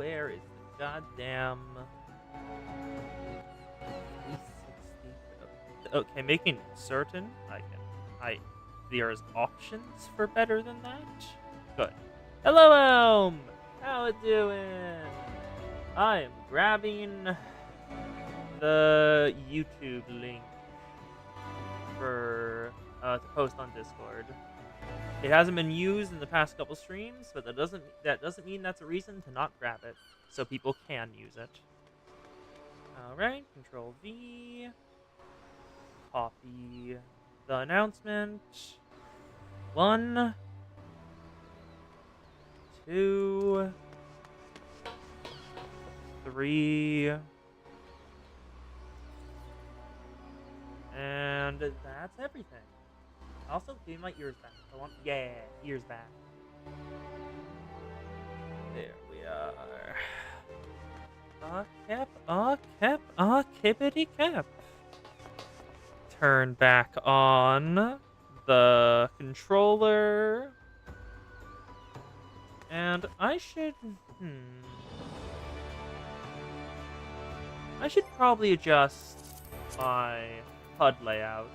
where is the goddamn 360? Okay, making certain there's options for better than that. Good. Hello, Elm. How it doing? I am grabbing the YouTube link for to post on Discord. It hasn't been used in the past couple streams, but that doesn't mean that's a reason to not grab it, so people can use it. All right, Control V, copy the announcement. 1, 2, 3, and that's everything. Also, give me my ears back. Ears back. There we are. Kippity cap. Turn back on the controller. And I should, I should probably adjust my HUD layout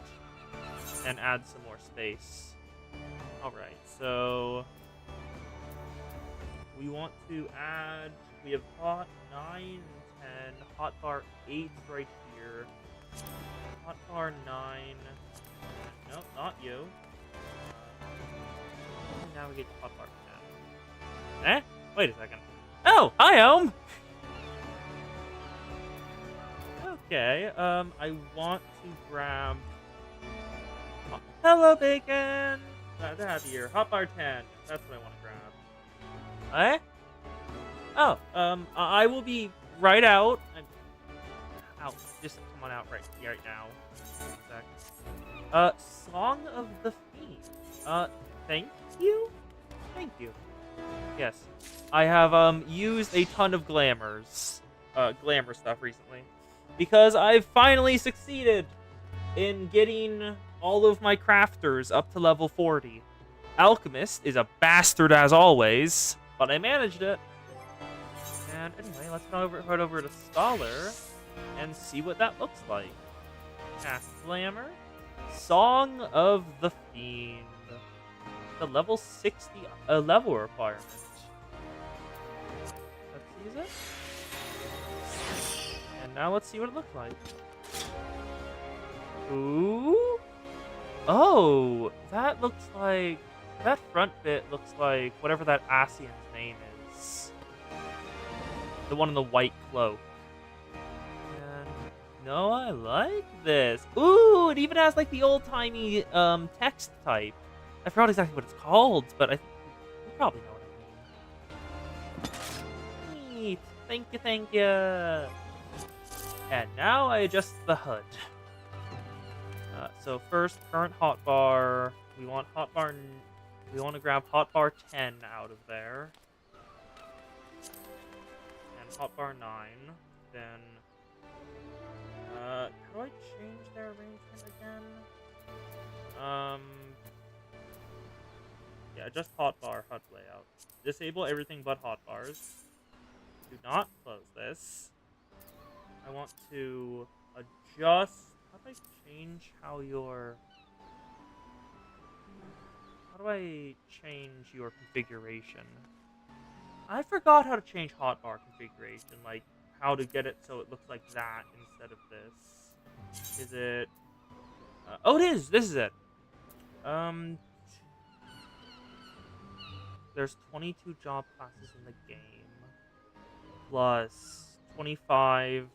and add some more space. Alright, so we want to add, we have hot 9 and 10, hotbar 8 right here, hotbar 9, nope, not you. Now we get to hotbar 10. Eh? Wait a second. Oh, hi, Elm! Okay, I want to grab... Hello, Bacon! Glad to have you here. Hotbar 10. That's what I want to grab. Eh? Oh, I will be right out. Out. Just come on out right now. Song of the Fiend. Thank you? Thank you. Yes. I have, used a ton of glamour stuff recently. Because I've finally succeeded in getting all of my crafters up to level 40. Alchemist is a bastard as always, but I managed it. And anyway, let's head over to Scholar and see what that looks like. Cast Glamour. Song of the Fiend. The level 60 level requirement. Let's use it. And now let's see what it looks like. Ooh. Oh, that looks like... That front bit looks like whatever that Asian's name is. The one in the white cloak. And, no, I like this. Ooh, it even has like the old-timey text type. I forgot exactly what it's called, but you probably know what I mean. Neat. Thank you. And now I adjust the HUD. So first, current hotbar. We want to grab hotbar 10 out of there. And hotbar 9. Then, how do I change their arrangement again? Yeah, just hotbar HUD layout. Disable everything but hotbars. Do not close this. I want to adjust. How do I change how your... How do I change your configuration? I forgot how to change hotbar configuration, like how to get it so it looks like that instead of this. Is it... oh, it is! This is it! There's 22 job classes in the game. Plus 25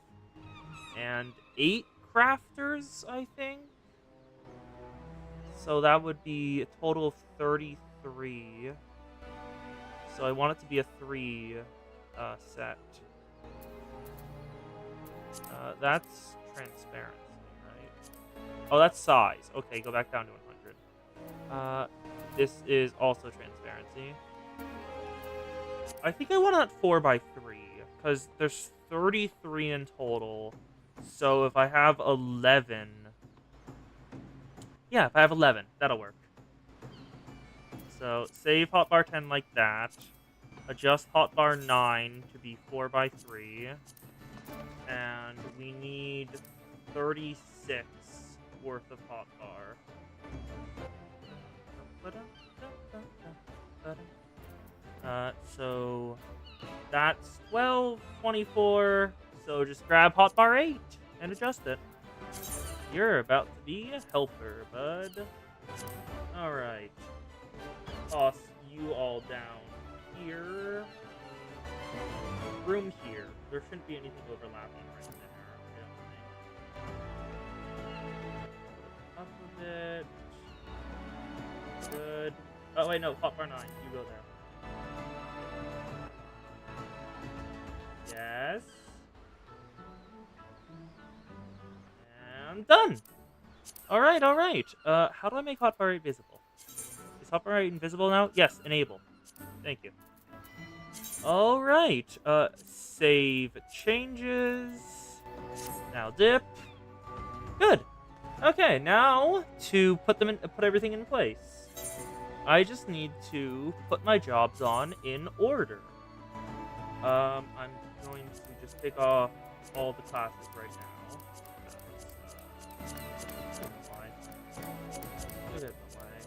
and 8 crafters, I think. So that would be a total of 33. So I want it to be a 3 set. That's transparency, right? Oh, that's size. Okay, go back down to 100. This is also transparency. I think I want that 4x3, because there's 33 in total. So if I have 11... Yeah, if I have 11, that'll work. So save hotbar 10 like that. adjust hotbar 9 to be 4x3. And we need 36 worth of hotbar. So that's 12, 24. So just grab hotbar 8 and adjust it. You're about to be a helper, bud. Alright. Toss you all down here. Room here. There shouldn't be anything overlapping right there, I don't think. Up a bit. Good. Oh, wait, no. Hotbar 9. You go there. Yes. And done! Alright, alright. How do I make hotbar 8 visible? Is hotbar 8 invisible now? Yes, enable. Thank you. Alright. Save changes. Now dip. Good. Okay, now to put everything in place. I just need to put my jobs on in order. I'm going to just take off all the classes right now. Put it away.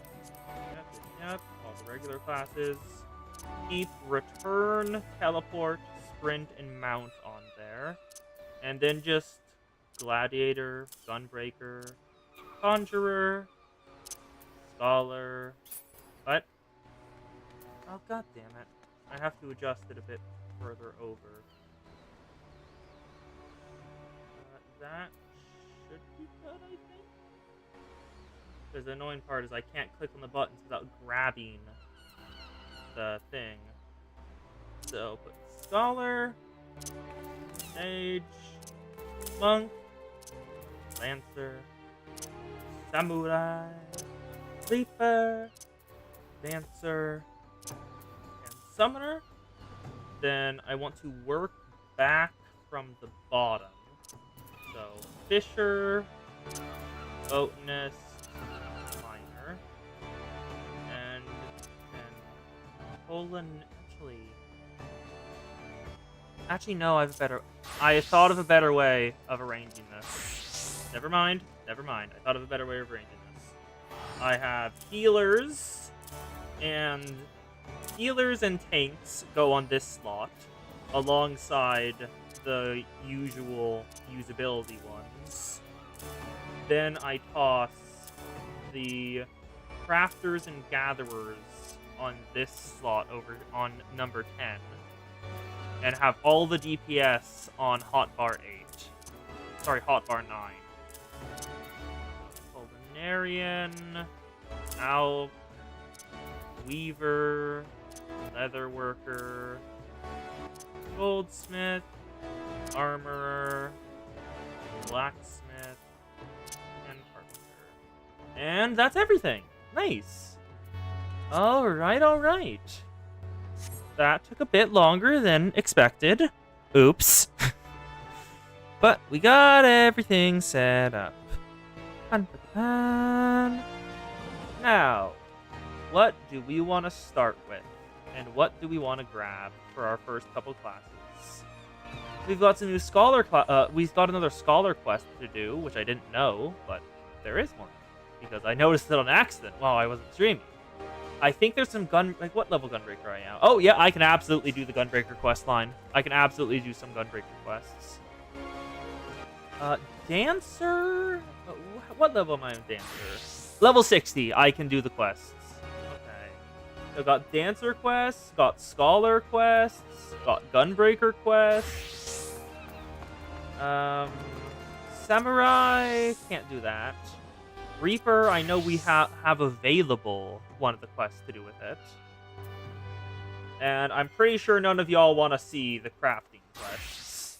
Yep. All the regular classes. Keep return, teleport, sprint, and mount on there. And then just gladiator, gunbreaker, conjurer, scholar. What? Oh, god damn it. I have to adjust it a bit further over. That should be good, I think. Because the annoying part is I can't click on the buttons without grabbing the thing. So put scholar, sage, monk, lancer, samurai, leaper, dancer, and summoner. Then I want to work back from the bottom. So fisher, botanist, miner, and colon. Actually, no. I thought of a better way of arranging this. Never mind. I thought of a better way of arranging this. I have healers, and tanks go on this slot, alongside the usual usability ones. Then I toss the crafters and gatherers on this slot over on number 10. And have all the DPS on hotbar 8. Sorry, hotbar 9. Culinarian, Alp, Weaver, Leatherworker, Goldsmith, Armorer, Blacksmith, and Carpenter. And that's everything. Nice. Alright. That took a bit longer than expected. Oops. But we got everything set up. Now, what do we want to start with? And what do we want to grab for our first couple classes? We've got some new scholar we've got another scholar quest to do, which I didn't know, but there is one. Because I noticed it on accident while I wasn't streaming. I think there's some what level Gunbreaker I am? Oh, yeah, I can absolutely do the Gunbreaker quest line. I can absolutely do some Gunbreaker quests. Dancer? What level am I on Dancer? Level 60, I can do the quests. Okay. So got Dancer quests, got Scholar quests, got Gunbreaker quests. Samurai, can't do that. Reaper, I know we have available one of the quests to do with it. And I'm pretty sure none of y'all want to see the crafting quests.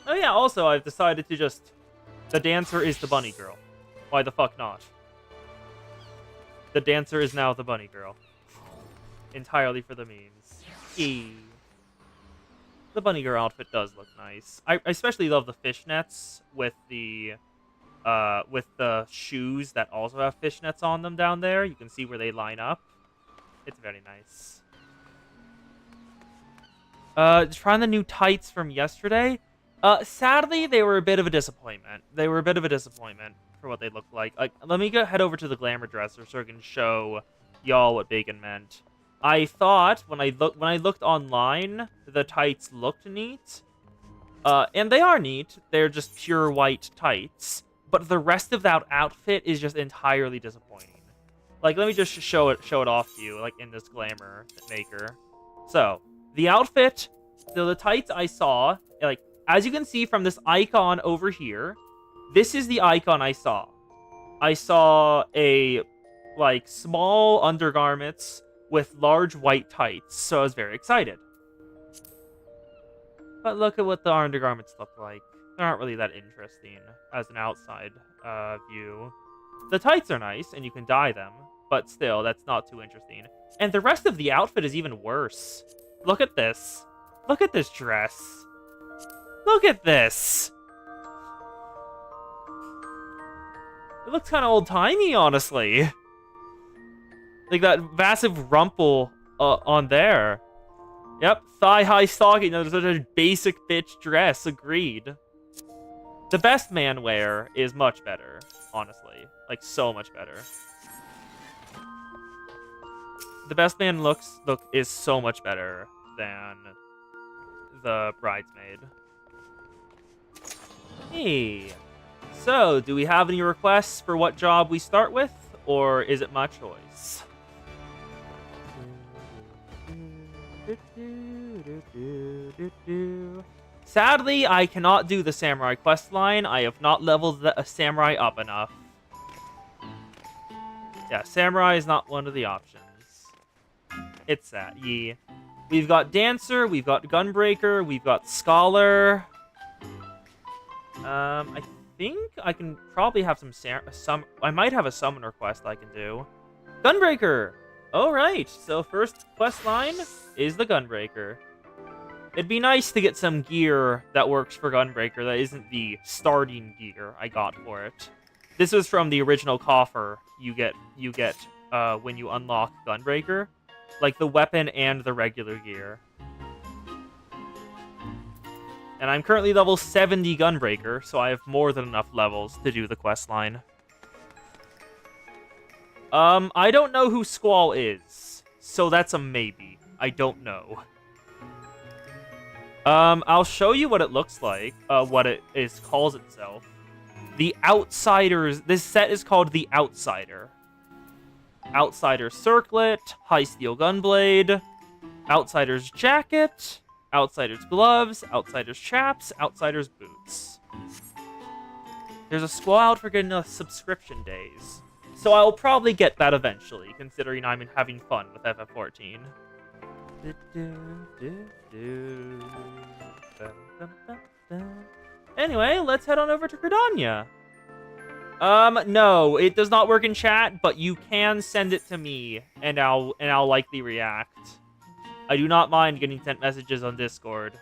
Oh yeah, also I've decided to just... The dancer is the bunny girl. Why the fuck not? The dancer is now the bunny girl. Entirely for the memes. Eee. The bunny girl outfit does look nice. I especially love the fishnets with the with the shoes that also have fishnets on them down there. You can see where they line up. It's very nice. Trying the new tights from yesterday. Sadly, they were a bit of a disappointment. They were a bit of a disappointment for what they looked like. Let me head over to the glamour dresser so I can show y'all what bacon meant. I thought when I looked online, the tights looked neat. And they are neat. They're just pure white tights. But the rest of that outfit is just entirely disappointing. Like, let me just show it off to you, like, in this glamour maker. So, the outfit, the tights I saw, like, as you can see from this icon over here, this is the icon I saw. I saw a, like, small undergarments with large white tights, so I was very excited. But look at what the undergarments look like. They aren't really that interesting as an outside view. The tights are nice, and you can dye them, but still, that's not too interesting. And the rest of the outfit is even worse. Look at this. Look at this dress. Look at this. It looks kind of old-timey, honestly. Like that massive rumple on there. Yep, thigh-high stocking. That's such a basic bitch dress. Agreed. The best man wear is much better, honestly. Like, so much better. The best man look is so much better than the bridesmaid. Hey. So, do we have any requests for what job we start with, or is it my choice? Sadly, I cannot do the samurai quest line. I have not leveled a samurai up enough. Yeah, samurai is not one of the options. It's sad. Yeah. We've got dancer, we've got gunbreaker, we've got scholar. I think I can probably have some I might have a summoner quest I can do. Gunbreaker. All right. So first quest line is the gunbreaker. It'd be nice to get some gear that works for gunbreaker that isn't the starting gear I got for it. This was from the original coffer you get when you unlock gunbreaker, like the weapon and the regular gear. And I'm currently level 70 gunbreaker, so I have more than enough levels to do the quest line. I don't know who Squall is, so that's a maybe. I don't know. I'll show you what it looks like, what it calls itself. The Outsiders, this set is called the Outsider. Outsider Circlet, High Steel Gunblade, Outsider's Jacket, Outsider's Gloves, Outsider's Chaps, Outsider's Boots. There's a Squall out for getting a subscription days. So I'll probably get that eventually, considering I'm having fun with FF14. Anyway, let's head on over to Gridania. No, it does not work in chat, but you can send it to me, and I'll likely react. I do not mind getting sent messages on Discord,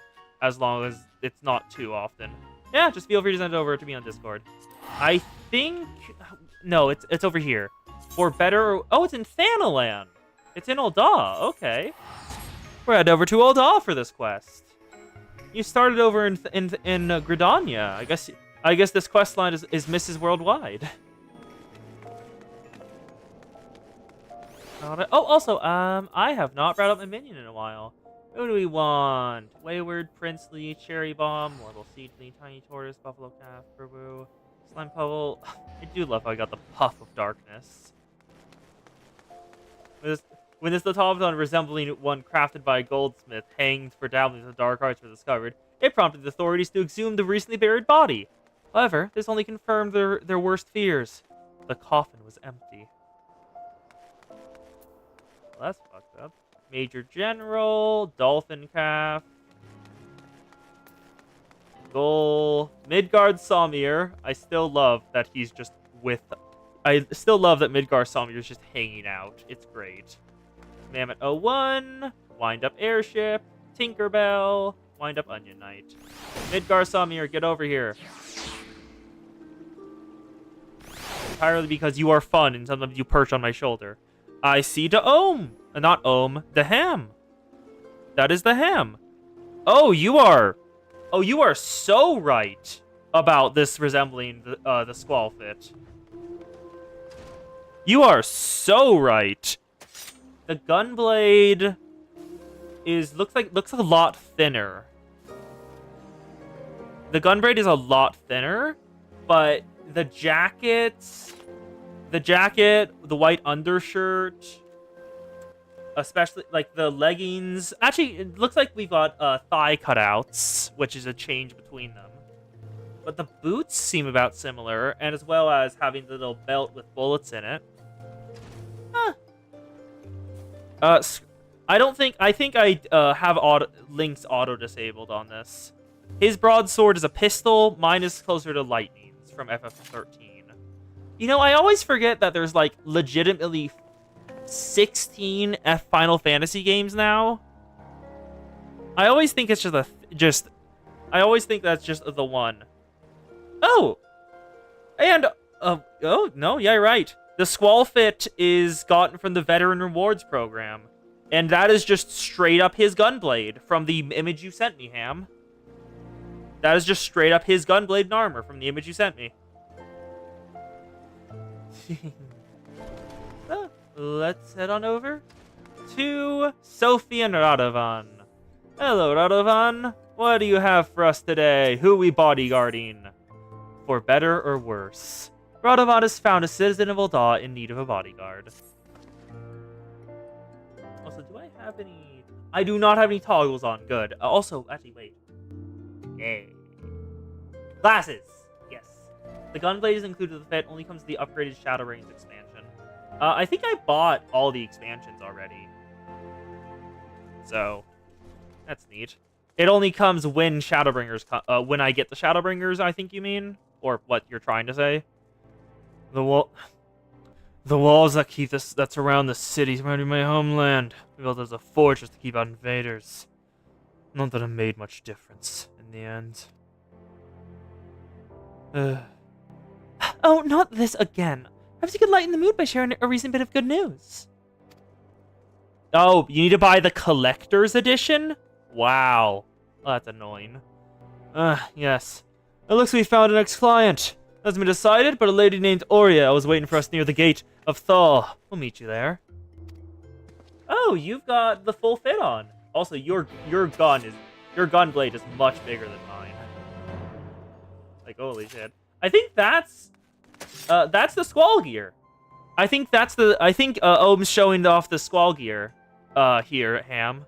as long as it's not too often. Yeah, just feel free to send it over to me on Discord. I think... No, it's over here. For better... Oh, it's in Thanalan. It's in Ul'dah. Okay. We're heading over to Ul'dah for this quest. You started over in Gridania. I guess this quest line is Mrs. Worldwide. Oh, also, I have not brought up my minion in a while. Who do we want? Wayward, Princely, Cherry Bomb, Mortal Seedling, Tiny Tortoise, Buffalo Calf, Burbu, Slime Pebble. I do love how I got the Puff of Darkness. When this automaton resembling one crafted by a goldsmith hanged for dabbling the dark arts was discovered, it prompted the authorities to exhume the recently buried body. However, this only confirmed their worst fears. The coffin was empty. Well, that's fucked up. Major General, Dolphin Calf, Goal, Midgard Samir. I still love that he's just with... I still love that Midgard Samir is just hanging out. It's great. Mammoth 01, Wind Up Airship, Tinkerbell, Wind Up Onion Knight. Midgard Samir, get over here. entirely because you are fun and sometimes you perch on my shoulder. I see the Ohm. Not Ohm, the Ham. That is the Ham. Oh, you are so right about this resembling the Squall Fit. You are so right. The Gunblade looks a lot thinner. The Gunblade is a lot thinner, but the jacket, the white undershirt, especially like the leggings. Actually, it looks like we've got thigh cutouts, which is a change between them. But the boots seem about similar, and as well as having the little belt with bullets in it. Huh. I think I have Link's auto disabled on this. His broadsword is a pistol. Mine is closer to lightnings from FF13. You know, I always forget that there's like legitimately 16 Final Fantasy games now. I always think it's I always think that's just the one. Oh, and oh no, yeah, you're right. The Squall Fit is gotten from the Veteran Rewards program, and that is just straight up his Gunblade from the image you sent me, Ham. That is just straight up his Gunblade and armor from the image you sent me. So, let's head on over to Sophie and Radovan. Hello, Radovan. What do you have for us today? Who we bodyguarding? For better or worse, Radovan has found a citizen of Ul'dah in need of a bodyguard. Also, do I have any... I do not have any toggles on. Good. Also, actually, wait. Yay. Glasses! Yes. The Gunblade is included with the fit, only comes with the upgraded Shadowbringers expansion. I think I bought all the expansions already. So, that's neat. It only comes when Shadowbringers when I get the Shadowbringers, I think you mean? Or what you're trying to say? The walls that surround the city surrounding my homeland. We built as a fortress to keep out invaders. Not that it made much difference in the end. Oh, not this again. Perhaps you could lighten the mood by sharing a recent bit of good news. Oh, you need to buy the collector's edition? Wow. Well, that's annoying. Yes. It looks like we found an ex-client. Hasn't been decided, but a lady named Oriel was waiting for us near the gate of Thal. We'll meet you there. Oh, you've got the full fit on. Also, your gunblade is much bigger than mine. Like, holy shit. I think that's the Squall gear. I think Ohm's showing off the Squall gear here, Ham.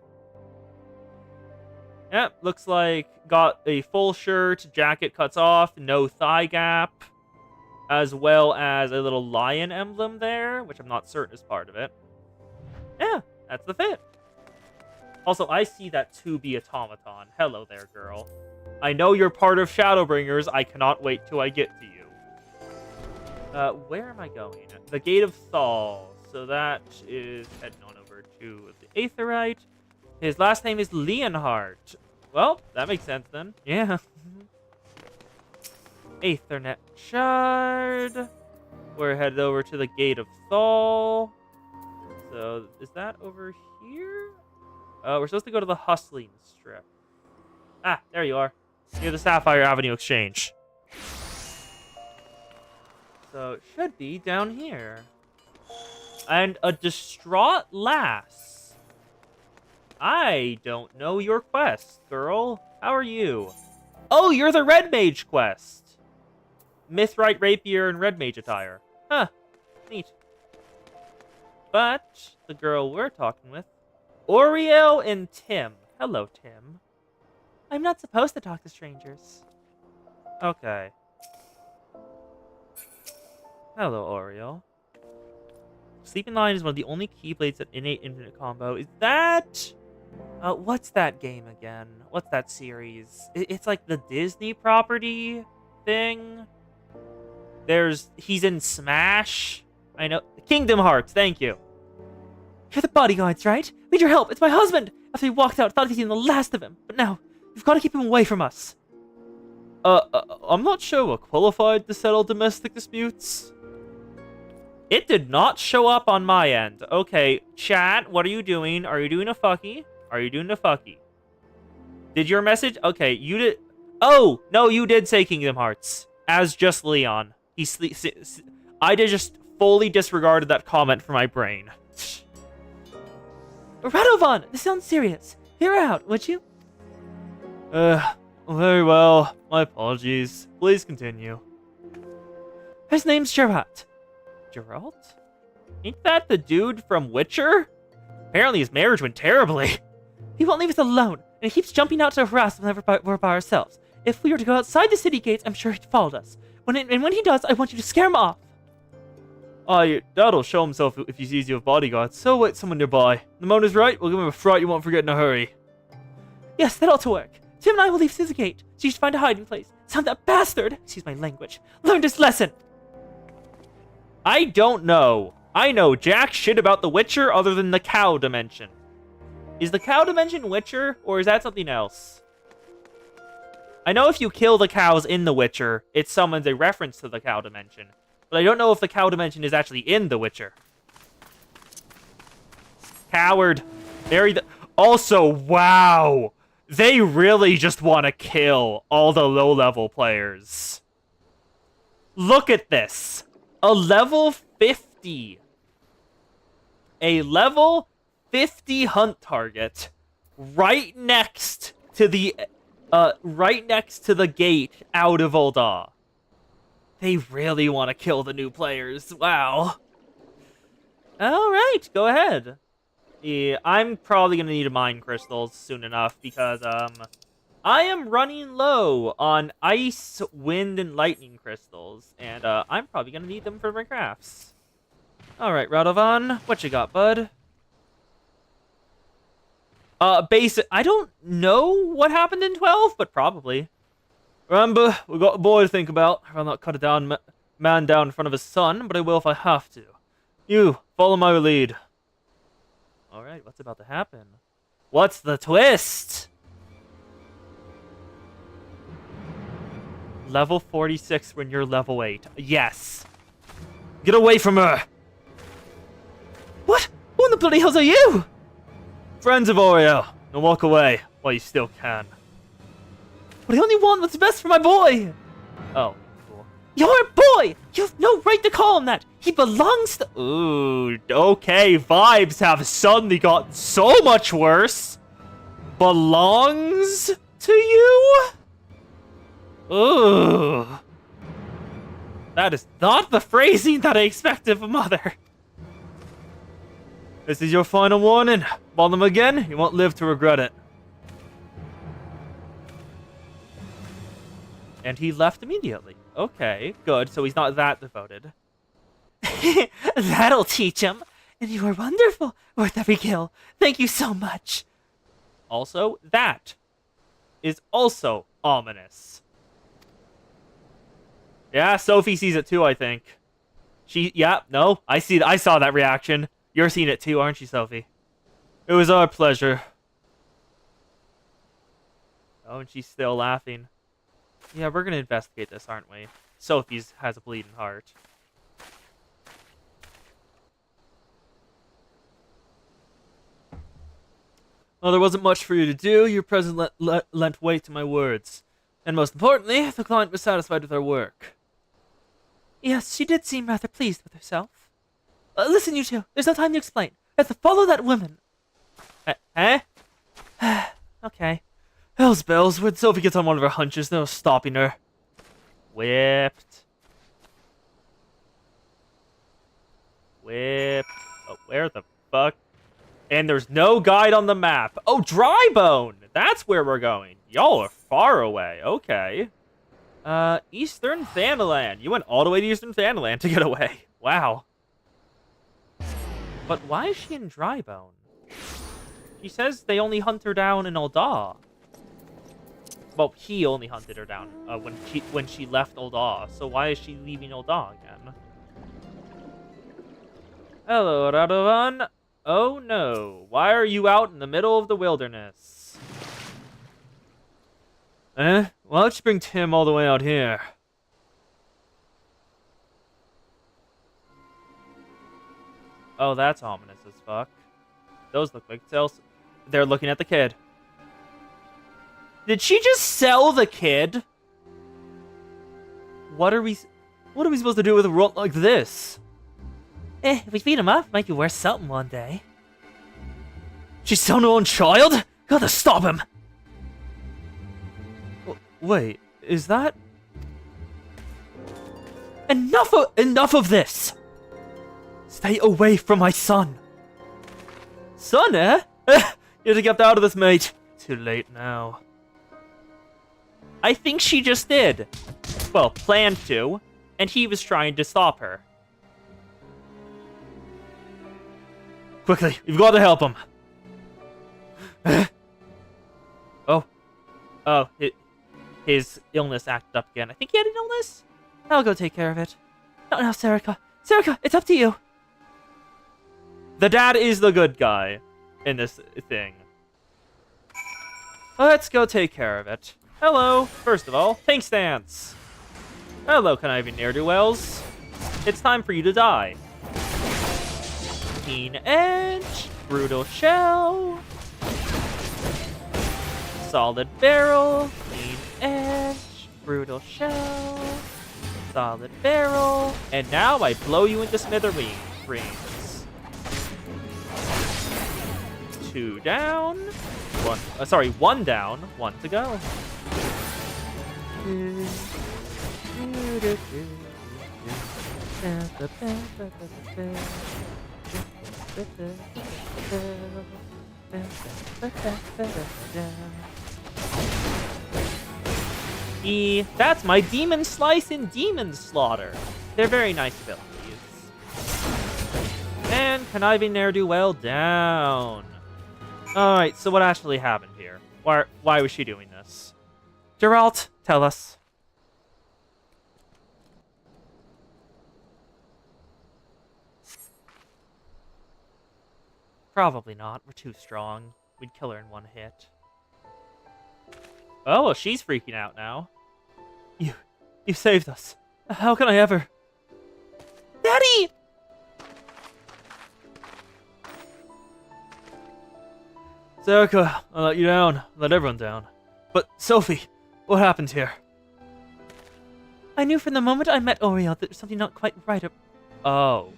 Yep, looks like got a full shirt, jacket cuts off, no thigh gap, as well as a little lion emblem there, which I'm not certain is part of it. Yeah, that's the fit. Also, I see that 2B automaton. Hello there, girl. I know you're part of Shadowbringers. I cannot wait till I get to you. Where am I going? The Gate of Thal. So that is heading on over to the Aetheryte. His last name is Leonhardt. Well, that makes sense then. Yeah. Aethernet Shard. We're headed over to the Gate of Thal. So, is that over here? We're supposed to go to the Hustling Strip. Ah, there you are. Near the Sapphire Avenue Exchange. So, it should be down here. And a distraught lass. I don't know your quest, girl. How are you? Oh, you're the Red Mage quest. Mithrite Rapier and Red Mage attire. Huh. Neat. But the girl we're talking with, Oriel and Tim. Hello, Tim. I'm not supposed to talk to strangers. Okay. Hello, Oriel. Sleeping Lion is one of the only Keyblades that innate infinite combo. Is that... what's that game again? What's that series? It's like the Disney property thing. He's in Smash. I know. Kingdom Hearts, thank you. You're the bodyguards, right? Need your help. It's my husband. After he walked out, I thought he'd seen the last of him. But now, we've got to keep him away from us. I'm not sure we're qualified to settle domestic disputes. It did not show up on my end. Okay, chat, what are you doing? Are you doing a fucky? Are you doing a fucky? Did your message? Okay, you did. Oh, no, you did say Kingdom Hearts. As just Leon. I did just fully disregarded that comment from my brain. Radovan, this sounds serious. Hear out, would you? Very well. My apologies. Please continue. His name's Geralt. Geralt? Ain't that the dude from Witcher? Apparently his marriage went terribly. He won't leave us alone, and he keeps jumping out to harass us whenever we're by ourselves. If we were to go outside the city gates, I'm sure he'd follow us. When he does, I want you to scare him off. That'll show himself if he sees you with bodyguards, so wait someone nearby. The moment is right, we'll give him a fright you won't forget in a hurry. Yes, that ought to work. Tim and I will leave through the gate, so you should find a hiding place. Sound that bastard, excuse my language, learned his lesson. I don't know. I know jack shit about the Witcher other than the cow dimension. Is the cow dimension Witcher, or is that something else? I know if you kill the cows in the Witcher, it summons a reference to the cow dimension. But I don't know if the cow dimension is actually in The Witcher. Coward. Also, wow. They really just want to kill all the low-level players. Look at this. A level 50. A level 50 hunt target right next to the gate out of Ul'dah. They really want to kill the new players. Wow. All right, go ahead. Yeah, I'm probably going to need mine crystals soon enough because I am running low on ice, wind, and lightning crystals, and I'm probably going to need them for my crafts. All right, Radovan, what you got, bud? I don't know what happened in 12, but probably. Remember, we got a boy to think about. I'll not cut a man down in front of his son, but I will if I have to. You, follow my lead. Alright, what's about to happen? What's the twist? Level 46 when you're level 8. Yes. Get away from her! What? Who in the bloody hells are you? Friends of Oreo. Now walk away while you still can. But I only want what's best for my boy! Oh, cool. Your boy! You have no right to call him that! He belongs to— Ooh, okay, vibes have suddenly gotten so much worse. Belongs to you? Ooh. That is not the phrasing that I expected of a mother. This is your final warning. Bother him again, you won't live to regret it. And he left immediately. Okay, good. So he's not that devoted. That'll teach him. And you are wonderful. Worth every kill. Thank you so much. Also, that is also ominous. Yeah, Sophie sees it too, I think. I saw that reaction. You're seeing it too, aren't you, Sophie? It was our pleasure. Oh, and she's still laughing. Yeah, we're gonna investigate this, aren't we? Sophie's has a bleeding heart. Well, there wasn't much for you to do. Your presence lent weight to my words. And most importantly, the client was satisfied with our work. Yes, she did seem rather pleased with herself. Listen, you two. There's no time to explain. I have to follow that woman. Okay. Hell's bells. When Sophie gets on one of her hunches, no stopping her. Whipped. Oh, where the fuck? And there's no guide on the map. Oh, Drybone! That's where we're going. Y'all are far away. Okay. Eastern Thanaland. You went all the way to Eastern Thanaland to get away. Wow. But why is she in Drybone? She says they only hunt her down in Ul'dah. Well, he only hunted her down when she left Ul'dah. So why is she leaving Ul'dah again? Hello, Radovan. Oh no. Why are you out in the middle of the wilderness? Why don't you bring Tim all the way out here? Oh, that's ominous as fuck. Those look like sales. They're looking at the kid. Did she just sell the kid? What are we supposed to do with a world like this? If we feed him up, might be worth something one day. She's selling her own child? Gotta stop him! Wait, is that... Enough of this! Stay away from my son! Son, eh? You have to get out of this, mate. Too late now. I think she just did. Well, planned to, and he was trying to stop her. Quickly, we've got to help him. Oh, his illness acted up again. I think he had an illness? I'll go take care of it. No, Serica. Serica, it's up to you. The dad is the good guy in this thing. Let's go take care of it. Hello. First of all, tank stance. Hello, conniving ne'er-do-wells. It's time for you to die. Keen edge, brutal shell, solid barrel, keen edge, brutal shell, solid barrel, and now I blow you into smithereens. 2 down, 1 down, 1 to go. That's my Demon Slice and Demon Slaughter. They're very nice abilities. And Conniving Ne'er-Do-Well down. Alright, so what actually happened here? Why was she doing this? Geralt, tell us. Probably not. We're too strong. We'd kill her in 1 hit. Oh, well, she's freaking out now. You saved us. How can I ever... Daddy! Serica, I let you down. Let everyone down. But, Sophie, what happened here? I knew from the moment I met Oriel that there's something not quite right. Oh.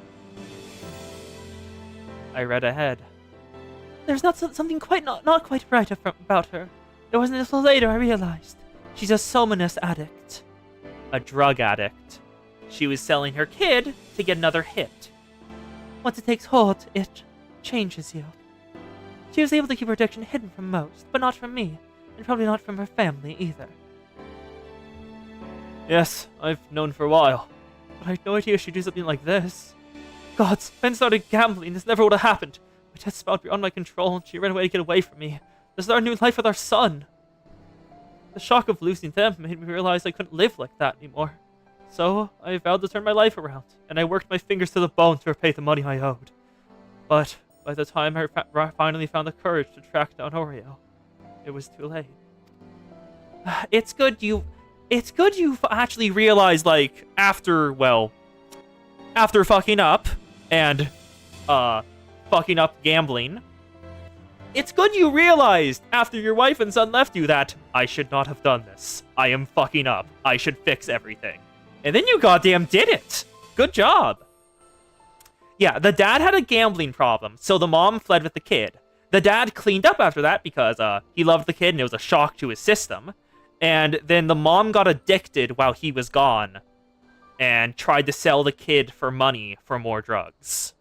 I read ahead. There's something not quite right about her. It wasn't until later I realized. She's a Somanus addict. A drug addict. She was selling her kid to get another hit. Once it takes hold, it changes you. She was able to keep her addiction hidden from most, but not from me, and probably not from her family either. Yes, I've known for a while, but I had no idea she'd do something like this. Gods, Ben started gambling. This never would have happened. My debts spelled beyond my control, and she ran away to get away from me. To start a new life with our son. The shock of losing them made me realize I couldn't live like that anymore. So, I vowed to turn my life around, and I worked my fingers to the bone to repay the money I owed. But, by the time I finally found the courage to track down Oreo, it was too late. It's good you've actually realized, like, after fucking up, and, fucking up gambling, it's good you realized after your wife and son left you that I should not have done this. I am fucking up. I should fix everything. And then you goddamn did it. Good job. Yeah, the dad had a gambling problem, so the mom fled with the kid. The dad cleaned up after that because he loved the kid and it was a shock to his system. And then the mom got addicted while he was gone and tried to sell the kid for money for more drugs.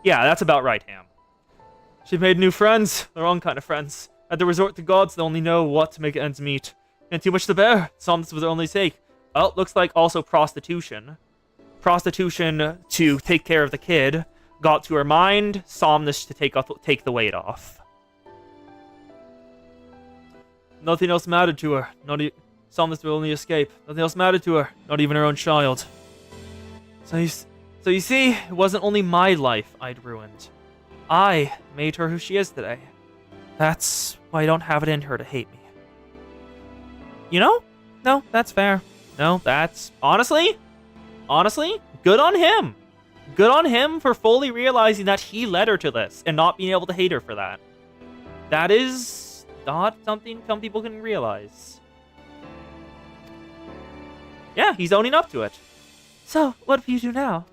Yeah, that's about right, Ham. She made new friends, the wrong kind of friends. Had to resort to gods that only know what to make ends meet. And too much to bear. Somnus was her only sake. Oh, looks like also prostitution. Prostitution to take care of the kid. Got to her mind. Somnus to take the weight off. Nothing else mattered to her. Somnus will only escape. Nothing else mattered to her. Not even her own child. So you see, it wasn't only my life I'd ruined. I made her who she is today. That's why I don't have it in her to hate me. You know? No, that's fair. No, that's... Honestly, good on him. Good on him for fully realizing that he led her to this and not being able to hate her for that. That is not something some people can realize. Yeah, he's owning up to it. So, what will you do now?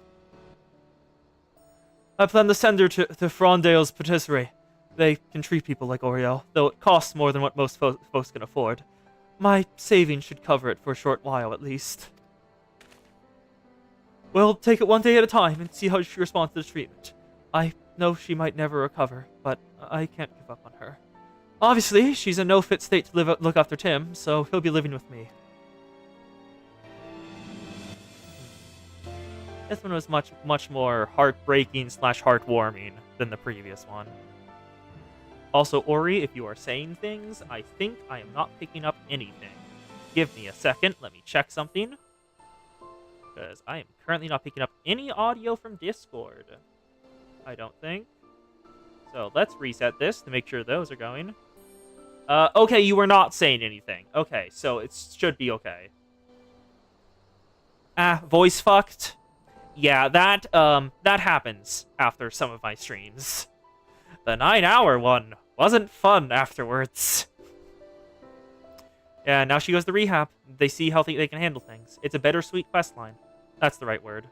I plan to send her to Frondale's patisserie. They can treat people like Oreo, though it costs more than what most folks can afford. My savings should cover it for a short while, at least. We'll take it one day at a time and see how she responds to the treatment. I know she might never recover, but I can't give up on her. Obviously, she's in no fit state to look after Tim, so he'll be living with me. This one was much more heartbreaking / heartwarming than the previous one. Also, Ori, if you are saying things, I think I am not picking up anything. Give me a second. Let me check something. Because I am currently not picking up any audio from Discord. I don't think. So let's reset this to make sure those are going. Okay, you were not saying anything. Okay, so it should be okay. Voice fucked. Yeah, that happens after some of my streams. The 9-hour one wasn't fun afterwards. Yeah, now she goes to rehab. They see how they can handle things. It's a bittersweet quest line. That's the right word.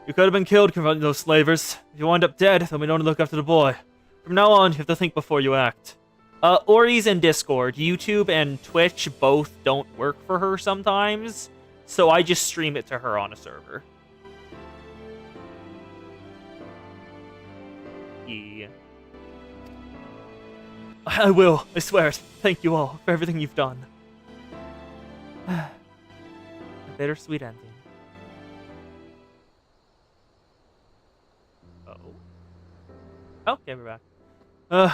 You could have been killed confronting those slavers. If you wind up dead, then we don't look after the boy. From now on, you have to think before you act. Ori's in Discord. YouTube and Twitch both don't work for her sometimes. So I just stream it to her on a server. Yeah. I will, I swear it. Thank you all for everything you've done. A bittersweet ending. Okay, we're back.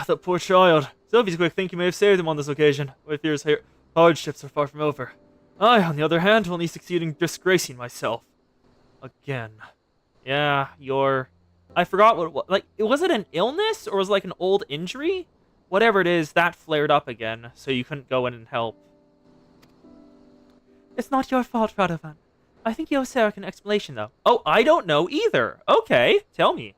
That poor child. Sophie's quick think you may have saved him on this occasion. My fears hardships are far from over. I, on the other hand, will only succeed in disgracing myself. Again. Yeah, I forgot what it was. Like, was it an illness or was it like an old injury? Whatever it is, that flared up again, so you couldn't go in and help. It's not your fault, Radovan. I think you owe Sarah an explanation, though. Oh, I don't know either. Okay, tell me.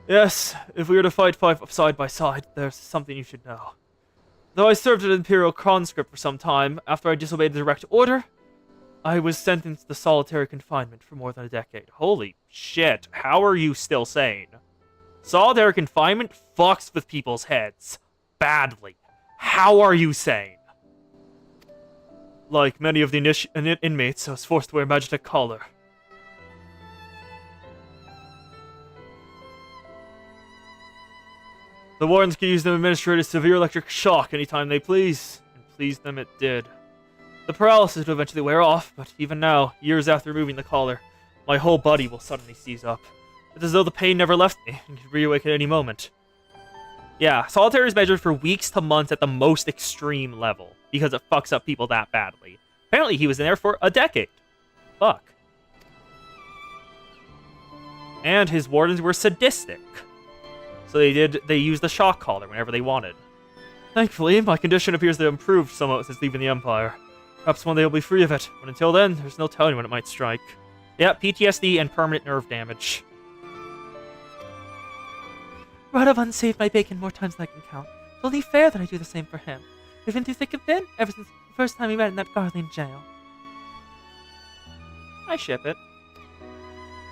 Yes, if we were to fight side by side, there's something you should know. Though I served as an Imperial conscript for some time, after I disobeyed the direct order, I was sentenced to solitary confinement for more than a decade. Holy shit, how are you still sane? Solitary confinement fucks with people's heads. Badly. How are you sane? Like many of the inmates, I was forced to wear a Magitech collar. The wardens could use them to administer a severe electric shock anytime they please, and please them it did. The paralysis would eventually wear off, but even now, years after removing the collar, my whole body will suddenly seize up. It's as though the pain never left me, and could reawake at any moment. Yeah, solitary is measured for weeks to months at the most extreme level, because it fucks up people that badly. Apparently he was in there for a decade. Fuck. And his wardens were sadistic. So they used the shock collar whenever they wanted. Thankfully, my condition appears to have improved somewhat since leaving the Empire. Perhaps one day I'll be free of it, but until then, there's no telling when it might strike. Yeah, PTSD and permanent nerve damage. Radovan saved my bacon more times than I can count. It's only fair that I do the same for him. We've been through thick and thin ever since the first time we met in that Garlean jail. I ship it.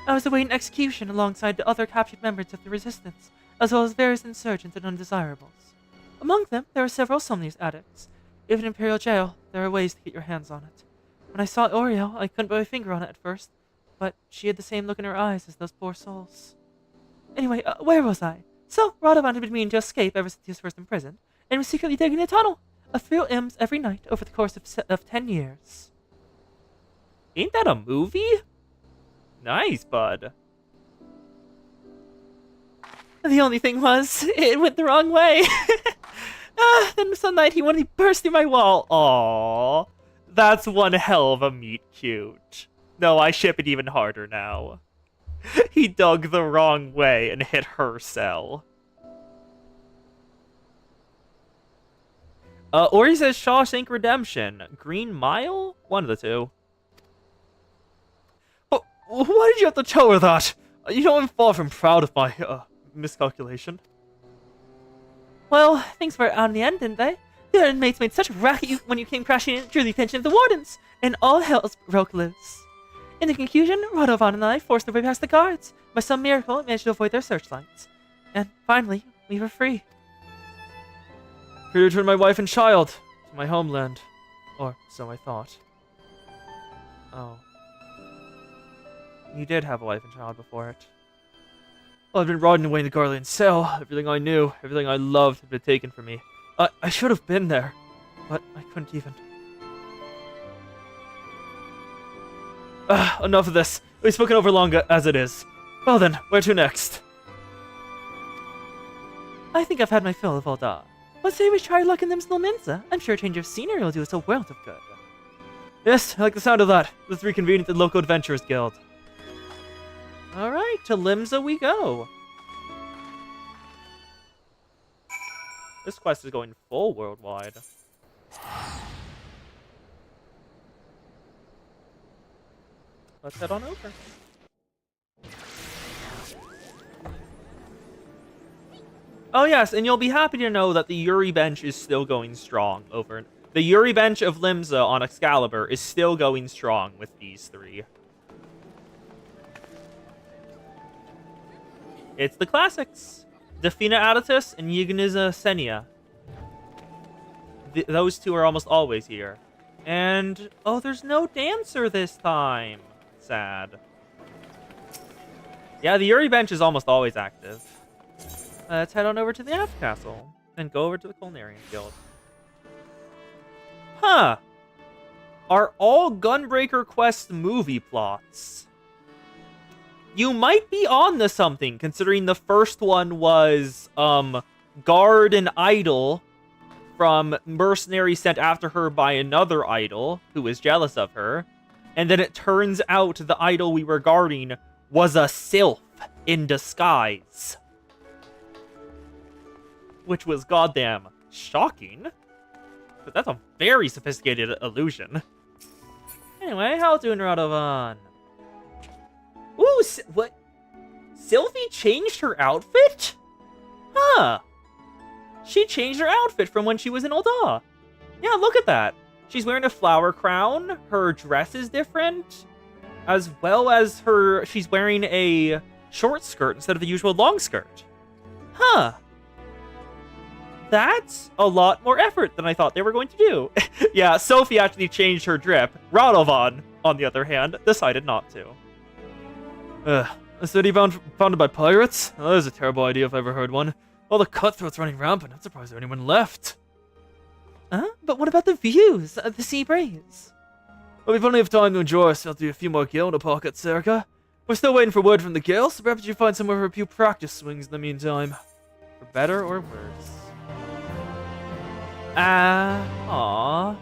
I was awaiting execution alongside the other captured members of the Resistance, as well as various insurgents and undesirables. Among them, there are several Somnius addicts. Even in Imperial jail, there are ways to get your hands on it. When I saw Oreo, I couldn't put my finger on it at first, but she had the same look in her eyes as those poor souls. Anyway, where was I? So, Radovan had been meaning to escape ever since he was first imprisoned, and was secretly digging a tunnel, a few M's every night over the course of 10 years. Ain't that a movie? Nice, bud. The only thing was, it went the wrong way. Then some night he wanted to burst through my wall. Aww. That's one hell of a meet cute. No, I ship it even harder now. He dug the wrong way and hit her cell. Ori says Shawshank Redemption. Green Mile? One of the two. Oh, Why did you have to tell her that? You know I'm far from proud of my, miscalculation. Well, things were out in the end, didn't they? The other inmates made such a racket when you came crashing in, drew the attention of the wardens, and all hell broke loose. In the conclusion, Radovan and I forced our way past the guards. By some miracle, we managed to avoid their searchlights. And finally, we were free. Free to return my wife and child to my homeland. Or so I thought. Oh. You did have a wife and child before it. Well, I've been rotting away in the Garlean cell. Everything I knew, everything I loved had been taken from me. I should have been there, but I couldn't even. Enough of this. We've spoken over long as it is. Well then, where to next? I think I've had my fill of Ul'dah. Let's say we try luck in Limslow Minza. I'm sure a change of scenery will do us a world of good. Yes, I like the sound of that. Let's reconvene at the local Adventurers Guild. Alright, to Limsa we go. This quest is going full worldwide. Let's head on over. Oh yes, and you'll be happy to know that the Yuri bench is still going strong over... The Yuri bench of Limsa on Excalibur is still going strong with these three. It's the classics. Defina Aditus and Yigniza Senia. Those two are almost always here. And, oh, there's no dancer this time. Sad. Yeah, the Yuri bench is almost always active. Let's head on over to the Aft Castle and go over to the Culinarian Guild. Huh. Are all Gunbreaker Quest movie plots? You might be on to something, considering the first one was, guard an idol from mercenary sent after her by another idol who was jealous of her. And then it turns out the idol we were guarding was a sylph in disguise. Which was goddamn shocking. But that's a very sophisticated illusion. Anyway, how doing, Radovan? Ooh, what? Sylvie changed her outfit? Huh. She changed her outfit from when she was in Ul'dah. Yeah, look at that. She's wearing a flower crown. Her dress is different. As well as she's wearing a short skirt instead of the usual long skirt. Huh. That's a lot more effort than I thought they were going to do. Yeah, Sophie actually changed her drip. Radovan, on the other hand, decided not to. A city founded by pirates? Oh, that is a terrible idea if I ever heard one. All the cutthroats running rampant. I'm surprised there anyone left. But what about the views of the sea breeze? Well, we've plenty of time to enjoy ourselves through a few more gale in a pocket, Serica. We're still waiting for word from the gale, so perhaps you find somewhere for a few practice swings in the meantime. For better or worse. Aww.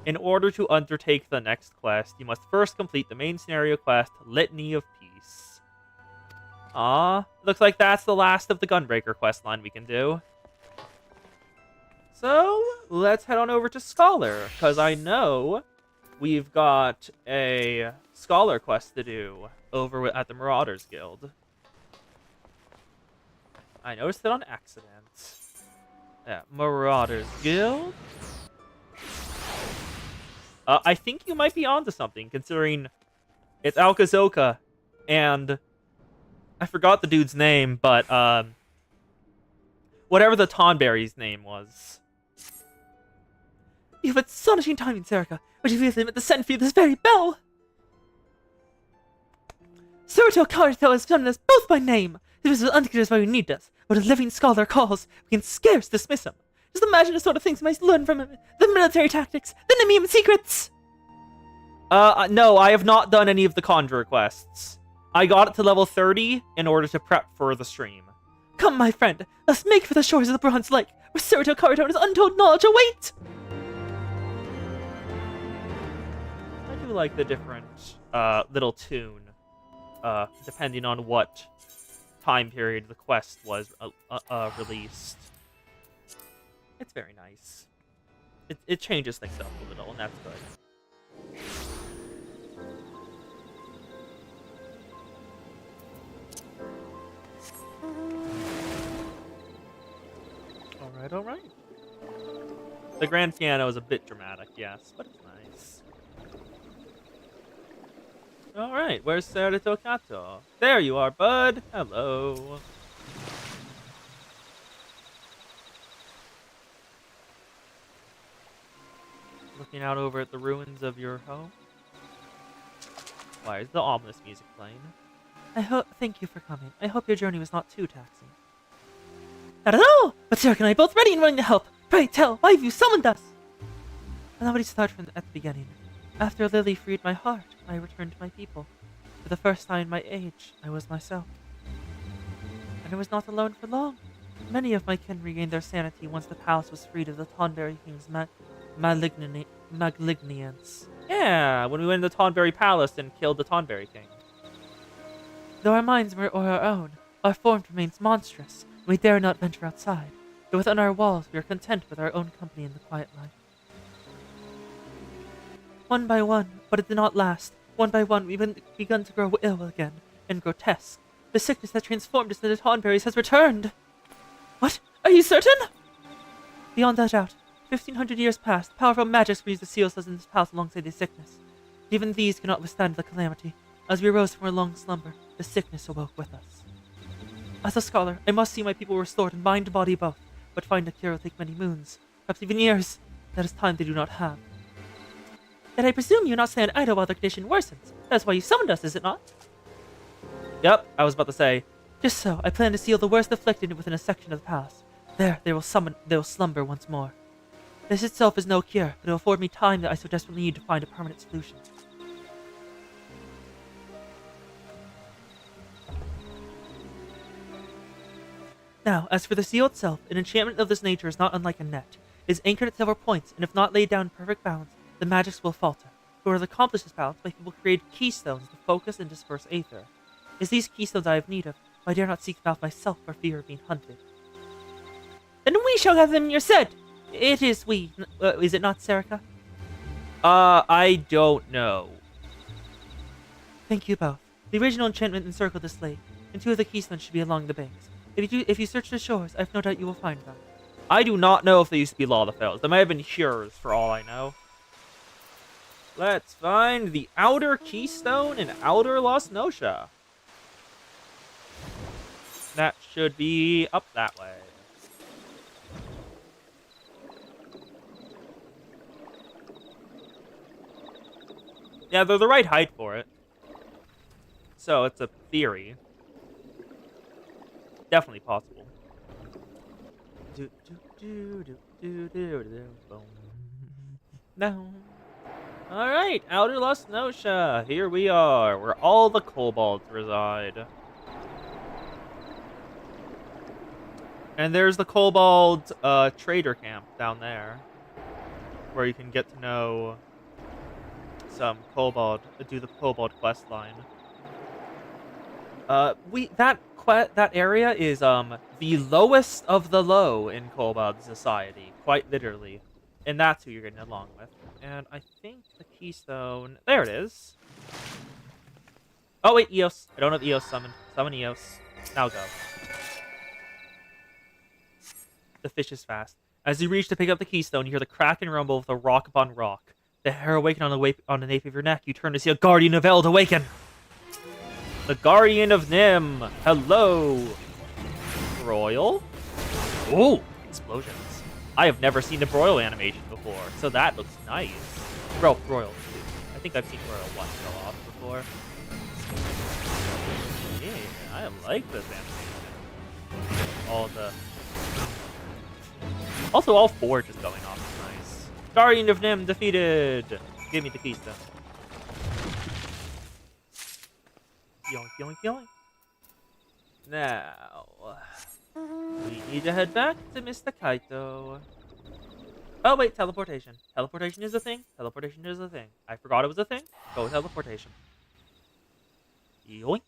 In order to undertake the next quest, you must first complete the main scenario quest, Litany of Peace. Looks like that's the last of the Gunbreaker quest line we can do. So, let's head on over to Scholar, because I know we've got a Scholar quest to do over at the Marauders Guild. I noticed it on accident. Yeah, Marauders Guild. I think you might be onto something, considering it's Alkazoka, and I forgot the dude's name, but whatever the Tonberry's name was. You have astonishing timing, Serica. Would you feel at the send for you this very bell? Surato Karito has summoned us both by name. This is unclear why we need us. What a living scholar calls, we can scarce dismiss him. Just imagine the sort of things we might learn from him. The military tactics, the Nemean secrets. No, I have not done any of the Conjurer quests. I got it to level 30 in order to prep for the stream. Come, my friend, let's make for the shores of the Bronze Lake, where Surato Karito and his untold knowledge await. I do like the different little tune, depending on what time period the quest was released. It's very nice. It changes things up a little, and that's good. Alright, alright. The grand piano is a bit dramatic, yes, but it's nice. Alright, where's Cerito Kato? There you are, bud! Hello. Looking out over at the ruins of your home? Why is the ominous music playing? Thank you for coming. I hope your journey was not too taxing. Not at all! But Sarah and I are both ready and willing to help. Pray tell, why have you summoned us? Allow me to start at the beginning. After Lily freed my heart, I returned to my people. For the first time in my age, I was myself. And I was not alone for long. Many of my kin regained their sanity once the palace was freed of the Tonberry King's malignance. Yeah, when we went into Tonberry Palace and killed the Tonberry King. Though our minds are our own, our form remains monstrous, and we dare not venture outside. But within our walls, we are content with our own company in the quiet life. One by one, but it did not last. One by one, we've begun to grow ill again, and grotesque. The sickness that transformed us into Tonberries has returned. What? Are you certain? Beyond a doubt. 1,500 years past, powerful magics were used to seal us in this palace alongside the sickness. Even these cannot withstand the calamity. As we arose from our long slumber, the sickness awoke with us. As a scholar, I must see my people restored in mind and body both, but find a cure will take many moons, perhaps even years. That is time they do not have. Then I presume you not stand idle while their condition worsens. That's why you summoned us, is it not? Yep, I was about to say. Just so, I plan to seal the worst afflicted within a section of the palace. There, they will slumber once more. This itself is no cure, but it will afford me time that I so desperately need to find a permanent solution. Now, as for the seal itself, an enchantment of this nature is not unlike a net. It is anchored at several points, and if not laid down in perfect balance, the magics will falter. In order to accomplish this balance, my people create keystones to focus and disperse aether. It's these keystones I have need of, but I dare not seek them out myself for fear of being hunted. Then we shall have them in your stead! It is we. Is it not, Serica? I don't know. Thank you both. The original enchantment encircled this lake, and 2 of the keystones should be along the banks. If you search the shores, I've no doubt you will find them. I do not know if they used to be Lalafells. They might have been Hures, for all I know. Let's find the outer keystone in outer Los Nosha. That should be up that way. Yeah, they're the right height for it. So it's a theory. Definitely possible. No. Alright, Outer Los Nosha. Here we are, where all the kobolds reside. And there's the kobold trader camp down there, where you can get to know some kobold, do the kobold quest line. That area is the lowest of the low in kobold society, quite literally, and that's who you're getting along with. And I think the keystone, there it is. Oh wait, Eos. I don't have Eos summoned. Summon Eos. Now go. The fish is fast. As you reach to pick up the keystone, you hear the crack and rumble of the rock upon rock. The hair awaken on the nape of your neck. You turn to see a guardian of Eld awaken. The Guardian of Nim. Hello. Broil? Ooh, explosions. I have never seen a Broil animation before, so that looks nice. Broil 2. I think I've seen Broil 1 go off before. Yeah, I like this animation. Also, all 4 just going off is nice. Guardian of Nim defeated. Give me the keystone. Yoink, yoink, yoink. Now, we need to head back to Mr. Kaito. Oh wait, teleportation. Teleportation is a thing. Teleportation is a thing. I forgot it was a thing. Go with teleportation. Yoink.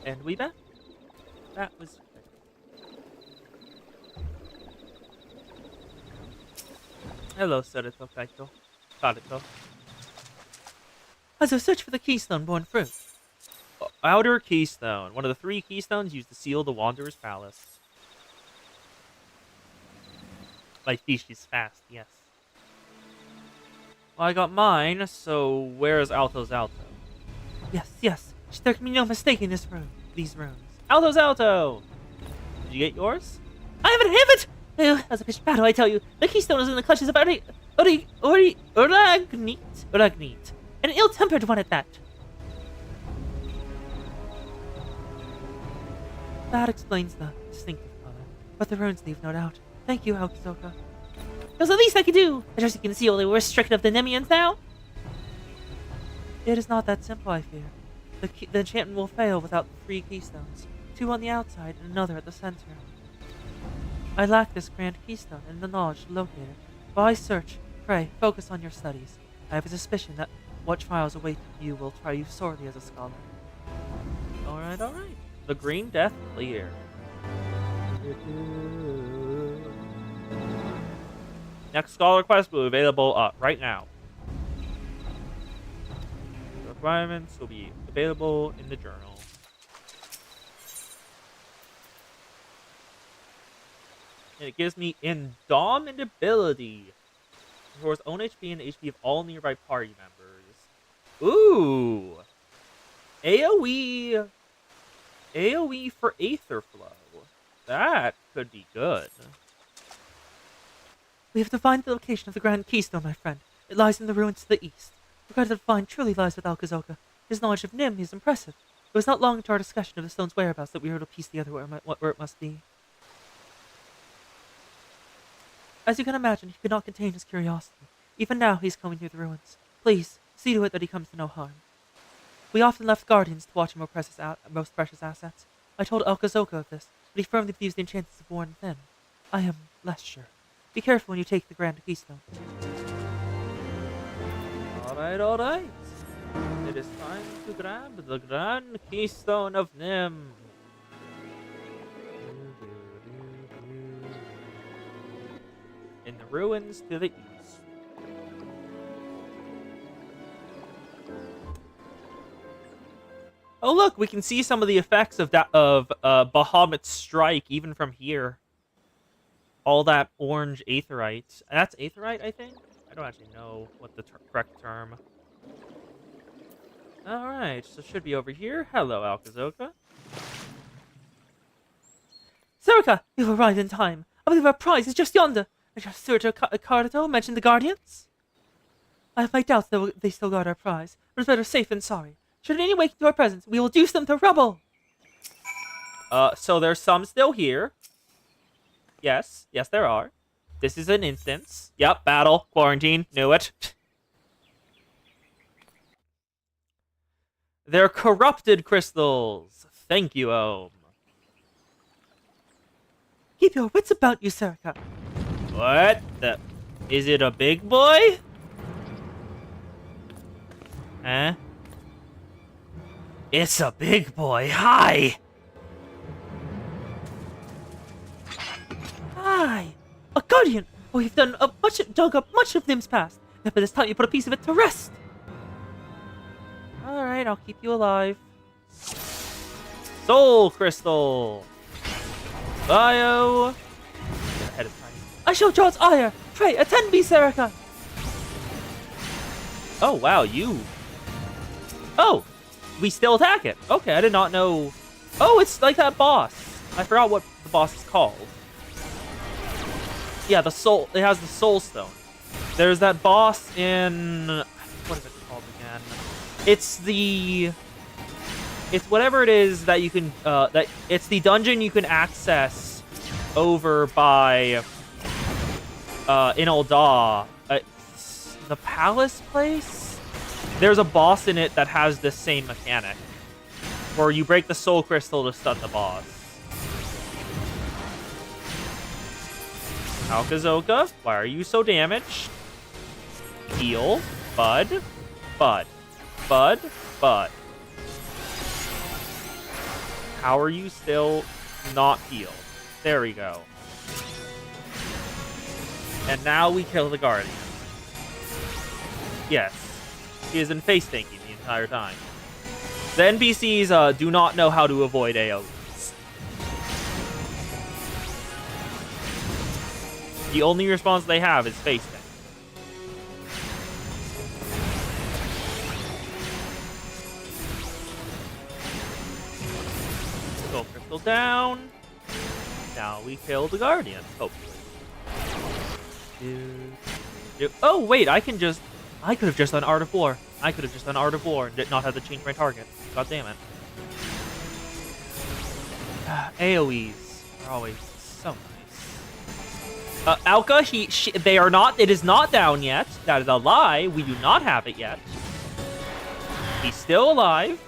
And we back. That was quick. Hello, Sarito Kaito. Karito. As I search for the keystone-born fruit. Outer keystone. One of the 3 keystones used to seal the Wanderer's Palace. My fish is fast, yes. Well, I got mine, so where's Alto's Alto? Yes. There can be no mistaking these runes. Alto's Alto! Did you get yours? I have it! As a pitched battle, I tell you. The keystone is in the clutches of Uragnit. An ill-tempered one at that. That explains the distinctive color. But the runes leave no doubt. Thank you, Alkazoka. It was the least I could do! As you can see, only we're stricken of the Nemians now! It is not that simple, I fear. The enchantment will fail without the 3 keystones. 2 on the outside and another at the center. I lack this grand keystone and the knowledge to locate it. While I search, pray, focus on your studies. I have a suspicion that what trials await you will try you sorely as a scholar. Alright. The Green Death clear. Next Scholar Quest will be available right now. The requirements will be available in the journal. And it gives me Indomitability. Restores own HP and HP of all nearby party members. Ooh! AoE for Aether Flow. That could be good. We have defined the location of the Grand Keystone, my friend. It lies in the ruins to the east. Regard to find truly lies with Alkazoka. His knowledge of Nim is impressive. It was not long into our discussion of the stone's whereabouts that we were able to piece together where it must be. As you can imagine, he could not contain his curiosity. Even now, he's combing through the ruins. Please, see to it that he comes to no harm. We often left guardians to watch our most precious assets. I told Alkazoka of this, but he firmly believes the enchantments have worn thin. I am less sure. Be careful when you take the Grand Keystone. Alright. It is time to grab the Grand Keystone of Nim. In the ruins to the east. Oh look, we can see some of the effects of Bahamut's strike even from here. All that orange aetherite. That's aetherite, I think? I don't actually know what the correct term. Alright, so it should be over here. Hello, Alkazoka. Zerika, you've arrived in time. I believe our prize is just yonder. And your steward Cardito mentioned the guardians? I have my doubts that they still guard our prize, but it's better safe than sorry. Should any wake to our presence, we will reduce them to rubble. So there's some still here. Yes, there are. This is an instance. Yep, battle, quarantine, knew it. They're corrupted crystals. Thank you, Ohm. Keep your wits about you, Zerika. What the? Is it a big boy? Huh? It's a big boy. Hi! Hi! A guardian! Oh, you've dug up much of Nim's past. But it's time you put a piece of it to rest. Alright, I'll keep you alive. Soul Crystal! Bio! Ahead of time. I shall draw its ire. Pray, attend me, Zerika. Oh, wow, you... Oh! We still attack it! Okay, I did not know... Oh, it's like that boss. I forgot what the boss is called. Yeah, the soul... It has the soul stone. There's that boss in... What is it called again? It's the... It's whatever it is that you can... It's the dungeon you can access over by... in Ul'dah. The palace place? There's a boss in it that has the same mechanic. Where you break the soul crystal to stun the boss. Alkazoka, why are you so damaged? Heal. Bud. Bud. Bud. Bud. How are you still not healed? There we go. And now we kill the guardian. Yes. He is in face tanking the entire time. The NPCs do not know how to avoid AoEs. The only response they have is face tank. Soul Crystal down. Now we kill the Guardian, hopefully. Oh, wait, I could have just done Art of War. I could have just done Art of War and did not have to change my target. God damn it. AoEs are always so nice. Alka, they are not, it is not down yet. That is a lie. We do not have it yet. He's still alive.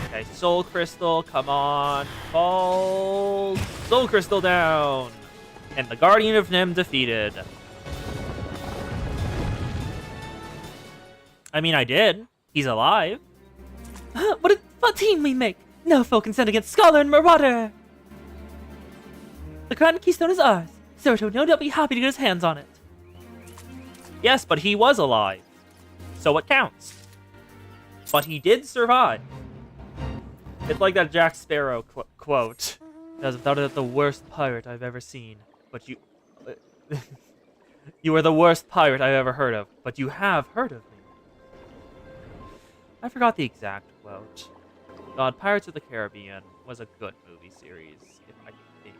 Okay, Soul Crystal, come on. Fall. Soul Crystal down. And the Guardian of Nim defeated. I mean, I did. He's alive. What a fun team we make! No foe can stand against Scholar and Marauder! The Grand Keystone is ours. Serto would no doubt be happy to get his hands on it. Yes, but he was alive. So it counts. But he did survive. It's like that Jack Sparrow quote. As without it, the worst pirate I've ever seen. But you... you are the worst pirate I've ever heard of. But you have heard of me. I forgot the exact quote. God, Pirates of the Caribbean was a good movie series, if I can think.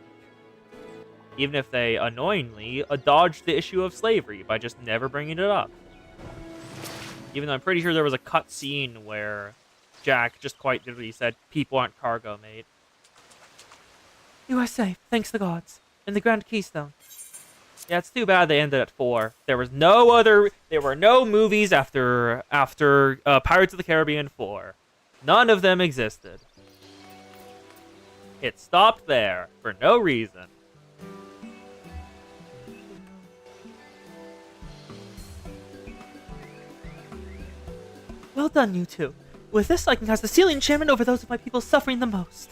Even if they, annoyingly, dodged the issue of slavery by just never bringing it up. Even though I'm pretty sure there was a cut scene where Jack just quite literally said, "People aren't cargo, mate." You are safe, thanks the gods. In the Grand Keystone. Yeah, it's too bad they ended at 4. There were no movies after Pirates of the Caribbean 4. None of them existed. It stopped there for no reason. Well done, you two. With this, I can cast the Sealing Enchantment over those of my people suffering the most.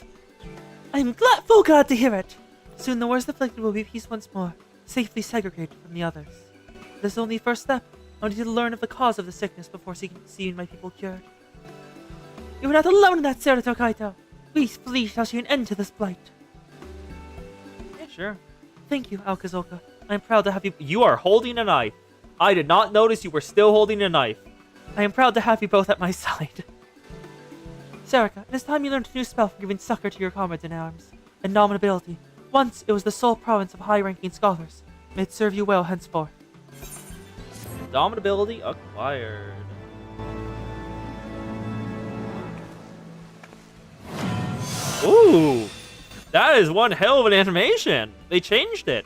I am full glad to hear it. Soon the worst afflicted will be peace once more, safely segregated from the others. This is only the first step. I need to learn of the cause of the sickness before seeing my people cured. You are not alone in that, Senator Kaito. We flee shall see an end to this blight. Yeah, sure. Thank you, Alkazoka. I am proud to have you. You are holding a knife. I did not notice you were still holding a knife. I am proud to have you both at my side. Sarika, it is time you learned a new spell for giving succor to your comrades in arms. Indomitability. Once, it was the sole province of high-ranking scholars. May it serve you well henceforth. Indomitability acquired. Ooh! That is one hell of an animation! They changed it!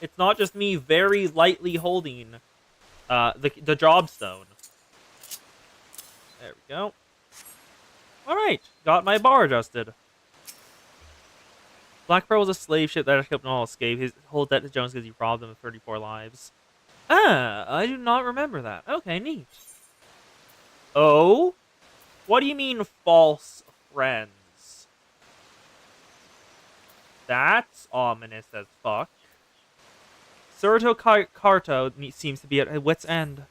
It's not just me very lightly holding the job stone. There we go. Alright, got my bar adjusted. Black Pearl was a slave ship that helped all escape. His whole debt to Jones because he robbed them of 34 lives. Ah, I do not remember that. Okay, neat. Oh? What do you mean, false friends? That's ominous as fuck. Surto Karto seems to be at wit's end.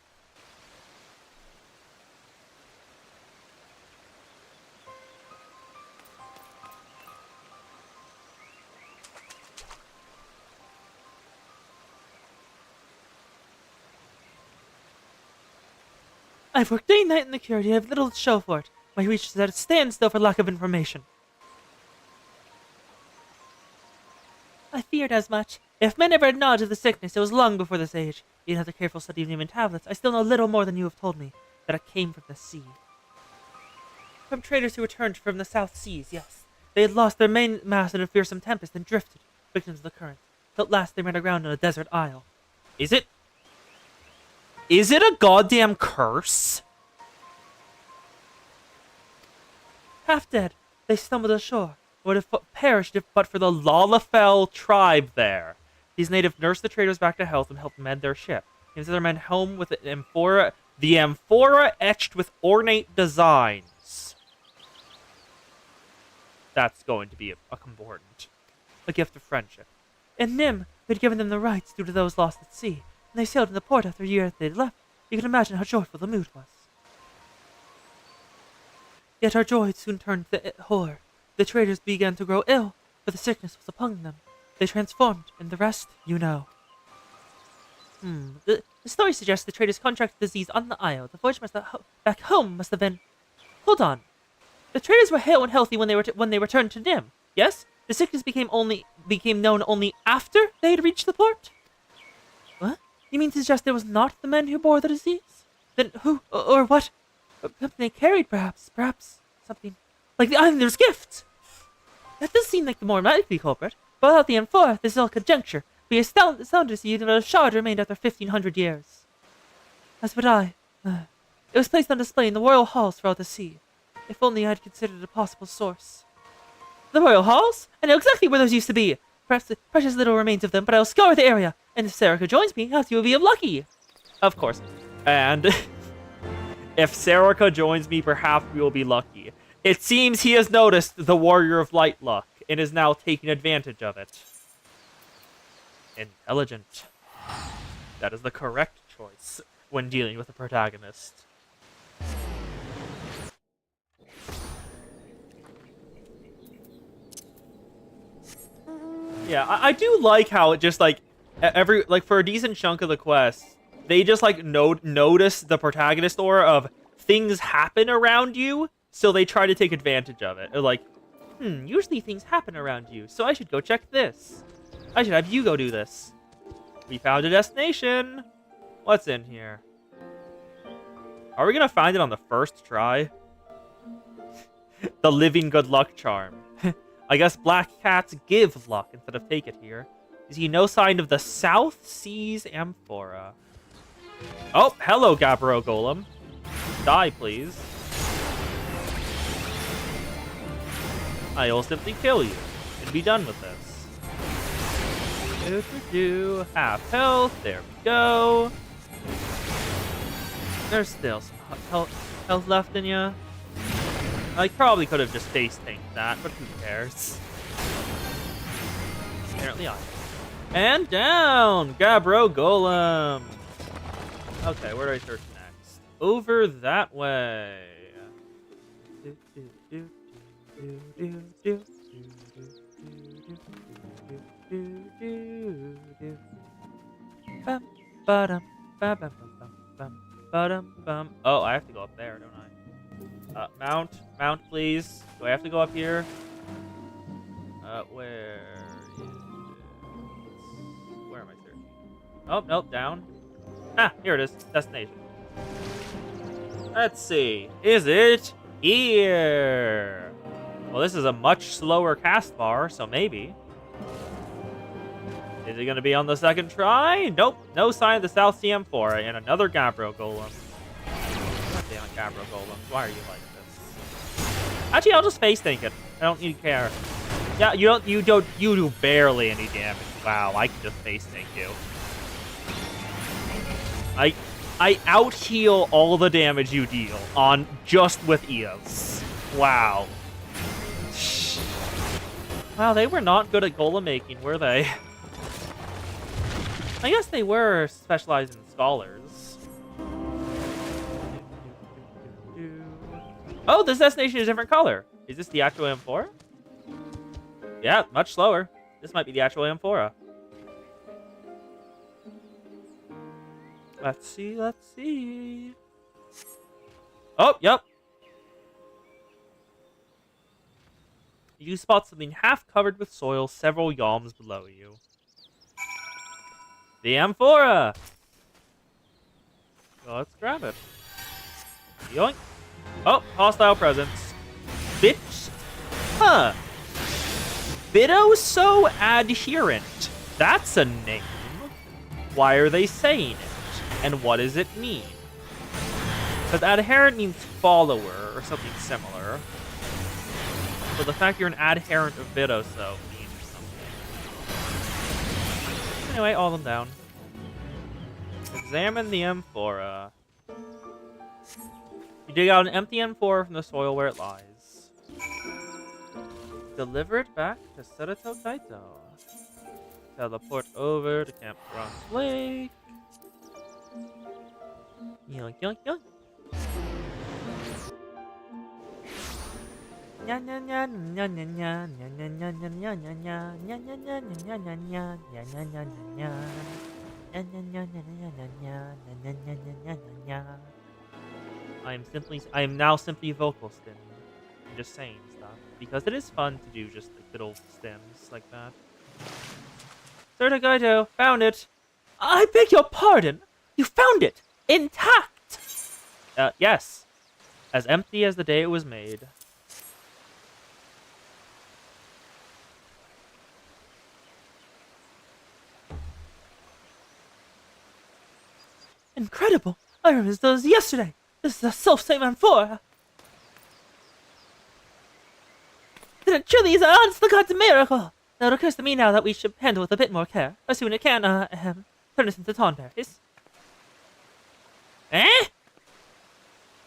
I've worked day and night in the cure, yet I have little to show for it. My reach is at a standstill for lack of information. I feared as much. If men ever had knowledge of the sickness, it was long before this age. Even after careful study of human tablets, I still know little more than you have told me, that it came from the sea. From traders who returned from the South Seas, yes. They had lost their main mast in a fearsome tempest and drifted, victims of the current, till at last they ran aground on a desert isle. Is it a goddamn curse? Half dead, they stumbled ashore, would have perished if but for The Lalafell tribe there. These natives nursed the traders back to health and helped mend their ship. They sent their men home with the amphora etched with ornate designs. That's going to be a important. a gift of friendship. In Nim, we had given them the rights due to those lost at sea, and they sailed in the port after a year they'd left. You can imagine how joyful the mood was. Yet our joy soon turned to horror. The traders began to grow ill, for the sickness was upon them. They transformed, and the rest you know. The story suggests the traders contracted disease on the isle. The voyage back home must have been... Hold on. The traders were hale and healthy when they returned to Nim. Yes, the sickness became known only after they had reached the port. What? You mean to suggest it was not the men who bore the disease? Then who or what? Something they carried, perhaps something like the islander's gift. That does seem like the more likely culprit. But without the M4, this is all conjecture. We are astounded to see that a shard remained after 1,500 years. As would I. It was placed on display in the royal halls throughout the sea. If only I had considered it a possible source. The royal halls? I know exactly where those used to be. Perhaps the precious little remains of them, but I'll scour the area. And if Sarika joins me, I'll be lucky. Of course. And if Sarika joins me, perhaps we will be lucky. It seems he has noticed the Warrior of Light luck and is now taking advantage of it. Intelligent. That is the correct choice when dealing with the protagonist. Yeah, I do like how it just, like, for a decent chunk of the quest, they just, like, notice the protagonist aura of things happen around you, so they try to take advantage of it. They're like, usually things happen around you, so I should go check this. I should have you go do this. We found a destination. What's in here? Are we gonna find it on the first try? The living good luck charm. I guess black cats give luck instead of take it here. You see no sign of the South Seas Amphora. Oh, hello, Gabbro Golem. Die, please. I will simply kill you and be done with this. Half health. There we go. There's still some health left in you. I probably could have just face tanked that, but who cares? Apparently I am. And down! Gabbro Golem! Okay, where do I search next? Over that way. Oh, I have to go up there, don't I? Mount, please. Do I have to go up here? Where is it? Where am I searching? Oh, nope, down. Ah, here it is. Destination. Let's see. Is it here? Well, this is a much slower cast bar, so maybe. Is it going to be on the second try? Nope. No sign of the South Sea Amphora and another Gabbro Golem. God damn it, Gabbro Golems. Why are you like this? Actually, I'll just face tank it. I don't need to care. Yeah, you do barely any damage. Wow, I can just face tank you. I out heal all the damage you deal on just with Eos. Wow. Wow, they were not good at golem making, were they? I guess they were specialized in scholars. Oh, this destination is a different color. Is this the actual Amphora? Yeah, much slower. This might be the actual Amphora. Let's see. Oh, yep. You spot something half covered with soil several yalms below you. The Amphora! Well, let's grab it. Yoink. Oh, hostile presence. Bitch. Huh. Bidoso Adherent. That's a name. Why are they saying it? And what does it mean? Because adherent means follower or something similar. So the fact you're an adherent of Bidoso means something. Anyway, all of them down. Examine the Amphora. You dig out an empty Amphora from the soil where it lies. Delivered back to Serato Kaito. Teleport over to Camp Bronze Lake. Yoink, yoink, yoink. I am now simply vocal stimming. I'm just saying stuff. Because it is fun to do just like little stems like that. Sertagaito, found it! I beg your pardon! You found it! Intact! Yes. As empty as the day it was made. Incredible! I remember those yesterday! This is the self-same amphora! Then it truly is an honest to God's miracle! Now it occurs to me now that we should handle it with a bit more care, or soon it can, turn us into tonberries. Eh?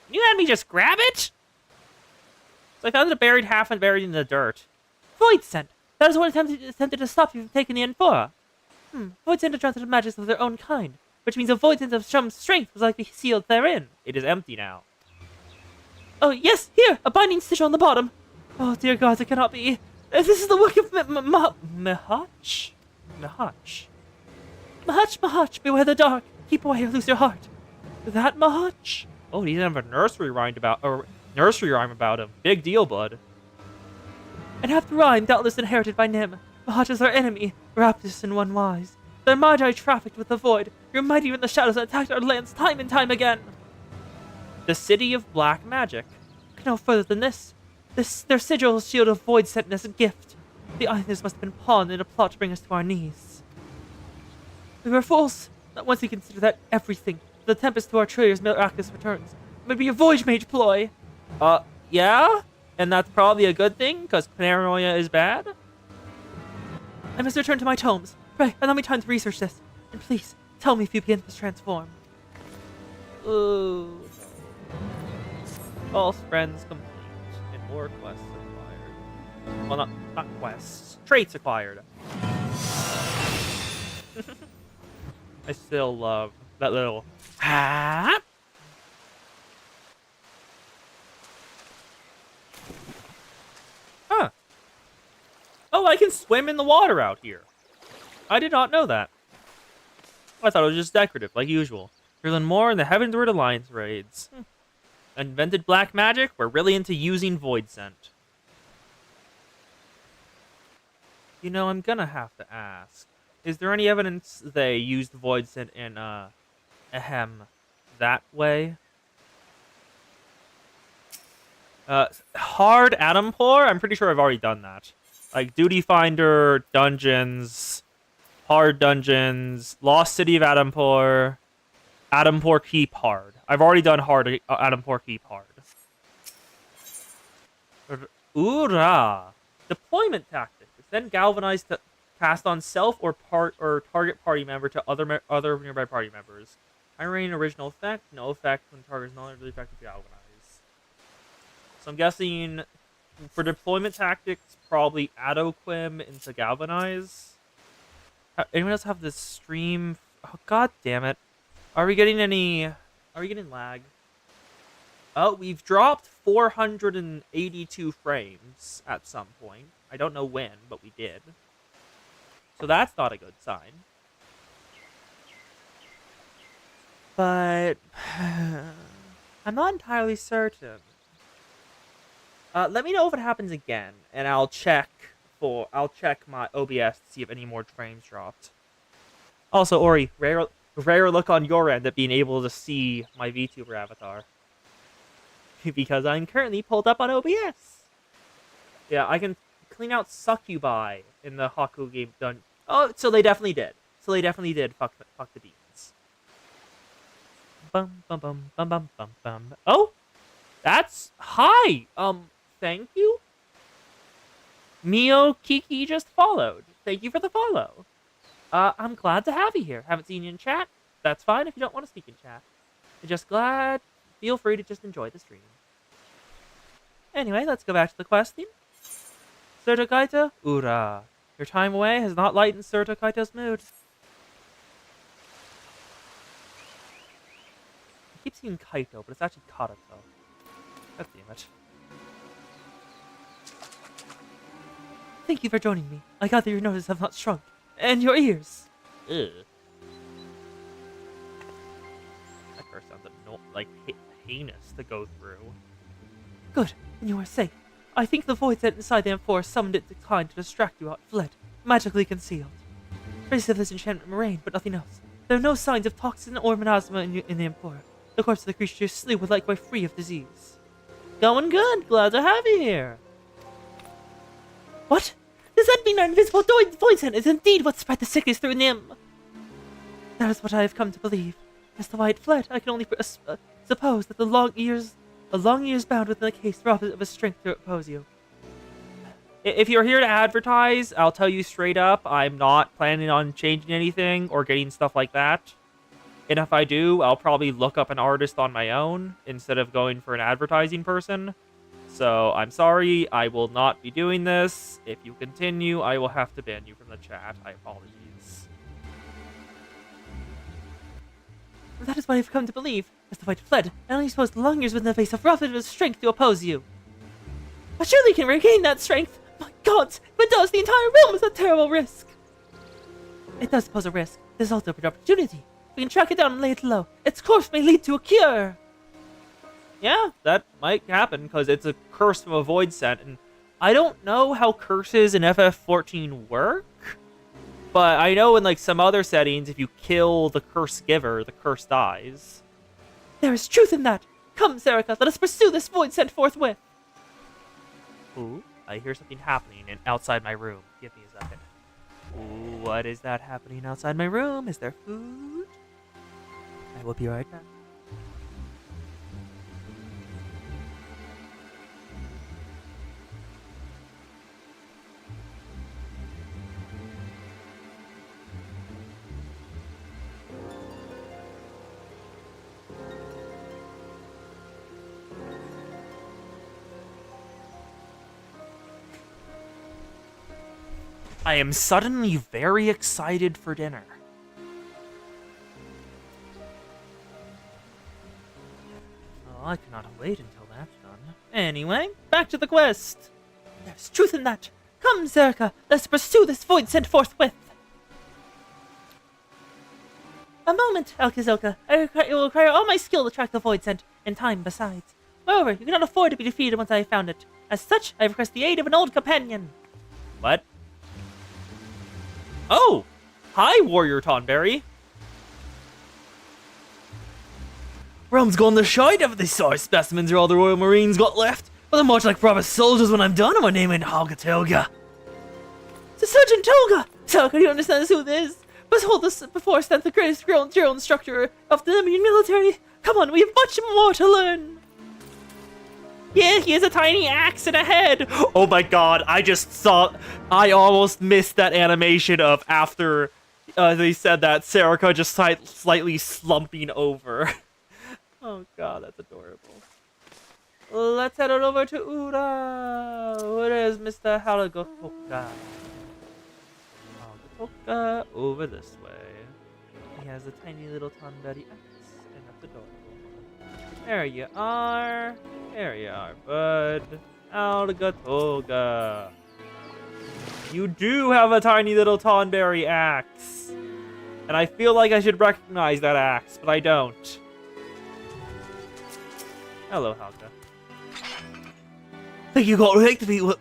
You had me just grab it? So I found it buried half and buried in the dirt. Void Scent! That is what attempted to stop you from taking the amphora. Void Scent attracted magics of their own kind, which means a Void Scent of some strength was likely sealed therein. It is empty now. Oh, yes, here! A binding stitch on the bottom! Oh, dear gods, it cannot be! This is the work of Mahach? Mahach, beware the dark! Keep away or lose your heart! That Mahach? Oh, he didn't have a nursery rhyme about him. Big deal, bud. And half the rhyme doubtless inherited by Nim. Mahach is our enemy, Raptus in one wise. Their Magi trafficked with the void, grew mightier in the shadows and attacked our lands time and time again. The city of black magic. Look no further than this. Their sigil shield of void sent as a gift. The Islanders must have been pawned in a plot to bring us to our knees. We were fools. Not once we considered that everything, the tempest to our traders miraculous returns, may be a voyage mage ploy. Yeah? And that's probably a good thing, because paranoia is bad? I must return to my tomes. Pray, allow me time to research this. And please, tell me if you begin to transform. Ooh. False friends complete. And more quests acquired. Well, not quests. Traits acquired. I still love that little... Ah! Huh. Oh, I can swim in the water out here. I did not know that. I thought it was just decorative, like usual. We learn more in the Heavenward Alliance raids. Invented black magic? We're really into using Void Scent. You know, I'm gonna have to ask. Is there any evidence they used Void Scent in, that way? Hard Atom Pour? I'm pretty sure I've already done that. Like, Duty Finder, Dungeons, Hard Dungeons, Lost City of Atom Pour Keep Hard. I've already done Hard Atom Pour Keep Hard. Oorah! Deployment tactic. It's then galvanized to cast on self or target party member to other nearby party members. High range original effect, no effect when target is not really effective to galvanize. So I'm guessing for deployment tactics, probably Adoquim into galvanize. Anyone else have this stream? Oh, god damn it. Are we getting lag? Oh, we've dropped 482 frames at some point. I don't know when, but we did. So that's not a good sign. But I'm not entirely certain. Let me know if it happens again, and I'll check my OBS to see if any more frames dropped. Also, Ori, rare look on your end at being able to see my VTuber avatar. Because I'm currently pulled up on OBS. Yeah, I can clean out Succubi in the Haku game done. Oh, so they definitely did. Fuck the beans. Bum bum bum bum bum bum bum. Oh, that's hi. Thank you. Mio Kiki just followed. Thank you for the follow. I'm glad to have you here. Haven't seen you in chat. That's fine if you don't want to speak in chat. I'm just glad. Feel free to just enjoy the stream. Anyway, let's go back to the questing. Surta Kaito? Ura. Your time away has not lightened Surta Kaito's mood. I keep seeing Kaito, but it's actually Karato. God damn it. Thank you for joining me. I gather your noses have not shrunk. And your ears. Ugh. That curse sounds like heinous to go through. Good, then you are safe. I think the void set inside the M4 summoned its decline to distract you out fled, magically concealed. Traces of this enchantment remain, but nothing else. There are no signs of toxin or miasma in the M4. The corpse of the creature you slew would likewise free of disease. Going good. Glad to have you here. What? Does that mean our invisible void scent is indeed what spread the sickness through Nim? That is what I have come to believe. As to why it fled, I can only suppose that the long years bound within the case robbed it of his strength to oppose you. If you're here to advertise, I'll tell you straight up, I'm not planning on changing anything or getting stuff like that. And if I do, I'll probably look up an artist on my own instead of going for an advertising person. So I'm sorry, I will not be doing this. If you continue, I will have to ban you from the chat. I apologize. That is what I have come to believe. As the fight fled, I only suppose the long years within the face have robbed it of its strength to oppose you. But surely you can regain that strength. My God, if it does, the entire realm is a terrible risk. It does pose a risk. There's also an opportunity. We can track it down and lay it low. Its course may lead to a cure. Yeah, that might happen because it's a curse from a void scent, and I don't know how curses in FF14 work, but I know in like some other settings, if you kill the curse giver, the curse dies. There is truth in that. Come, Serica, let us pursue this void scent forthwith. Ooh, I hear something happening outside my room. Give me a second. Ooh, what is that happening outside my room? Is there food? I will be right back. I am suddenly very excited for dinner. Oh, I cannot wait until that's done. Anyway, back to the quest. There's truth in that. Come, Zerka, let's pursue this void scent forthwith. A moment, Alkazoka. I will require all my skill to track the void scent, and time besides. Moreover, you cannot afford to be defeated once I have found it. As such, I request the aid of an old companion. What? Oh! Hi, Warrior Tonberry. Realm's gone to shite after they saw specimens or all the Royal Marines got left. But they're much like proper soldiers when I'm done, and my name ain't Holga Toga. So Sergeant Toga! Toga, do you understand who this is? Behold this before stands the greatest drill instructor of the Numian military. Come on, we have much more to learn. Yeah, he has a tiny axe and a head. Oh my god, I almost missed that animation of after they said that, Serica just slightly slumping over. Oh god, that's adorable. Let's head on over to Ura. Where is Mr. Haragotoka? Haragotoka, over this way. He has a tiny little Tonberry axe, and that's adorable. There you are. There you are, bud. Haragotoka. You do have a tiny little Tonberry axe. And I feel like I should recognize that axe, but I don't. Hello, Helga. Think you got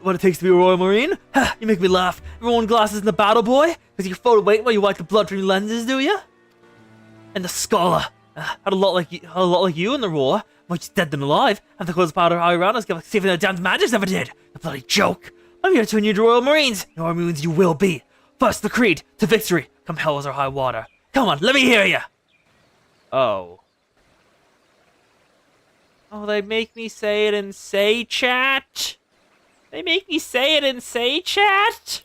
what it takes to be a Royal Marine? Ha, you make me laugh. Everyone glasses in the battle, boy? Because you photo wait while you wipe the blood from your lenses, do you? And the scholar. Had a lot like you in the war. Much dead than alive. And the close powder high around us give saving the damned magics never did. The bloody joke. I'm here to turn you to Royal Marines. Royal Marines you will be. First the creed, to victory. Come hell or high water. Come on, let me hear ya. Oh. Oh, they make me say it in say chat? They make me say it in say chat?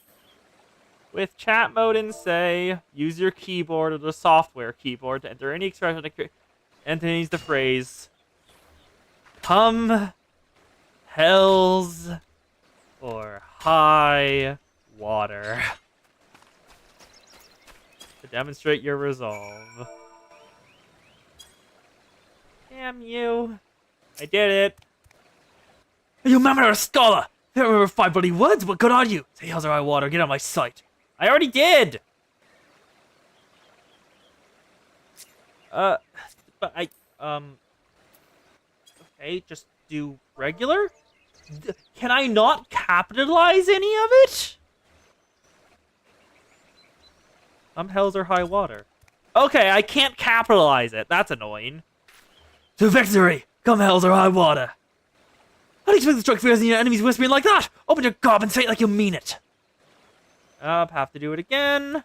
With chat mode in say, use your keyboard or the software keyboard to enter any expression that contains the phrase, come hells or high water. To demonstrate your resolve. Damn you. I did it. You man are a scholar! You don't remember 5 bloody words? What good on you? Say hell's or high water, get out of my sight. I already did! But I, okay, just do regular? Can I not capitalize any of it? Some hells or high water. Okay, I can't capitalize it. That's annoying. To victory! Come hell's or high water! How do you expect to strike fears in your enemies whispering like that? Open your gob and say it like you mean it! Have to do it again.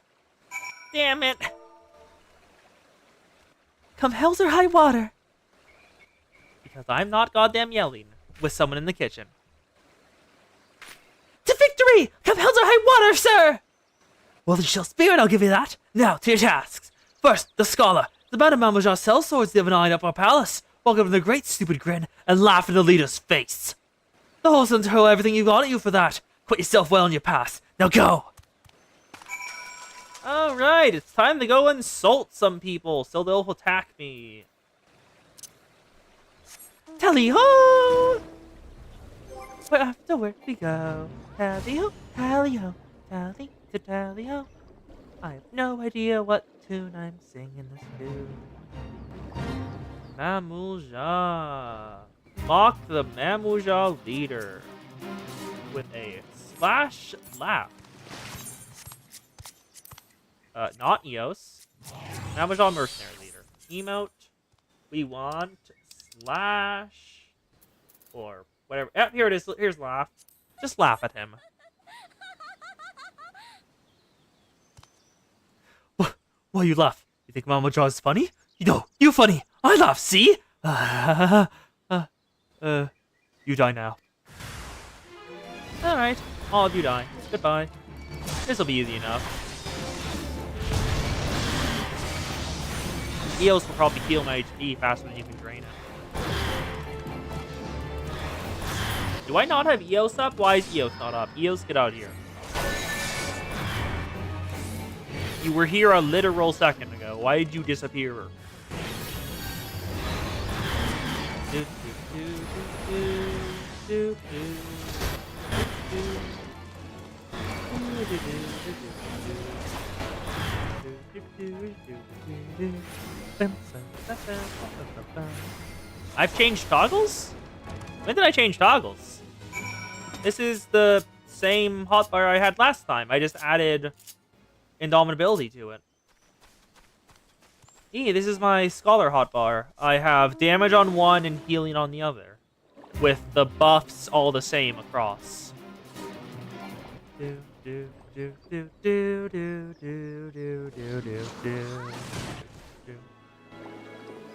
Damn it. Come hell's or high water. Because I'm not goddamn yelling with someone in the kitchen. To victory! Come hell's or high water, sir! Well, you shall spear and I'll give you that. Now, to your tasks. First, the scholar. The man of Mademoiselle sells swords the other night up our palace. Walk up with a great stupid grin and laugh in the leader's face. The horse will throw everything you got at you for that. Quit yourself well on your pass. Now go! Alright, it's time to go insult some people so they'll attack me. Tally-ho! Where we go? Tally-ho, tally-ho, tally to tally-ho. I have no idea what tune I'm singing this to. Mamouja. Mock the Mamouja leader with a slash laugh. Not Eos. Mamouja mercenary leader. Emote. We want slash or whatever. Yep, here it is. Here's laugh. Just laugh at him. Why you laugh? You think Mama Jaw is funny? No, you funny. I laugh, see? You die now. Alright, all of you die. Goodbye. This'll be easy enough. Eos will probably heal my HP faster than you can drain it. Do I not have Eos up? Why is Eos not up? Eos, get out of here. You were here a literal second ago. Why did you disappear? I've changed toggles? When did I change toggles? This is the same hotbar I had last time. I just added indomitability to it. This is my scholar hotbar. I have damage on one and healing on the other, with the buffs all the same across.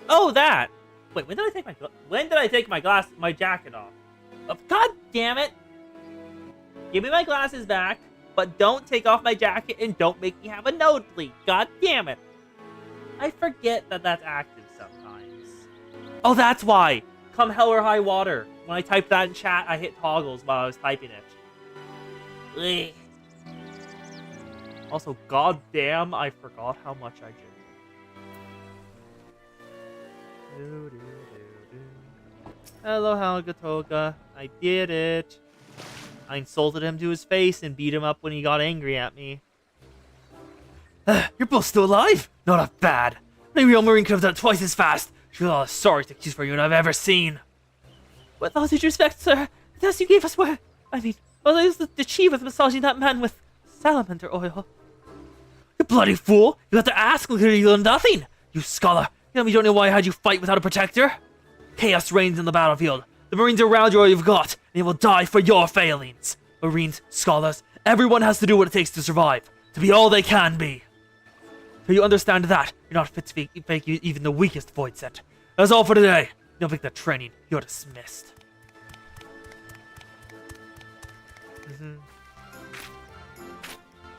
Oh, that! Wait, when did I take my jacket off? Oh, God damn it! Give me my glasses back, but don't take off my jacket and don't make me have a nosebleed. God damn it! I forget that that's active sometimes. Oh, that's why! Come hell or high water. When I typed that in chat, I hit toggles while I was typing it. Ugh. Also, goddamn, I forgot how much I did. Hello, Halgatoga. I did it. I insulted him to his face and beat him up when he got angry at me. You're both still alive? Not a bad. No real Marine could have done it twice as fast. She's all the sorriest excuse for you I've ever seen. With all due respect, sir, the test you gave us were... I was the chief of massaging that man with salamander oil. You bloody fool! You got to ask, look at you done nothing! You scholar! You don't know why I had you fight without a protector? Chaos reigns in the battlefield. The Marines around you are all you've got, and they will die for your failings. Marines, scholars, everyone has to do what it takes to survive, to be all they can be. So you understand that, you're not fit to fake even the weakest void set. That's all for today. You don't make the training, you're dismissed.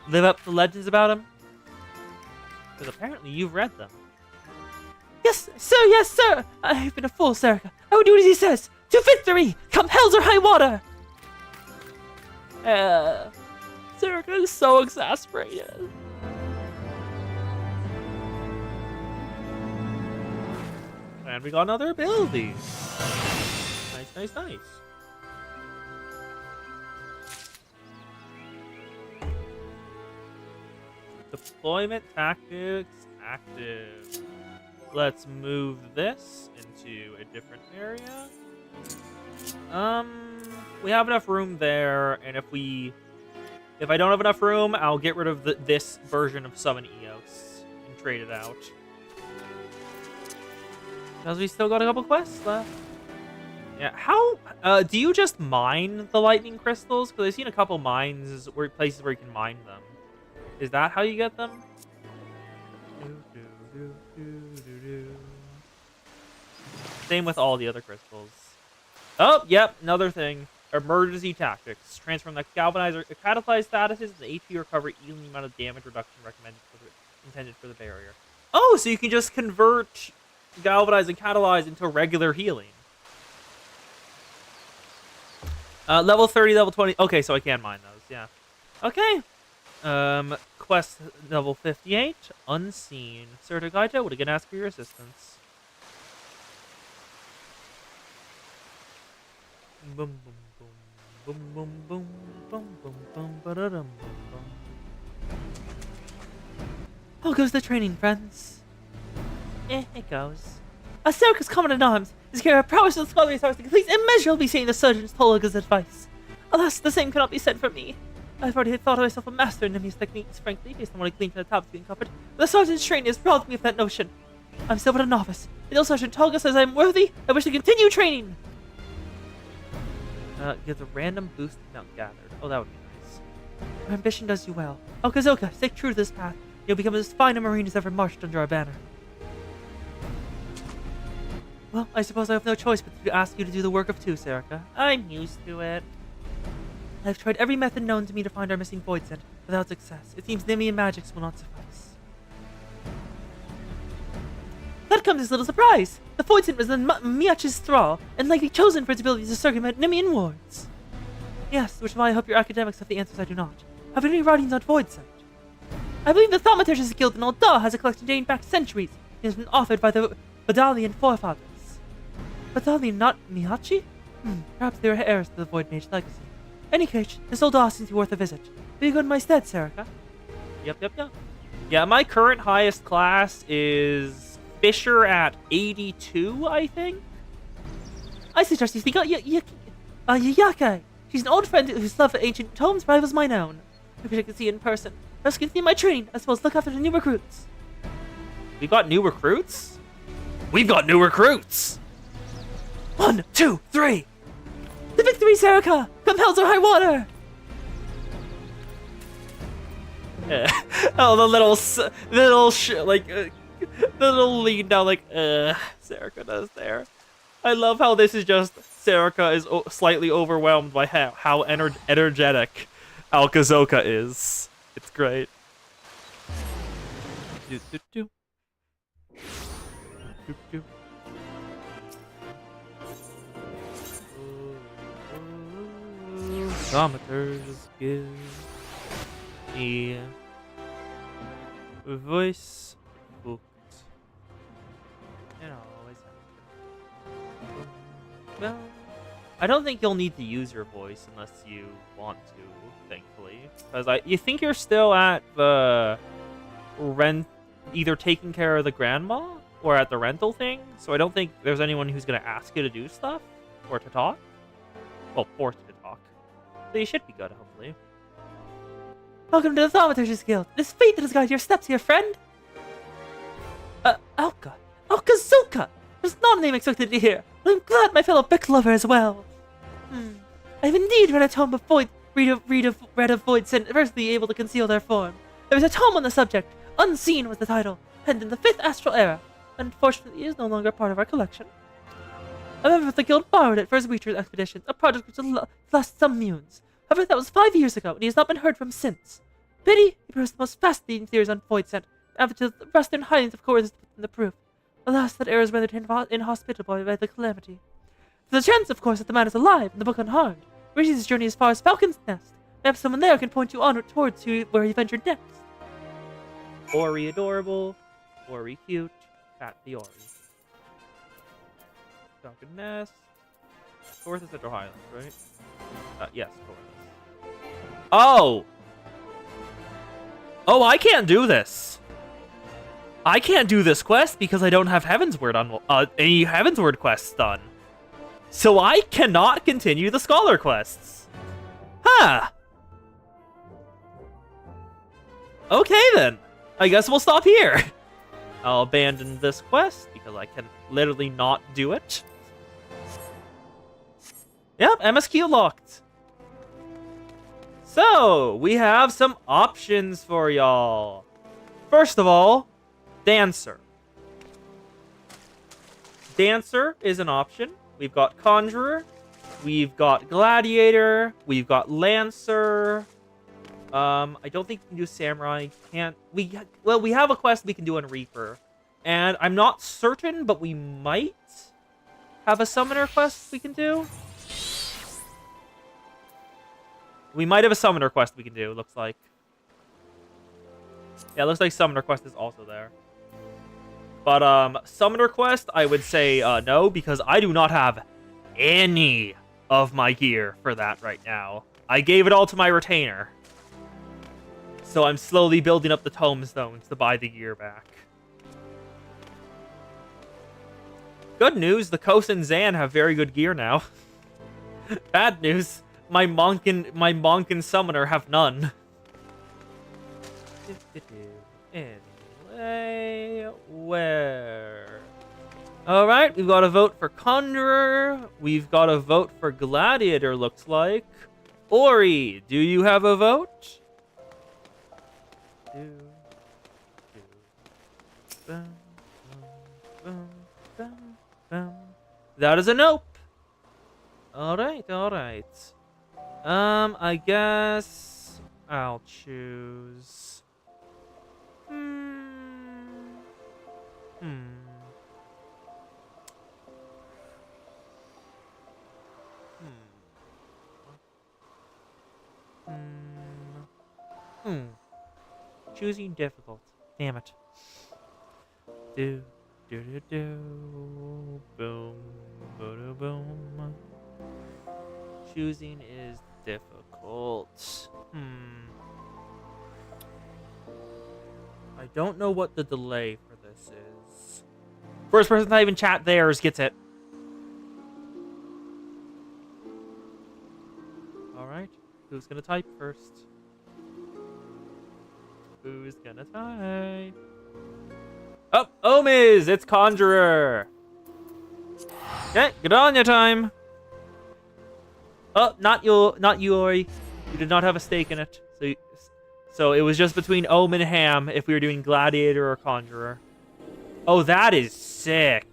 Live up to legends about him? Because apparently you've read them. Yes, sir! I've been a fool, sir. I will do as he says. To victory! Come hells or high water! Serica is so exasperated. And we got another ability. Nice, nice, nice. Deployment tactics active. Let's move this into a different area. We have enough room there, and if I don't have enough room, I'll get rid of this version of Summon Eos and trade it out. Because we still got a couple quests left. Yeah, how do you just mine the lightning crystals? Because I've seen a couple mines places where you can mine them. Is that how you get them? Same with all the other crystals. Oh, yep, another thing. Emergency tactics. Transform the galvanizer catalyzed statuses and HP recovery equal amount of damage reduction intended for the barrier. Oh, so you can just convert galvanize and catalyze into regular healing. Level 30, level 20. Okay, so I can mine those, yeah. Okay. Quest level 58. Unseen. Sir Gaito would again ask for your assistance. Boom, boom, boom. Boom, boom, boom. Boom, boom, boom. Ba-da-dum, boom, boom. How goes the training, friends? It goes. Serica's common arms is here a prowess of scholarly stars to complete immeasurably seeing the surgeon's Tolga's advice. Alas, the same cannot be said for me. I've already thought of myself a master in Nemi's techniques, frankly, based on what I gleaned from the tablets being covered. But the sergeant's training has robbed me of that notion. I'm still but a novice. Until Sergeant Tolga says I'm worthy, I wish to continue training. Get a random boost amount gathered. Oh, that would be nice. Your ambition does you well. Okazoka, stick true to this path. You'll become as fine a marine as ever marched under our banner. Well, I suppose I have no choice but to ask you to do the work of two, Serica. I'm used to it. I've tried every method known to me to find our missing void scent, without success. It seems Nemi and magics will not suffice. That comes as little surprise! The void scent was in Miachi's thrall, and likely chosen for its ability to circumvent Nemean wards. Yes, which is why I hope your academics have the answers I do not. Have you any writings on void scent? I believe the Thaumaturge's Guild in Old Daw has a collection dating back centuries. It has been authored by the Badalian forefathers. Badalian, not Mihachi? Perhaps they were heirs to the Void Mage legacy. Any case, this old Daw seems to be worth a visit. Will you go in my stead, Serica? Yep. Yeah, my current highest class is Fisher at 82, I think? I suggest you seek out Yayake. She's an old friend whose love for ancient tomes rivals mine own. I wish I could see you in person. I was continue my training, as well as look after the new recruits. We've got new recruits? We've got new recruits! 1, 2, 3! The victory, Serica! Compels our high water! Oh, the little lean down, like, Serica does there. I love how this is just Serica is slightly overwhelmed by how energetic Alkazoka is. It's great. Do. Thaumaturge's give me voice booked. And always have. Well, I don't think you'll need to use your voice unless you want to, thankfully. Because you think you're still at the either taking care of the grandma or at the rental thing, so I don't think there's anyone who's going to ask you to do stuff or to talk. Well, forced to talk. So you should be good, hopefully. Welcome to the Thaumaturge's Guild. It is fate that has guided your steps here, friend. Alkazoka! That's not a name expected to hear, but I'm glad my fellow book lover as well. I have indeed read a tome of void, read of void scent, adversely able to conceal their form. There was a tome on the subject. Unseen was the title, penned in the 5th Astral Era. Unfortunately, it is no longer part of our collection. A member of the guild borrowed it for his research expeditions, a project which will last some moons. However, that was 5 years ago, and he has not been heard from since. Pity, he produced the most fascinating theories on void scent, average to the western highlands of course in the proof. Alas, that error is rendered inhospitable by the calamity. For the chance, of course, that the man is alive and the book unharmed, reaches his journey as far as Falcon's Nest, Perhaps someone there can point you onward towards where you ventured next. Ori adorable. Ori cute. Cat the Ori. Falcon Nest. Torth is Central Highlands, right? Yes, Torth. Oh! Oh, I can't do this. I can't do this quest because I don't have Heavensward on any Heavensward quests done. So I cannot continue the Scholar quests. Huh. Okay then. I guess we'll stop here. I'll abandon this quest because I can literally not do it. Yep, MSQ locked. So, we have some options for y'all. First of all, Dancer. Dancer is an option. We've got Conjurer. We've got Gladiator. We've got Lancer. I don't think we can do Samurai. Well, we have a quest we can do on Reaper. And I'm not certain, but we might have a Summoner quest we can do. We might have a Summoner quest we can do, looks like. Yeah, it looks like Summoner quest is also there. But, Summoner quest, I would say, no, because I do not have any of my gear for that right now. I gave it all to my retainer. So I'm slowly building up the tomestones to buy the gear back. Good news, the Kos and Zan have very good gear now. Bad news, my monk and summoner have none. Anyway, where? Alright, we've got a vote for Conjurer. We've got a vote for Gladiator, looks like. Ori, do you have a vote? That is a nope. Alright. I guess I'll choose. Choosing difficult. Damn it. Do do do do boom boom boom. Choosing is difficult. I don't know what the delay for this is. First person to even chat theirs gets it. Alright. Who's gonna type first? Who's gonna type? Oh, Omiz! It's Conjurer! Okay, get on your time. Oh, not you, Ori. You did not have a stake in it. So it was just between Ohm and Ham if we were doing Gladiator or Conjurer. Oh, that is sick.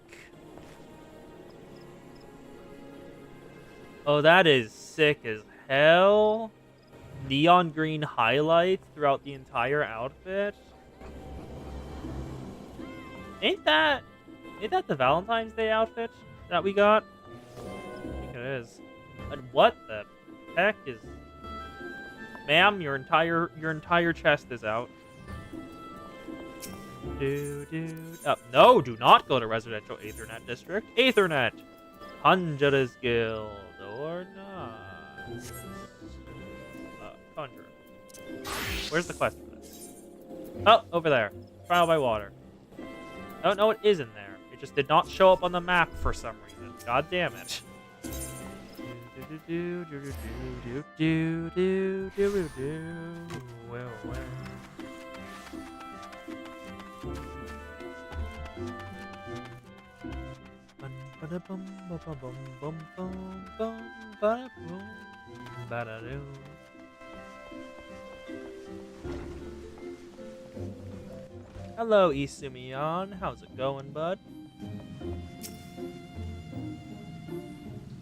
Oh, that is sick as hell. Neon green highlights throughout the entire outfit. Ain't that the Valentine's Day outfit that we got? I think it is. And what the heck is... Ma'am, your entire chest is out. No, do not go to Residential Aethernet District. Aethernet! Conjurer's Guild, or not. Conjurer. Where's the quest for this? Oh, over there. Trial by water. Oh, no, it is in there. It just did not show up on the map for some reason. God damn it. Hello, Isumiyan. How's it going, bud?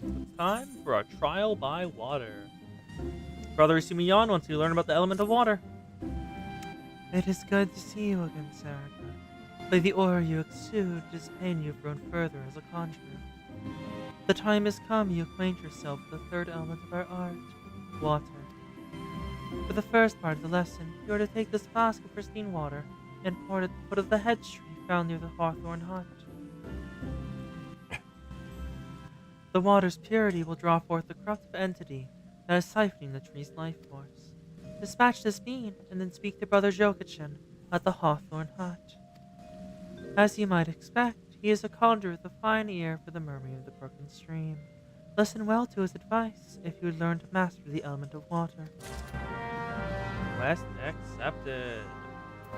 It's time for our trial by water. Brother Isumiyan wants you to learn about the element of water. It is good to see you again, Sarika. By the aura you exude, it is pain you've grown further as a conjurer. The time has come you acquaint yourself with the third element of our art, water. For the first part of the lesson, you are to take this flask of pristine water and pour it at the foot of the hedge tree found near the hawthorn hut. The water's purity will draw forth the corruptive entity that is siphoning the tree's life force. Dispatch this being, and then speak to Brother Jokachin at the hawthorn hut. As you might expect, he is a conjurer with a fine ear for the murmuring of the brook and stream. Listen well to his advice if you would learn to master the element of water. Quest accepted.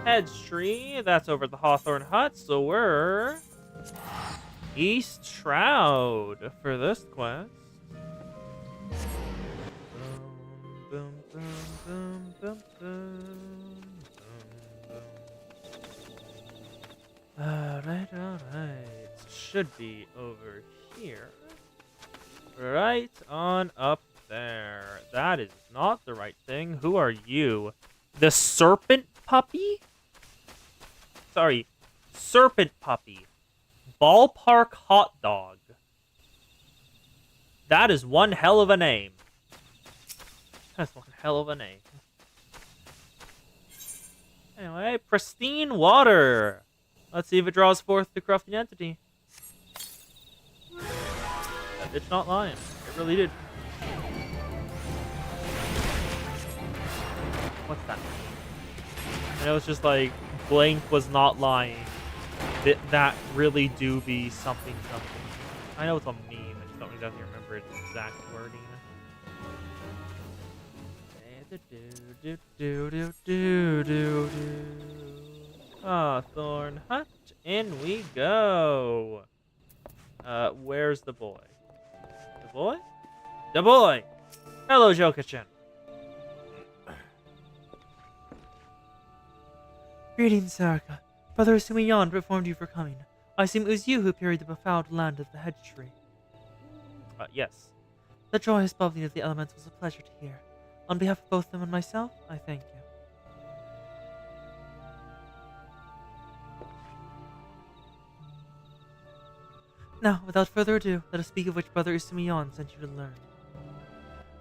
Hedge tree, that's over at the Hawthorn Hut, so we're East Shroud for this quest. Boom, boom, boom, boom, boom, boom. Alright. Should be over here. Right on up there. That is not the right thing. Who are you? The serpent puppy? Sorry, serpent puppy. Ballpark hot dog. That is one hell of a name. That's one hell of a name. Anyway, pristine water. Let's see if it draws forth the corrupting entity. That bitch not lying. It really did. What's that? I know it's just like, Blank was not lying. That really do be something. I know it's a meme, I just don't exactly remember its exact wording. Thorn Hut, in we go. Where's the boy? The boy? The boy! Hello, Jokachin. Greetings, Sarika. Brother Sumiyan performed you for coming. I assume it was you who purified the befouled land of the hedge tree. Yes. The joyous bubbling of the elements was a pleasure to hear. On behalf of both them and myself, I thank you. Now, without further ado, let us speak of which Brother Usumiyan sent you to learn.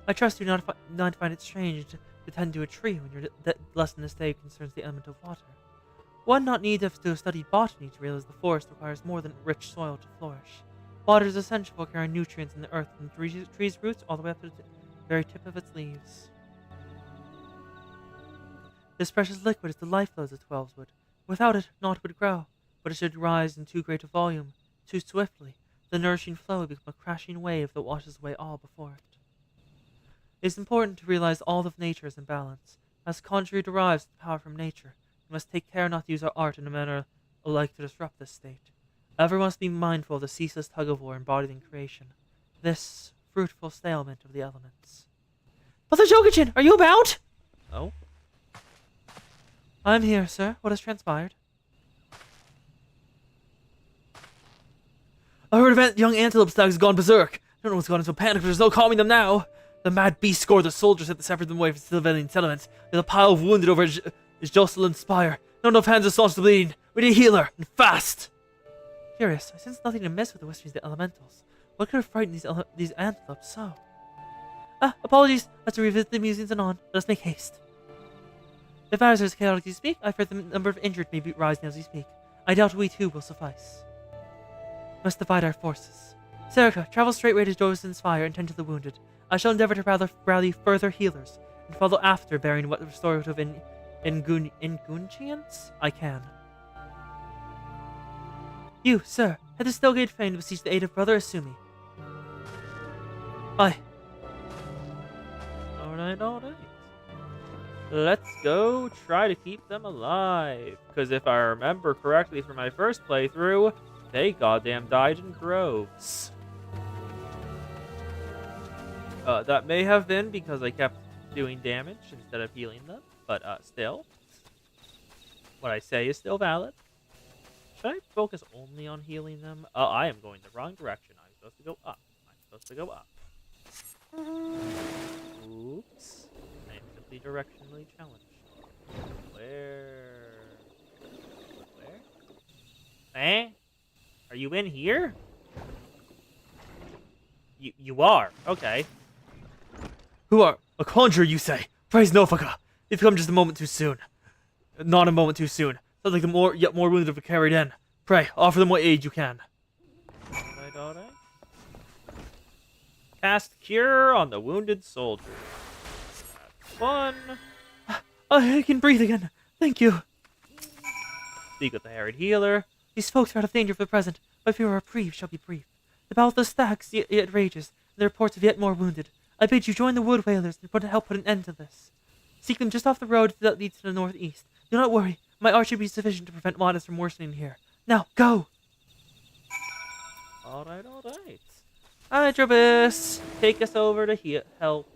I trust you not find it strange to tend to a tree when your lesson this day concerns the element of water. One not need to have studied botany to realize the forest requires more than rich soil to flourish. Water is essential for carrying nutrients in the earth from the tree's roots all the way up to the very tip of its leaves. This precious liquid is the lifeblood of Twelveswood. Without it, naught would grow, but it should rise in too great a volume, too swiftly. The nourishing flow would become a crashing wave that washes away all before it. It is important to realize all of nature is in balance. As conjurer derives the power from nature, we must take care not to use our art in a manner alike to disrupt this state. Everyone must be mindful of the ceaseless tug-of-war embodied in creation, this fruitful stalemate of the elements. Brother Jokachin, are you about? Oh? I am here, sir. What has transpired? I heard a young antelope stag has gone berserk. I don't know what's gone into a panic, but there's no calming them now. The mad beast scored the soldiers that separated them away from civilian settlements. There's a pile of wounded over his Jocelyn Spire. Not enough hands to staunch the bleeding. We need a healer, and fast! Curious, I sense nothing amiss with the whisperings of the elementals. What could have frightened these antelopes so? Apologies. Let's revisit the musings anon. Let us make haste. If matters are as chaotic as you speak, I've heard the number of injured may be rising as we speak. I doubt we too will suffice. Must divide our forces. Sarika, travel straightway to Jocelyn's Spire and tend to the wounded. I shall endeavor to rally further healers, and follow after bearing what restorative ingungians I can. You, sir, head to Stillgate Fane to beseech the aid of Brother Asumi. Aye. Alright. Let's go try to keep them alive. Because if I remember correctly from my first playthrough, they goddamn died in droves. That may have been because I kept doing damage instead of healing them, but still, what I say is still valid. Should I focus only on healing them? I am going the wrong direction. I'm supposed to go up. Oops. I am simply directionally challenged. Where? Eh? Are you in here? You are. Okay. Who are? A conjurer, you say? Praise Nofaka! You've come just a moment too soon. Not a moment too soon. Sounds like yet more wounded have been carried in. Pray, offer them what aid you can. Alright. Cast Cure on the wounded soldier. That's fun. I can breathe again. Thank you. Speak with the harried healer. These folks are out of danger for the present, but fear or reprieve shall be brief. The battle of the stacks yet rages, and the reports of yet more wounded. I bid you join the wood whalers and help put an end to this. Seek them just off the road that leads to the northeast. Do not worry, my art should be sufficient to prevent matters from worsening here. Now, go! Alright. Hydrobus, take us over to help.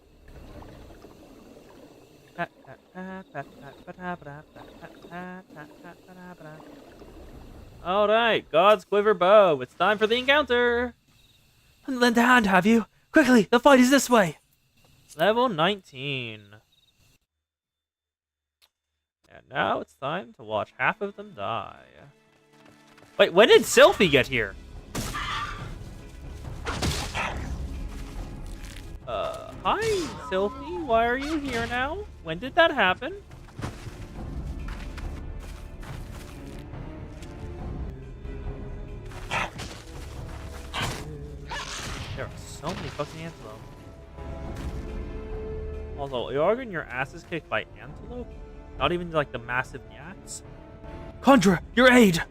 Alright, God's Quiver Bow. It's time for the encounter. Lend a hand, have you? Quickly, the fight is this way! Level 19. And now it's time to watch half of them die. Wait, when did Sylphie get here? Hi, Sylphie. Why are you here now? When did that happen? There are so many fucking antelope. Also, are you getting your asses kicked by antelope? Not even like the massive gnats? Conjurer, your aid!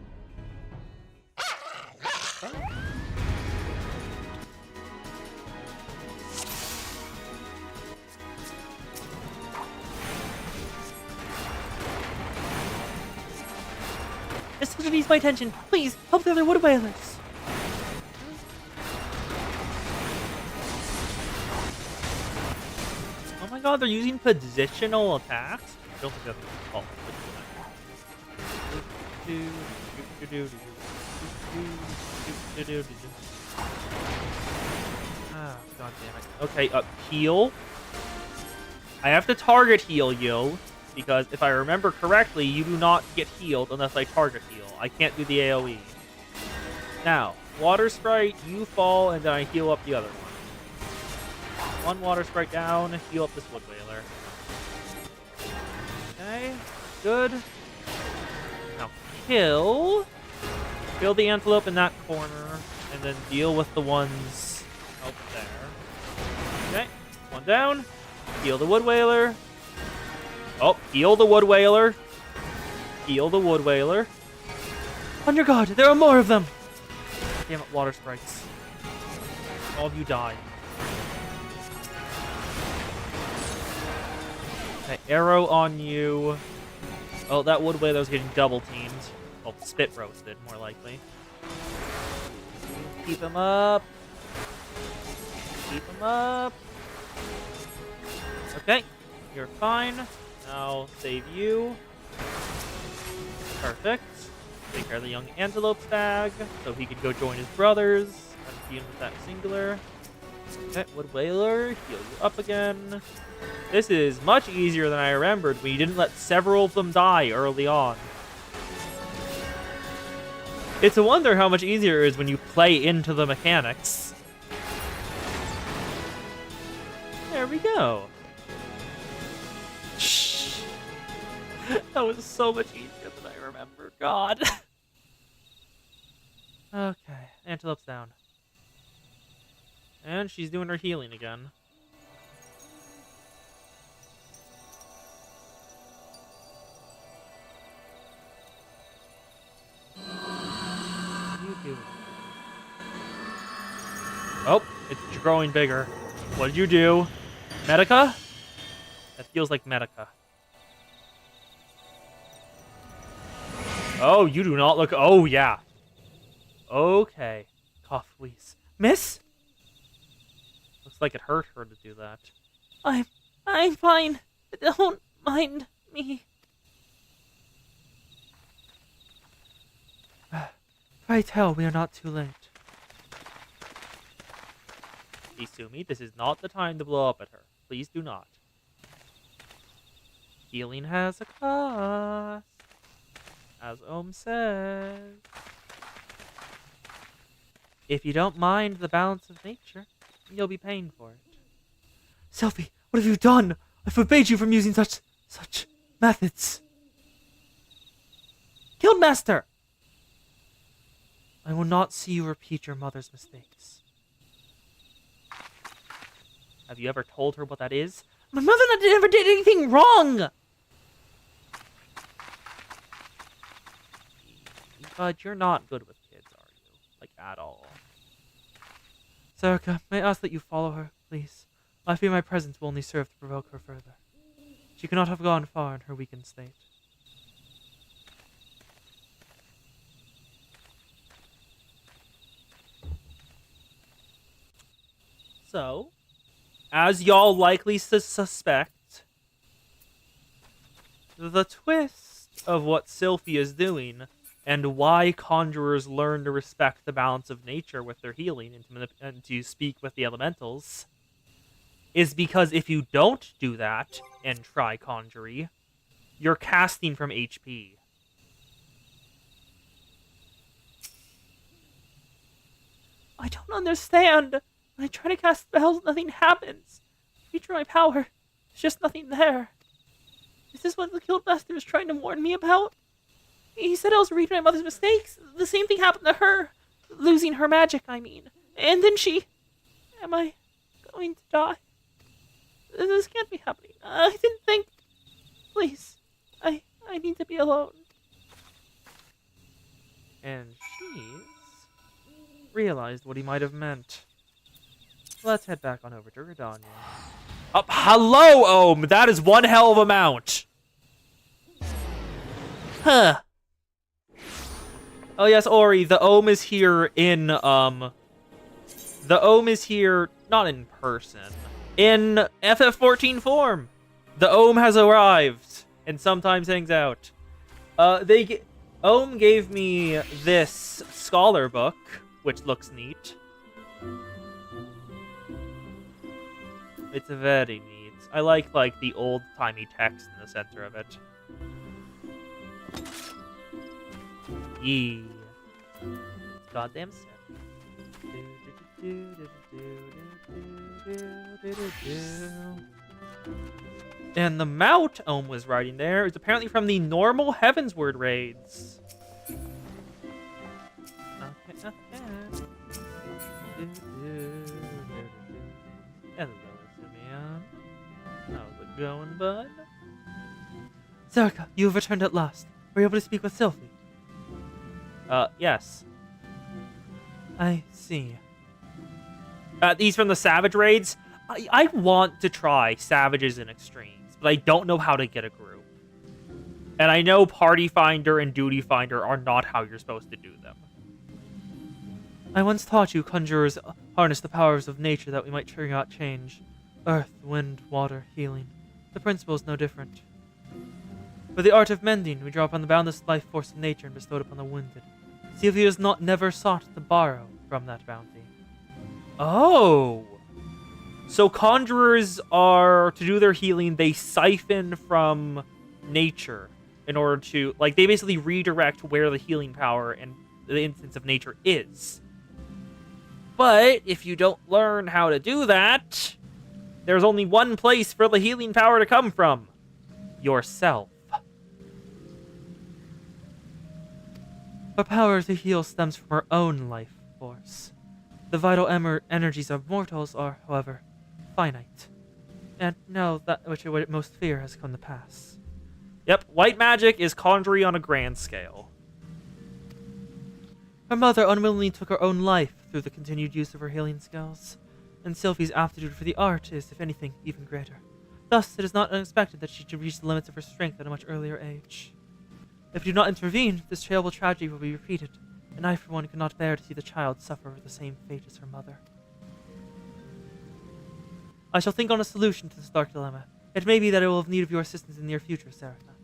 This soldier needs my attention. Please, help the other wood whalers. Oh my god, they're using positional attacks? I don't think that's what it's called. Ah, god damn it. Okay, heal. I have to target heal you, because if I remember correctly, you do not get healed unless I target heal. I can't do the AoE. Now, Water Sprite, you fall, and then I heal up the other one. One Water Sprite down, heal up this Wood Whaler. Okay, good. Now, kill the Antelope in that corner, and then deal with the ones out there. Okay, one down. Heal the Wood Whaler. Oh, heal the Wood Whaler. Heal the Wood Whaler. On your guard, there are more of them! Damn it, Water Sprites. All of you die. Okay, arrow on you. Oh, that Wood Whaler's getting double teamed. Oh, spit roasted, more likely. Keep him up. Keep him up. Okay, you're fine. Now save you. Perfect. Take care of the young Antelope Stag, so he can go join his brothers and deal with that singular. Okay, Wood Whaler, heal you up again. This is much easier than I remembered when you didn't let several of them die early on. It's a wonder how much easier it is when you play into the mechanics. There we go. Shh. That was so much easier than I remember. God. Okay, Antelope's down. And she's doing her healing again. Oh, it's growing bigger. What did you do? Medica? That feels like Medica. Oh, you do not look... Oh, yeah. Okay. Cough, wheeze. Miss? Looks like it hurt her to do that. I'm fine. Don't mind me. Pray tell we are not too late. Isumi, this is not the time to blow up at her. Please do not. Healing has a cost, as Ohm says. If you don't mind the balance of nature, you'll be paying for it. Sylphie, what have you done? I forbade you from using such methods. Guildmaster! I will not see you repeat your mother's mistakes. Have you ever told her what that is? My mother never did anything wrong! But you're not good with kids, are you? Like, at all. Serica, may I ask that you follow her, please? I fear my presence will only serve to provoke her further. She cannot have gone far in her weakened state. So, as y'all likely suspect, the twist of what Sylphie is doing and why conjurers learn to respect the balance of nature with their healing and to speak with the elementals is because if you don't do that and try conjury, you're casting from HP. I don't understand. When I try to cast spells, nothing happens. Feature my power, there's just nothing there. Is this what the Guildmaster is trying to warn me about? He said I was reading my mother's mistakes. The same thing happened to her. Losing her magic, I mean. And then she... Am I going to die? This can't be happening. I didn't think... Please. I need to be alone. And she's realized what he might have meant. Let's head back on over to Redania. Hello, Ohm! That is one hell of a mount! Huh. Oh yes, Ori, the Ohm is here in, The Ohm is here, not in person, in FF14 form! The Ohm has arrived, and sometimes hangs out. Ohm gave me this scholar book, which looks neat. It's very neat. I like the old-timey text in the center of it. Yee. Goddamn sick. And the mount Ohm was riding there is apparently from the normal Heavensward raids. Hello, Simeon. How's it going, bud? Serica, you have returned at last. Were you able to speak with Sylphie? Yes. I see. These from the Savage raids? I want to try Savages and Extremes, but I don't know how to get a group. And I know Party Finder and Duty Finder are not how you're supposed to do them. I once taught you conjurers harness the powers of nature that we might trigger out change. Earth, wind, water, healing. The principle is no different. For the art of mending, we draw upon the boundless life force of nature and bestow it upon the wounded. Sylphie has never sought to borrow from that bounty. Oh! So conjurers are, to do their healing, they siphon from nature in order to, they basically redirect where the healing power and the instance of nature is. But if you don't learn how to do that, there's only one place for the healing power to come from. Yourself. Our power to heal stems from our own life force. The vital energies of mortals are, however, finite. And now that which I would most fear has come to pass. Yep, white magic is conjuring on a grand scale. Her mother unwillingly took her own life through the continued use of her healing skills, and Sylphie's aptitude for the art is, if anything, even greater. Thus, it is not unexpected that she should reach the limits of her strength at a much earlier age. If we do not intervene, this terrible tragedy will be repeated, and I, for one, could not bear to see the child suffer the same fate as her mother. I shall think on a solution to this dark dilemma. It may be that I will have need of your assistance in the near future, Serica.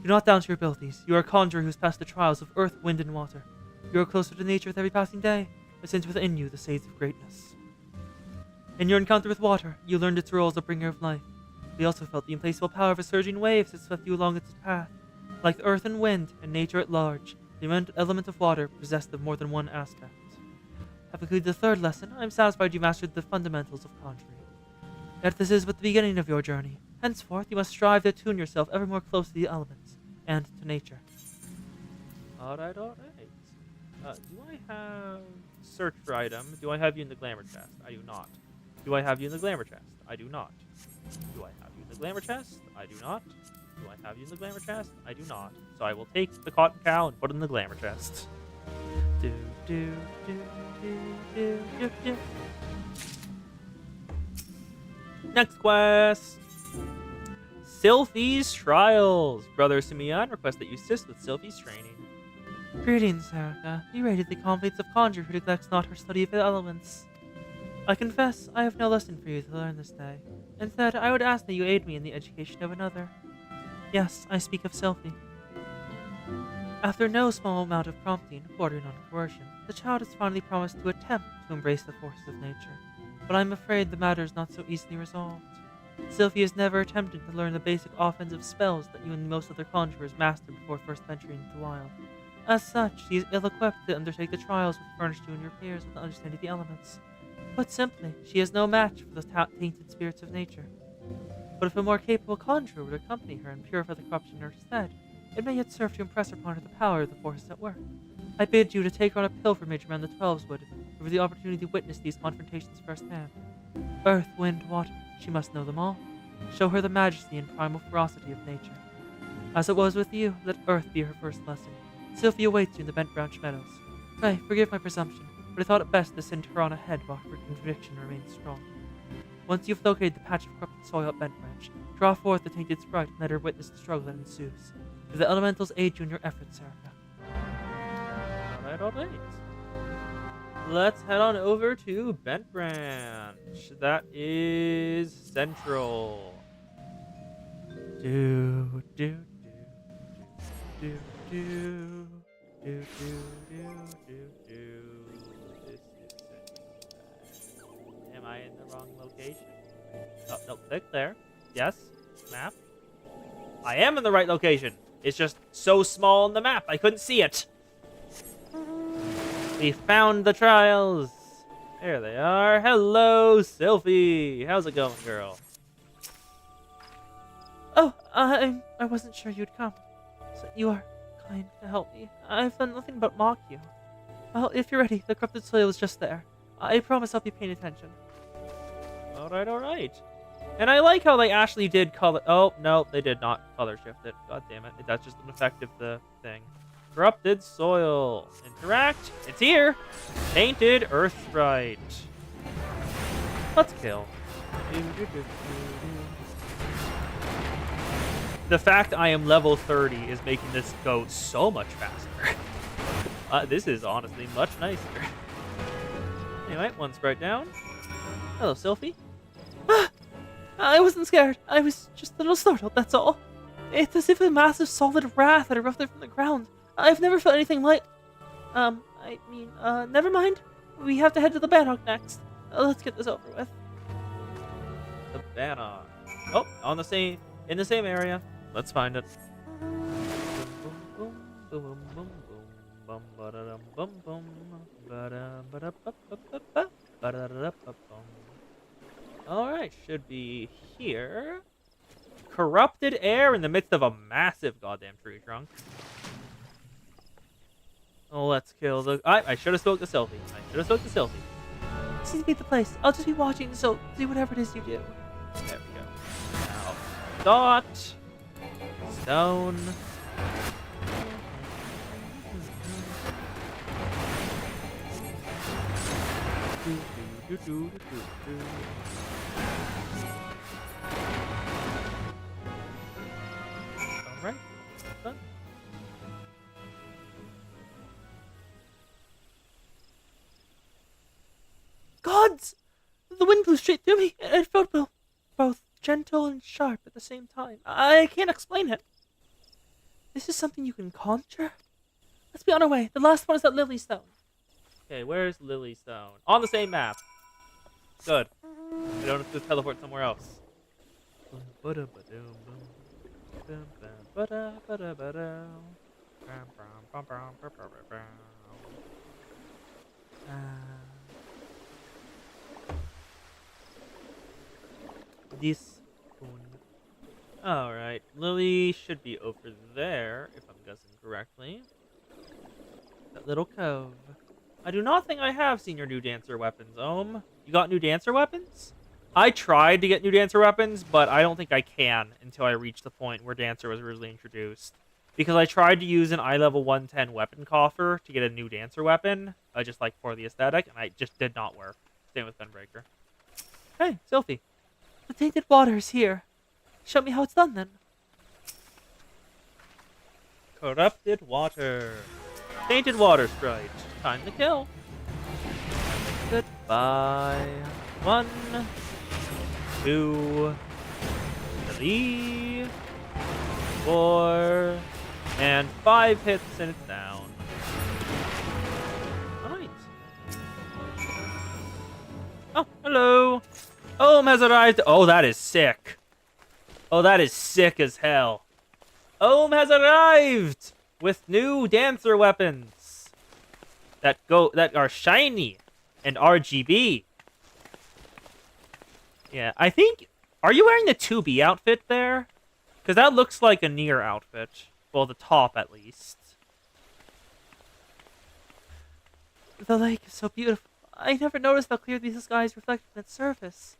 Do not doubt your abilities. You are a conjurer who has passed the trials of earth, wind, and water. You are closer to nature with every passing day, but since within you the seeds of greatness. In your encounter with water, you learned its role as a bringer of life. We also felt the implacable power of a surging wave that swept you along its path. Like the earth and wind, and nature at large, the element of water possessed of more than one aspect. Having completed the third lesson, I am satisfied you mastered the fundamentals of conjuring. Yet this is but the beginning of your journey. Henceforth, you must strive to attune yourself ever more close to the elements and to nature. Alright, alright. Do I have search for item? Do I have you in the glamour chest? I do not. Do I have you in the glamour chest? I do not. Do I have you in the glamour chest? I do not. Do I have you in the glamour chest? I do not. So I will take the cotton cow and put it in the glamour chest. Do, do, do, do, do, do, do. Next quest! Sylphie's Trials. Brother Simeon requests that you assist with Sylphie's training. Greetings, Erica. You rated the complaints of conjure who neglects not her study of the elements. I confess, I have no lesson for you to learn this day. Instead, I would ask that you aid me in the education of another. Yes, I speak of Sylphie. After no small amount of prompting, bordering on coercion, the child has finally promised to attempt to embrace the forces of nature. But I'm afraid the matter is not so easily resolved. Sylphie has never attempted to learn the basic offensive spells that you and most other conjurers mastered before first venturing into the wild. As such, she is ill-equipped to undertake the trials which furnished you and your peers with the understanding of the elements. Put simply, she is no match for the tainted spirits of nature. But if a more capable conjurer would accompany her and purify the corruption in her stead, it may yet serve to impress upon her the power of the forces at work. I bid you to take her on a pilgrimage around the Twelveswood, for the opportunity to witness these confrontations firsthand. Earth, wind, water, she must know them all. Show her the majesty and primal ferocity of nature. As it was with you, let Earth be her first lesson. Sylphie awaits you in the Bent Branch Meadows. Pray, forgive my presumption, but I thought it best to send her on ahead while her conviction remains strong. Once you've located the patch of corrupted soil at Bent Branch, draw forth the tainted sprite and let her witness the struggle that ensues. May the elementals aid you in your efforts, Erica. Alright. Let's head on over to Bent Branch. That is central. Do, do, do, do, do, do, do. This is central. Am I in the wrong location? Oh, no, click there. Yes, map. I am in the right location. It's just so small on the map, I couldn't see it. We found the trials. There they are. Hello, Sylphie. How's it going, girl? Oh, I wasn't sure you'd come. So you are kind to help me. I've done nothing but mock you. Well, if you're ready, the corrupted soil is just there. I promise I'll be paying attention. Alright. And I like how they actually did color. Oh, no, they did not color shift it. God damn it. That's just an effect of the thing. Corrupted soil. Interact. It's here. Tainted earth sprite. Let's kill. The fact I am level 30 is making this go so much faster. This is honestly much nicer. Anyway, one sprite down. Hello, Sylphie. I wasn't scared. I was just a little startled, that's all. It's as if a massive solid wrath had erupted from the ground. I've never felt anything like... never mind. We have to head to the Bannock next. Let's get this over with. The Bannock. Oh, in the same area. Let's find it. Alright, should be here. Corrupted air in the midst of a massive goddamn tree trunk. Oh, let's kill the... I should have spoke to Sylphie. This seems to be the place. I'll just be watching, so do whatever it is you do. There we go. Now, dot. Stone. Alright, done. Gods! The wind blew straight through me, and it felt both gentle and sharp at the same time. I can't explain it. This is something you can conjure? Let's be on our way. The last one is at Lily Stone. Okay, where's Lilystone? On the same map. Good. We don't have to teleport somewhere else. This one. Alright, Lily should be over there, if I'm guessing correctly. That little cove. I do not think I have seen your new dancer weapons, Ohm. You got new dancer weapons? I tried to get new dancer weapons, but I don't think I can until I reach the point where dancer was originally introduced. Because I tried to use an eye level 110 weapon coffer to get a new dancer weapon, just like for the aesthetic, and it just did not work. Same with Gunbreaker. Hey, Sylphie. The tainted water is here. Show me how it's done, then. Corrupted water. Tainted water sprite. Time to kill. Goodbye. 1, 2, 3, 4, and 5 hits, and it's down. Alright. Oh, hello. Ohm has arrived. Oh, that is sick. Oh, that is sick as hell. Ohm has arrived with new dancer weapons that are shiny and RGB. Yeah, I think. Are you wearing the 2B outfit there? Because that looks like a Nier outfit. Well, the top at least. The lake is so beautiful. I never noticed how clear these skies reflect on its surface.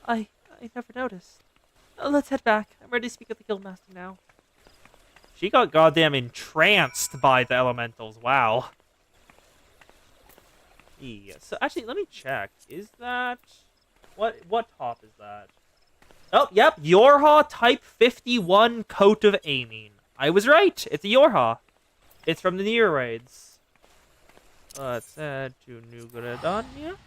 I never noticed. Let's head back. I'm ready to speak with the guildmaster now. She got goddamn entranced by the elementals. Wow. Yeah, so actually, let me check. Is that... What top is that? Oh, yep. Yorha Type 51 Coat of Aiming. I was right. It's a Yorha. It's from the Nier raids. Let's head to New Gridania.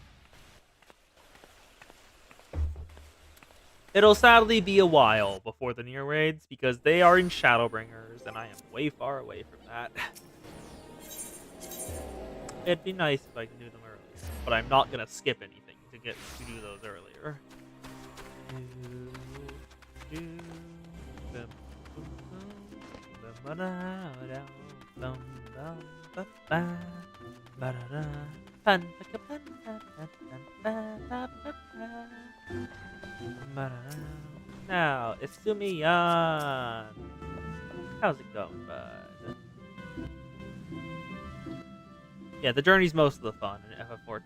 It'll sadly be a while before the Nier raids because they are in Shadowbringers, and I am way far away from that. It'd be nice if I could do them earlier, but I'm not gonna skip anything to do those earlier. Now, Isumiyan. How's it going, bud? Yeah, the journey's most of the fun in FF14.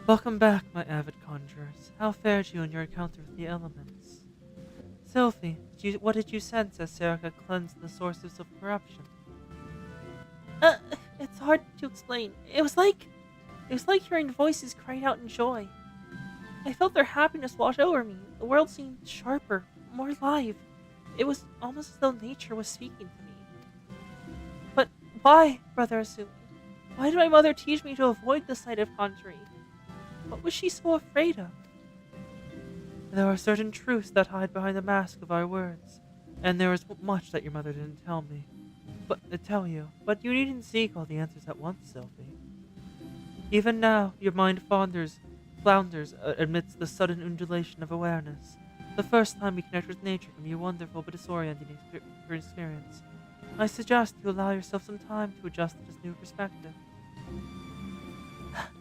Welcome back, my avid conjurers. How fared you in your encounter with the elements? Sylphie, what did you sense as Serica cleansed the sources of corruption? It's hard to explain. It was like hearing voices crying out in joy. I felt their happiness wash over me. The world seemed sharper, more alive. It was almost as though nature was speaking to me. But why, Brother Asumi? Why did my mother teach me to avoid the sight of Conjuring? What was she so afraid of? There are certain truths that hide behind the mask of our words, and there is much that your mother didn't tell me. But you needn't seek all the answers at once, Sylphie. Even now, your mind flounders amidst the sudden undulation of awareness. The first time we connect with nature can be a wonderful but disorienting experience. I suggest you allow yourself some time to adjust to this new perspective.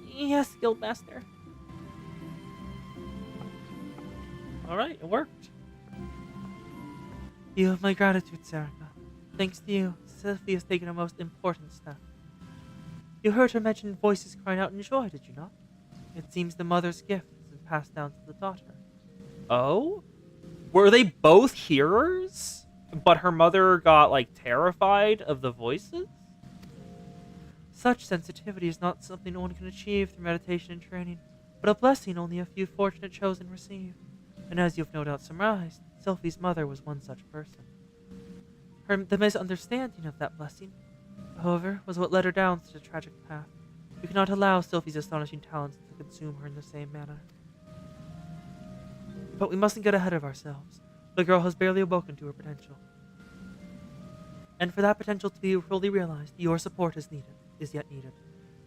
Yes, Guildmaster. Alright, it worked. You have my gratitude, Serica. Thanks to you, Sylphie has taken a most important step. You heard her mention voices crying out in joy, did you not? It seems the mother's gift has been passed down to the daughter. Oh? Were they both hearers? But her mother got, terrified of the voices? Such sensitivity is not something one can achieve through meditation and training, but a blessing only a few fortunate chosen receive. And as you've no doubt surmised, Sylphie's mother was one such person. The misunderstanding of that blessing, however, was what led her down such a tragic path. We cannot allow Sylphie's astonishing talents to consume her in the same manner. But we mustn't get ahead of ourselves. The girl has barely awoken to her potential. And for that potential to be fully realized, your support is yet needed.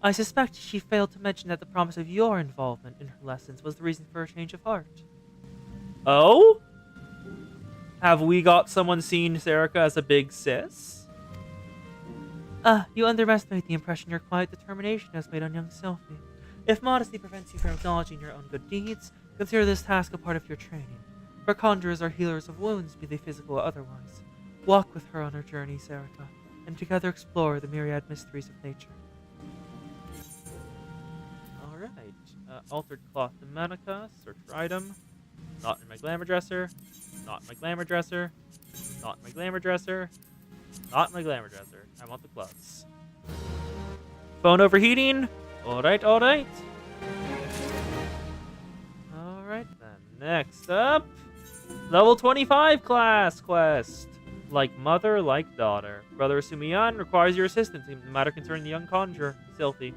I suspect she failed to mention that the promise of your involvement in her lessons was the reason for her change of heart. Oh? Have we got someone seeing Serica as a big sis? You underestimate the impression your quiet determination has made on young Sylphie. If modesty prevents you from acknowledging your own good deeds, consider this task a part of your training. For conjurers are healers of wounds, be they physical or otherwise. Walk with her on her journey, Serica, and together explore the myriad mysteries of nature. Alright. Altered cloth to Manica. Search for item. Not in my glamour dresser. Not in my glamour dresser. Not in my glamour dresser. Not in my glamour dresser. I want the gloves. Phone overheating. Alright, alright. Alright then. Next up. Level 25 class quest. Like mother, like daughter. Brother Sumiyan requires your assistance in the matter concerning the young conjurer, Sylphie.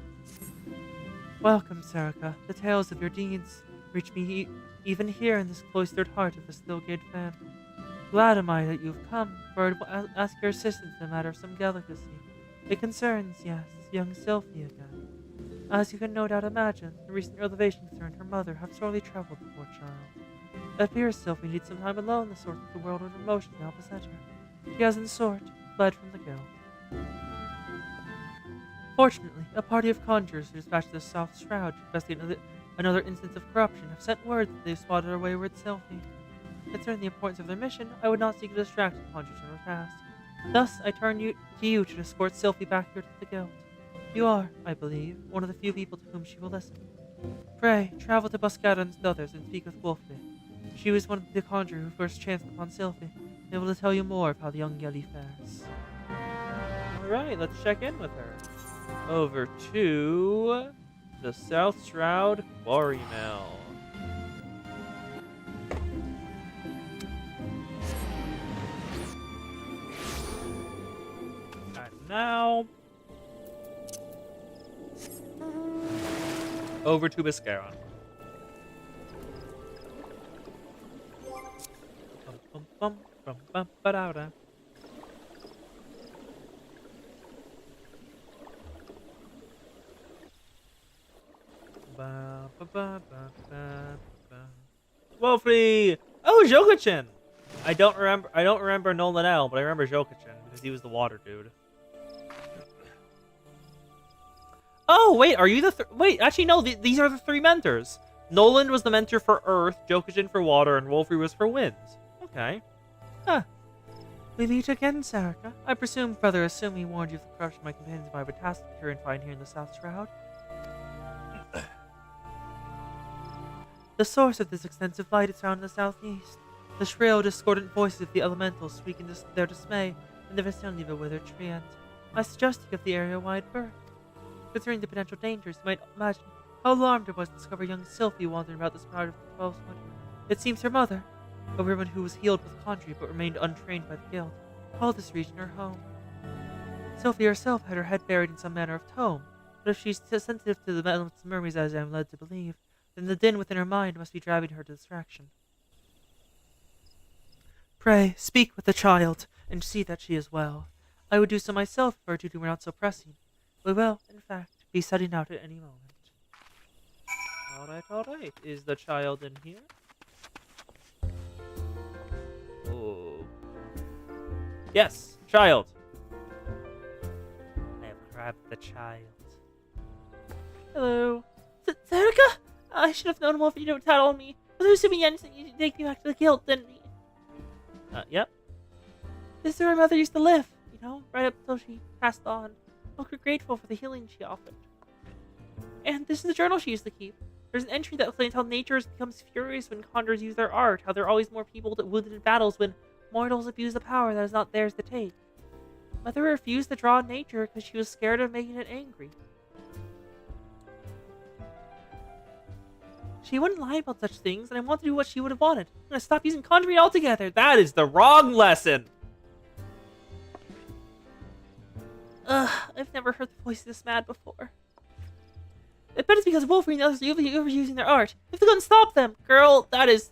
Welcome, Serica. The tales of your deeds reach me even here in this cloistered heart of the Stillgate family. Glad am I that you've come, for I would ask your assistance in a matter of some delicacy. It concerns, yes, young Sylphie again. As you can no doubt imagine, the recent revelations concerning her mother have sorely troubled the poor child. It appears Sylphie needs some time alone to sort through the whirlwind of emotions now beset her. She has, in short, fled from the guild. Fortunately, a party of conjurers who dispatched to the South Shroud to investigate another instance of corruption have sent word that they've spotted our wayward Sylphie. Concerning the importance of their mission, I would not seek to distract the conjurers from her task. Thus, I turn to you to escort Sylphie back here to the guild. You are, I believe, one of the few people to whom she will listen. Pray, travel to Buscada and others and speak with Wolfie. She was one of the conjurers who first chanced upon Sylphie, able to tell you more of how the young Yeti fares. Alright, let's check in with her. Over to the South Shroud Quarry Mill. And now, over to Biscaron. Bum, bum, bum, bum, ba-da-da. Ba, ba, ba, ba, ba, ba. Wolfie! Oh, Jokachin! I don't remember Nolan L, but I remember Jokachin because he was the water dude. Oh, wait, are you the wait, actually no, these are the three mentors. Nolan was the mentor for Earth, Jokachin for water, and Wolfie was for winds. Okay. Huh. We meet again, Serica. I presume Brother Asumi warned you of the corruption my companions and I would task with her and find here in the South Shroud. The source of this extensive light is found in the southeast. The shrill, discordant voices of the elementals speak in their dismay in the vicinity of a withered tree ant. I suggest you give the area a wide berth. Considering the potential dangers, you might imagine how alarmed I was to discover young Sylphie wandering about this part of the 12th wood. It seems her mother, a woman who was healed with conjury but remained untrained by the guild, called this region her home. Sylphie herself had her head buried in some manner of tome, but if she's sensitive to the element's murmurs as I am led to believe, then the din within her mind must be driving her to distraction. Pray, speak with the child, and see that she is well. I would do so myself if our duty were not so pressing. We will, in fact, be setting out at any moment. Alright. Is the child in here? Oh. Yes, child. I have grabbed the child. Hello. Serica? I should have known more if you don't tell me. Brother Sumiyan said you take me back to the guild, didn't he? Yep. This is where my mother used to live, you know, right up until she passed on. I'm grateful for the healing she offered. And this is the journal she used to keep. There's an entry that explains how nature becomes furious when conjurers use their art, how there are always more people wounded in battles when mortals abuse the power that is not theirs to take. Mother refused to draw nature because she was scared of making it angry. She wouldn't lie about such things, and I want to do what she would have wanted. I'm gonna stop using conjuring altogether. That is the wrong lesson! I've never heard the voice this mad before. I bet it's because Wolfie and the others are overusing their art. You have to go and stop them! Girl, that is...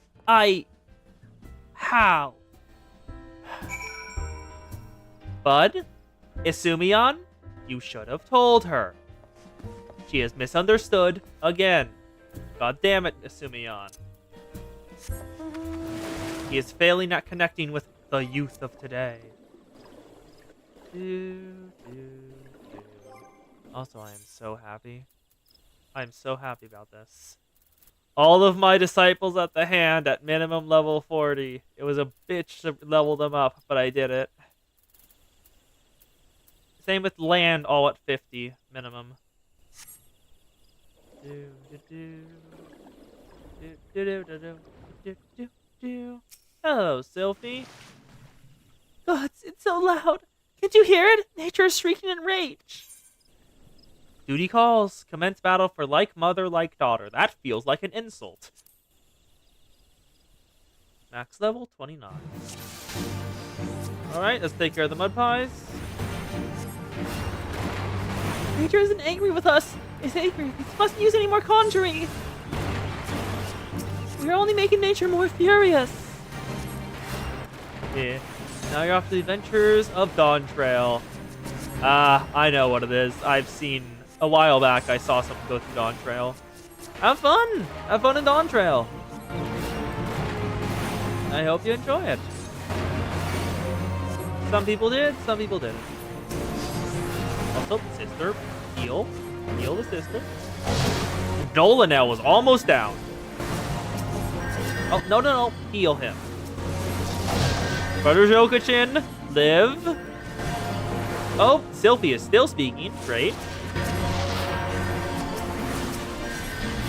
How? Bud? Isumiyan? You should have told her. She has misunderstood again. God damn it, Isumiyan. He is failing at connecting with the youth of today. Also, I am so happy. I am so happy about this. All of my disciples at the hand at minimum level 40. It was a bitch to level them up, but I did it. Same with land, all at 50 minimum. Hello, Sylphie. Gods, it's so loud. Can't you hear it? Nature is shrieking in rage. Duty calls. Commence battle for like mother, like daughter. That feels like an insult. Max level 29. Alright, let's take care of the mud pies. Nature isn't angry with us. It's angry. It mustn't use any more conjuring. We're only making nature more furious. Yeah. Now you're off to the adventures of Dawn Trail. I know what it is. I've seen a while back. I saw someone go through Dawn Trail. Have fun. Have fun in Dawn Trail. I hope you enjoy it. Some people did. Some people didn't. Also, sister, heal the sister. Dolanel was almost down. Oh no! Heal him. Brother Jokachin, live. Oh, Sylphie is still speaking. Great.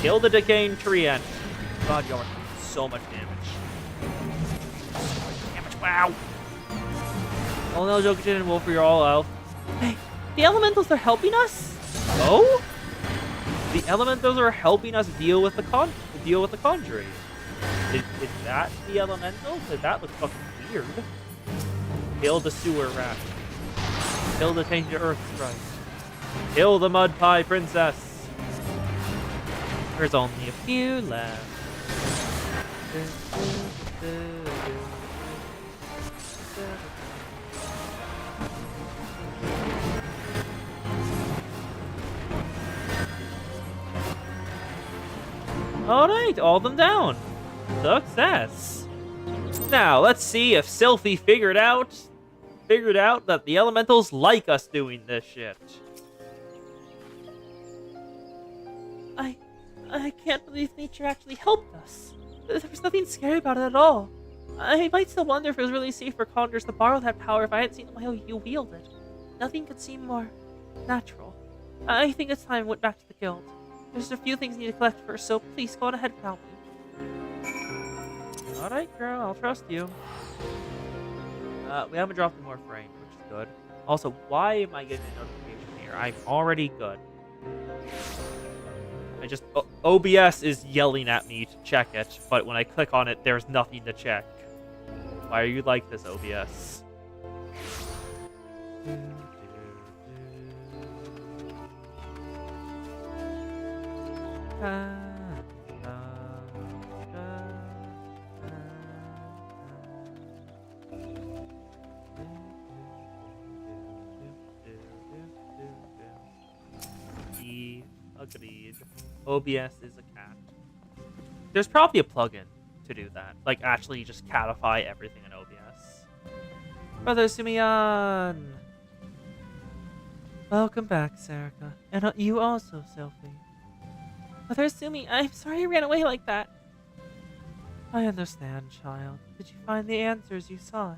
Kill the decaying tree ant. God, you are doing so much damage. So much damage. Wow. Oh no, Jokachin and Wolf, you're all out. Hey, the elementals are helping us? Oh? The elementals are helping us deal with the conjuring. Is that the elementals? That looks fucking weird. Kill the sewer rat. Kill the tainted earth sprite. Kill the mud pie princess. There's only a few left. Alright, all of them down. Success. Now, let's see if Sylphie figured out that the elementals like us doing this shit. I can't believe nature actually helped us. There was nothing scary about it at all. I might still wonder if it was really safe for conjurers to borrow that power if I hadn't seen how you wield it. Nothing could seem more natural. I think it's time I went back to the guild. There's a few things I need to collect first, so please go on ahead without me. Alright, girl, I'll trust you. We haven't dropped any more frames, which is good. Also, why am I getting a notification here? I'm already good. OBS is yelling at me to check it, but when I click on it, there's nothing to check. Why are you like this, OBS? Agreed. OBS is a cat. There's probably a plugin to do that. Like, actually just catify everything in OBS. Brother Sumiyan! Welcome back, Serica. And you also, Sylphie. Brother Sumi, I'm sorry you ran away like that. I understand, child. Did you find the answers you sought?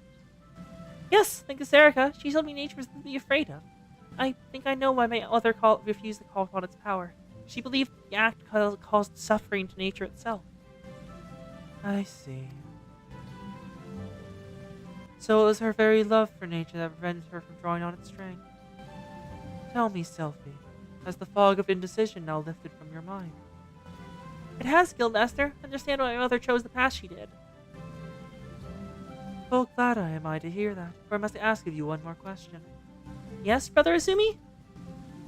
Yes, thank you, Serica. She told me nature was to be afraid of. I think I know why my mother refused to call upon its power. She believed the act caused suffering to nature itself. I see. So it was her very love for nature that prevented her from drawing on its strength. Tell me, Sylphie, has the fog of indecision now lifted from your mind? It has, Guildmaster. Understand why my mother chose the path she did. Well, glad am I to hear that, for I must ask of you one more question. Yes, Brother Azumi?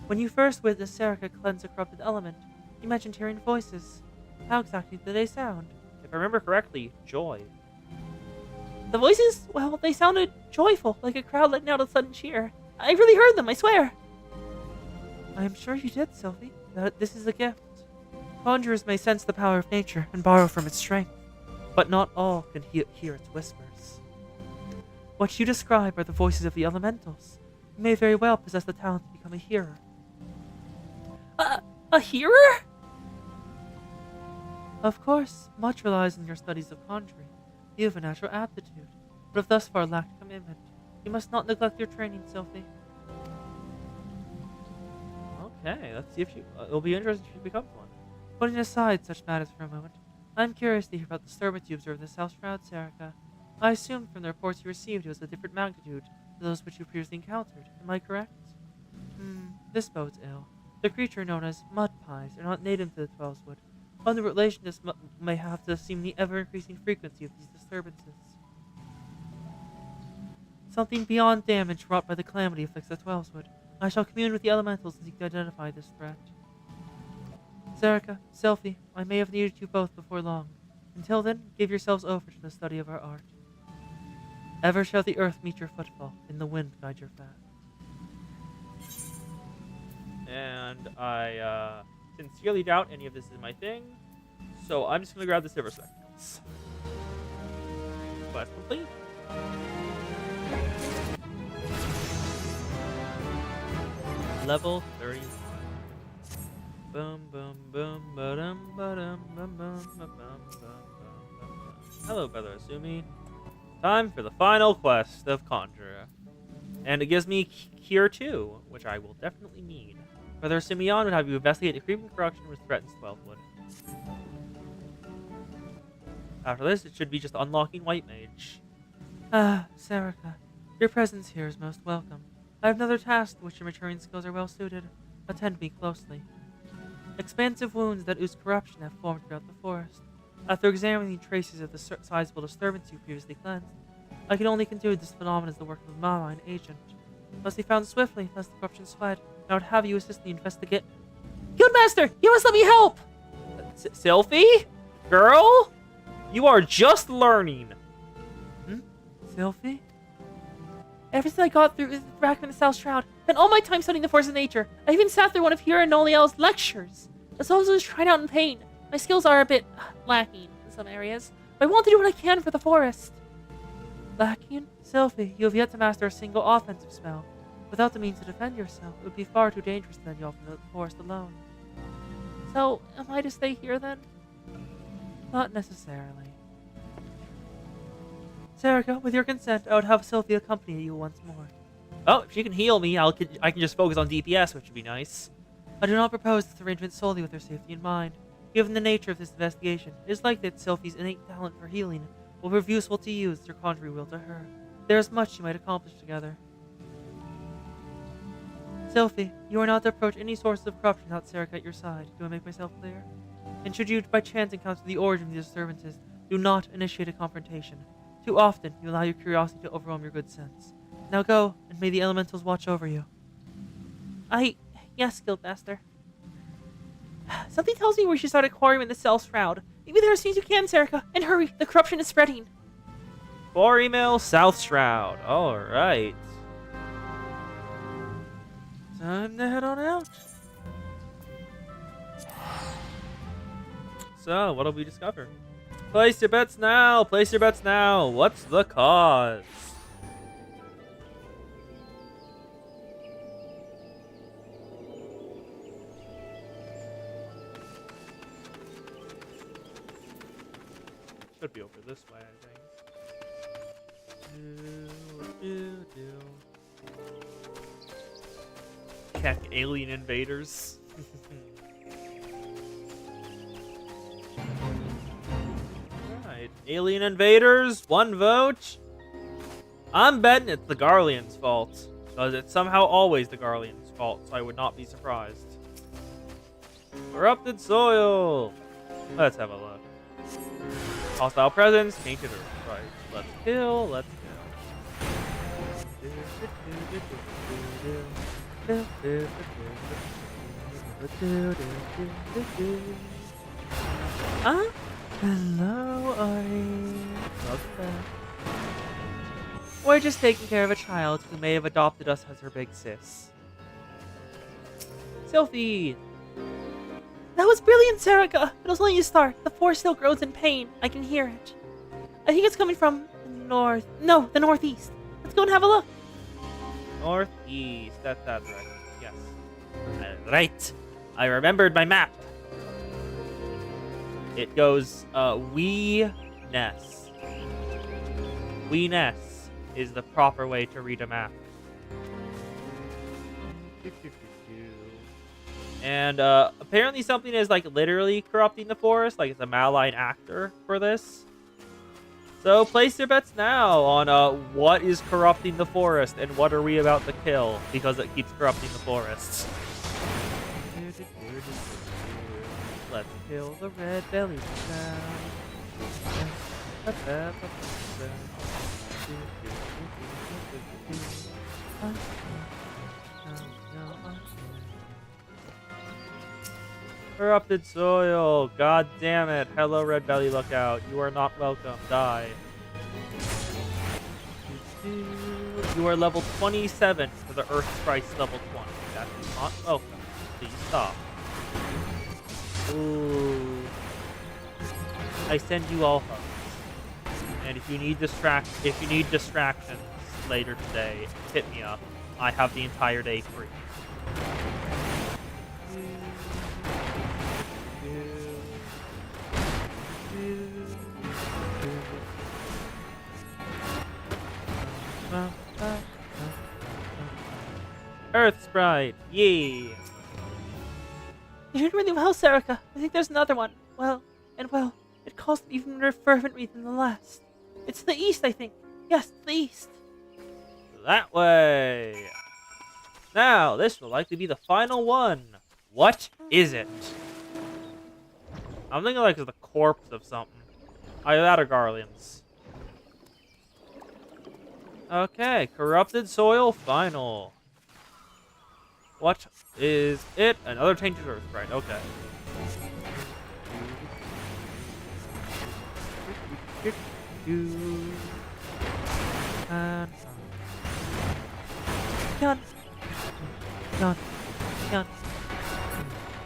When you first witnessed Serica cleanse a corrupted element, you mentioned hearing voices. How exactly did they sound? If I remember correctly, joy. The voices? Well, they sounded joyful, like a crowd letting out a sudden cheer. I really heard them, I swear. I am sure you did, Sylphie. This is a gift. Conjurers may sense the power of nature and borrow from its strength, but not all can hear its whispers. What you describe are the voices of the elementals. You may very well possess the talent to become a hearer. A hearer? Of course, much relies on your studies of conjuring. You have a natural aptitude, but have thus far lacked commitment. You must not neglect your training, Sylphie. Okay, let's see if she. It'll be interesting if she becomes one. Putting aside such matters for a moment, I'm curious to hear about the disturbance you observed in the South Shroud, Serica. I assumed from the reports you received it was a different magnitude to those which you previously encountered. Am I correct? This bodes ill. The creature known as mud pies are not native to the Twelveswood. Other relation this may have to seem the ever-increasing frequency of these disturbances. Something beyond damage wrought by the calamity afflicts the Twelveswood. I shall commune with the elementals and seek to identify this threat. Serica, Sylphie, I may have needed you both before long. Until then, give yourselves over to the study of our art. Ever shall the earth meet your footfall, and the wind guide your path. And I sincerely doubt any of this is my thing, so I'm just gonna grab the silver spectacles. Quest complete. Level 31. Boom, boom, boom, ba-dum, ba-dum, bum, bum, ba-bum, bum, bum, bum. Hello, Brother Asumi. Time for the final quest of Conjurer. And it gives me Cure 2, which I will definitely need. Brother Simeon would have you investigate a creeping corruption which threatens Twelvewood. After this, it should be just unlocking White Mage. Ah, Serica, your presence here is most welcome. I have another task to which your maturing skills are well suited. Attend me closely. Expansive wounds that ooze corruption have formed throughout the forest. After examining traces of the sizable disturbance you previously cleansed, I can only conclude this phenomenon is the work of a malign agent. Must be found swiftly, lest the corruption spread, and I would have you assist me investigate. Guildmaster, you must let me help! Sylphie? Girl? You are just learning. Sylphie? Ever since I got through back in the South Shroud, spent all my time studying the forces of nature. I even sat through one of Hira and Noliel's lectures. As well as I was trying out in pain. My skills are a bit lacking in some areas, but I want to do what I can for the forest. Lacking? Sylphie, you have yet to master a single offensive spell. Without the means to defend yourself, it would be far too dangerous to send you off into the forest alone. So, am I to stay here then? Not necessarily. Serica, with your consent, I would have Sylphie accompany you once more. Oh, if she can heal me, I can just focus on DPS, which would be nice. I do not propose this arrangement solely with her safety in mind. Given the nature of this investigation, it is likely that Sylphie's innate talent for healing will prove useful to you as your contrary will to her. There is much you might accomplish together. Sylphie, you are not to approach any sources of corruption without Serica at your side. Do I make myself clear? And should you by chance encounter the origin of these disturbances, do not initiate a confrontation. Too often, you allow your curiosity to overwhelm your good sense. Now go, and may the elementals watch over you. Yes, Guildmaster. Something tells me we should start aquarium in the South Shroud. Maybe there are things you can, Serica. And hurry, the corruption is spreading. Quarry Mill, South Shroud. Alright. Time to head on out. So, what will we discover? Place your bets now! Place your bets now! What's the cause? Should be over this way, I think. Heck, alien invaders. Alright, alien invaders, one vote. I'm betting it's the Garlean's fault, because it's somehow always the Garlean's fault, so I would not be surprised. Corrupted soil! Let's have a look. Hostile presence, tainted earth. Right, let's kill, let's kill. Huh? Hello, Ari. Welcome back. We're just taking care of a child who may have adopted us as her big sis. Sylphie! That was brilliant, Serica! It was only a start. The forest still grows in pain. I can hear it. I think it's coming from the north. No, the northeast. Let's go and have a look. Northeast. That's right. Yes. Right. I remembered my map. It goes, we-ness. We-ness is the proper way to read a map. And apparently something is like literally corrupting the forest, like it's a malign actor for this. So place your bets now on what is corrupting the forest and what are we about to kill because it keeps corrupting the forest. Let's kill the red belly Corrupted soil. God damn it. Hello, red belly lookout. You are not welcome. Die. You are level 27 for the Earth Price level 20. That is not welcome. Please stop. Ooh. I send you all hugs. And if you need distractions later today, hit me up. I have the entire day free. Earth Sprite, yee! You're doing really well, Serica. I think there's another one. Well, it calls them even more fervently than the last. It's to the east, I think. Yes, to the east. That way! Now, this will likely be the final one. What is it? I'm thinking like it's the corpse of something. Either that or Garleans. Okay, corrupted soil final. What is it? Another tainted earth, right? Okay. Gun.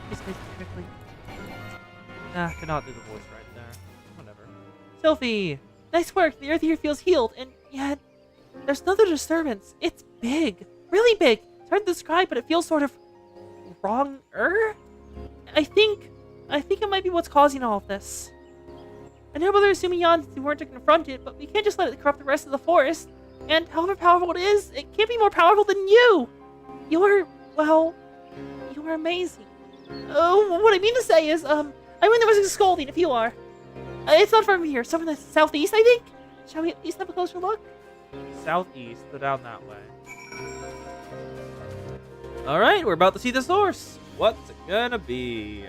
Just quickly. Nah, cannot do the voice right there. Whatever. Sylphie! Nice work. The earth here feels healed, and yet there's another disturbance. It's big. Really big. It's hard to describe, but it feels sort of wrong-er? I think it might be what's causing all of this. I know they're assuming Yans weren't to confront it, but we can't just let it corrupt the rest of the forest. And however powerful it is, it can't be more powerful than you! You're amazing. Oh, what I mean to say is, I mean there was a scolding, if you are. It's not from here, it's from the southeast, I think? Shall we at least have a closer look? Southeast, go down that way. Alright, we're about to see the source. What's it gonna be?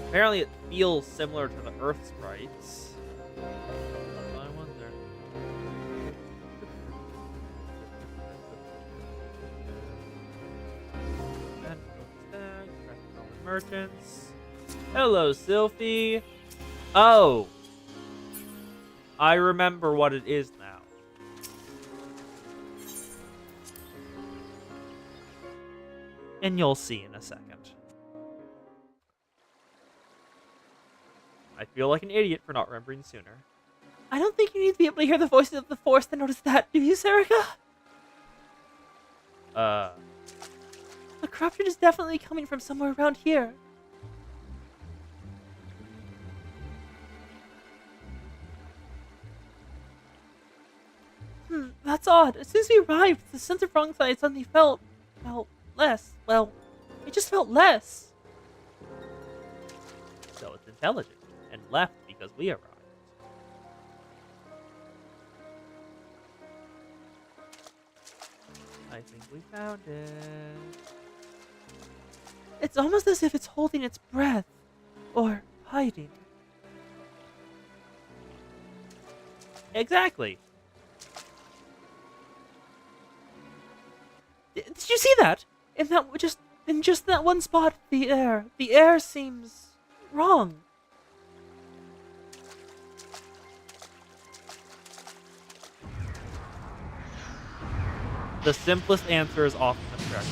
Apparently it feels similar to the Earth Sprites. I wonder. Merchants. Hello, Sylphie. Oh. I remember what it is now. And you'll see in a second. I feel like an idiot for not remembering sooner. I don't think you need to be able to hear the voices of the forest to notice that, do you, Serica? The corruption is definitely coming from somewhere around here. That's odd. As soon as we arrived, the sense of wrong side suddenly felt less. Well, it just felt less. So it's intelligent and left because we arrived. I think we found it. It's almost as if it's holding its breath. Or hiding. Exactly. Did you see that? In just that one spot, the air seems wrong. The simplest answer is often the correct.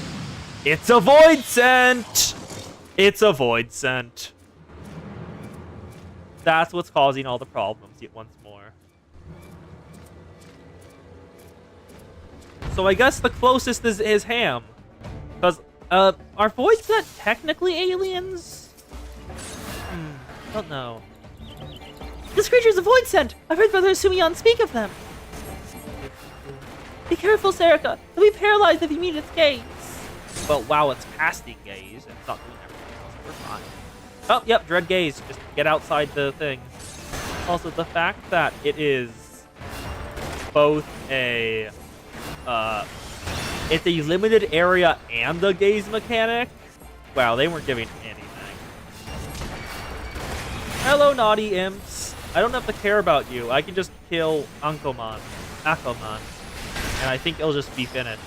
It's a void scent! It's a void scent. That's what's causing all the problems yet once more. So I guess the closest is Ham. Because, are void scent technically aliens? Don't know. This creature is a void scent! I've heard Brother Sumion speak of them! Be careful, Serica! He'll be paralyzed if you meet its gaze! Well, wow, it's casting gaze. It's not doing everything else. We're fine. Oh, yep, dread gaze. Just get outside the thing. Also, the fact that it is both a, it's a limited area and a gaze mechanic. Wow, they weren't giving anything. Hello, naughty imps. I don't have to care about you. I can just kill Akoman, and I think it'll just be finished.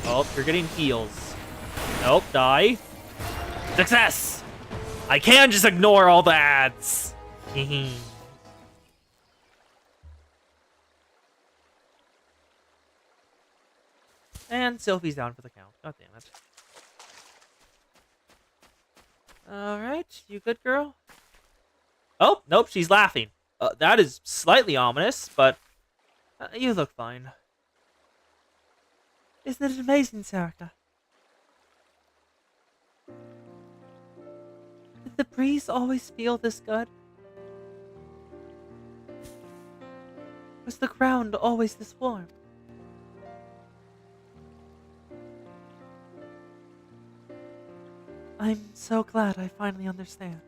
Oh, you're getting heals. Nope, die. Success! I can just ignore all the ads. And Sylphie's down for the count. God damn it. Alright, you good, girl? Oh, nope, she's laughing. That is slightly ominous, but you look fine. Isn't it amazing, Serica? Did the breeze always feel this good? Was the ground always this warm? I'm so glad I finally understand.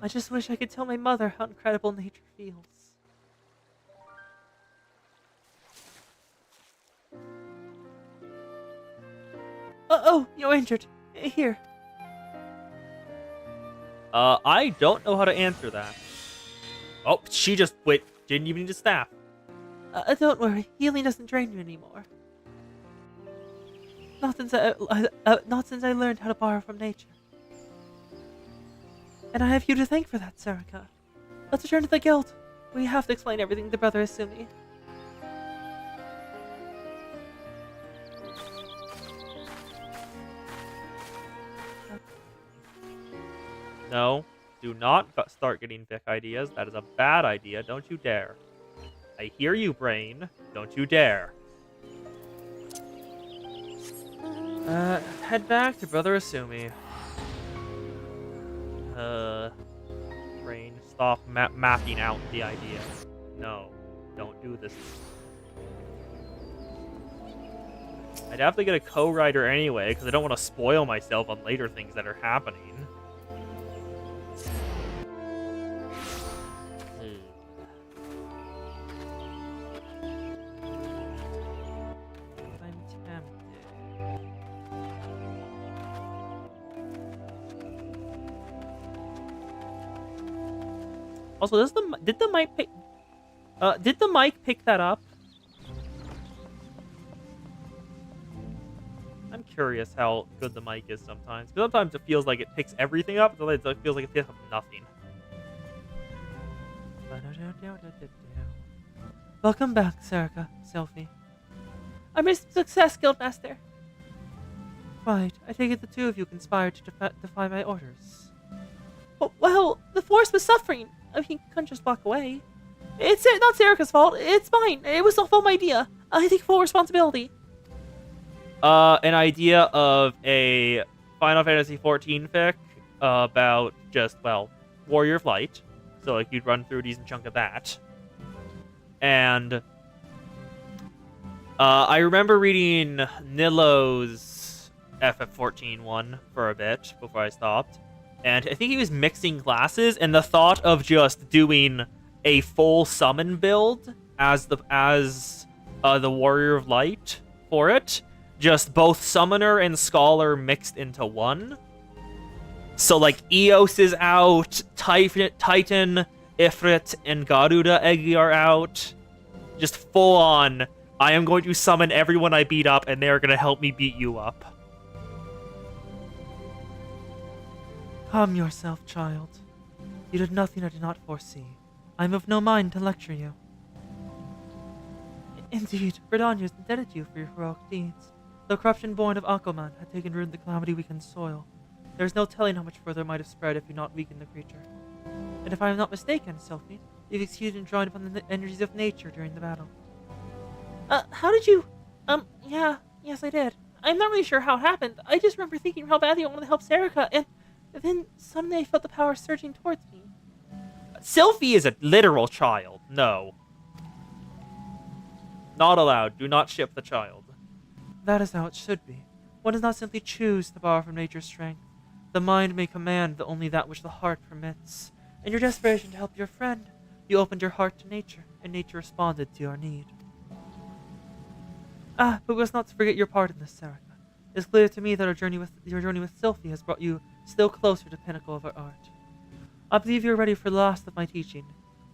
I just wish I could tell my mother how incredible nature feels. Oh, you're injured. Here. I don't know how to answer that. Oh, she just didn't even need a staff. Don't worry. Healing doesn't drain you anymore. Not since I learned how to borrow from nature. And I have you to thank for that, Serica. Let's return to the guild. We have to explain everything to Brother Asumi. No, do not start getting Vic ideas. That is a bad idea. Don't you dare. I hear you, brain. Don't you dare. Head back to Brother Asumi. Brain, stop mapping out the idea. No, don't do this. I'd have to get a co-writer anyway, because I don't want to spoil myself on later things that are happening. I'm tempted. Also, did the mic pick that up? I'm curious how good the mic is sometimes. 'Cause sometimes it feels like it picks everything up, sometimes it feels like it picks up nothing. Welcome back, Serica, Sylphie. I'm a success, Guildmaster. Right, I take it the two of you conspired to defy my orders. Well, the force was suffering. He couldn't just walk away. It's not Serica's fault. It's mine. It was all my idea. I take full responsibility. An idea of a Final Fantasy XIV fic about just, well, Warrior of Light. So, like, you'd run through a decent chunk of that. And I remember reading Nilo's FF14 one for a bit before I stopped. And I think he was mixing classes, and the thought of just doing a full summon build as the Warrior of Light for it, just both Summoner and Scholar mixed into one. So, like, Eos is out, Titan, Ifrit, and Garuda Egi are out. Just full on, I am going to summon everyone I beat up, and they're going to help me beat you up. Calm yourself, child. You did nothing I did not foresee. I am of no mind to lecture you. Indeed, Verdania is indebted to you for your heroic deeds. The corruption born of Akoman had taken root in the calamity-weakened soil. There is no telling how much further it might have spread if you not weakened the creature. And if I am not mistaken, Sylphie, you've succeeded in drawing upon the energies of nature during the battle. How did you... Yes, I did. I'm not really sure how it happened. I just remember thinking how badly I wanted to help Serica, and Then suddenly I felt the power surging towards me. Sylphie is a literal child. No. Not allowed. Do not ship the child. That is how it should be. One does not simply choose to borrow from nature's strength. The mind may command only that which the heart permits. In your desperation to help your friend, you opened your heart to nature, and nature responded to your need. But we must not forget your part in this, Serica. It is clear to me that your journey with Sylphie has brought you still closer to the pinnacle of our art. I believe you are ready for the last of my teaching.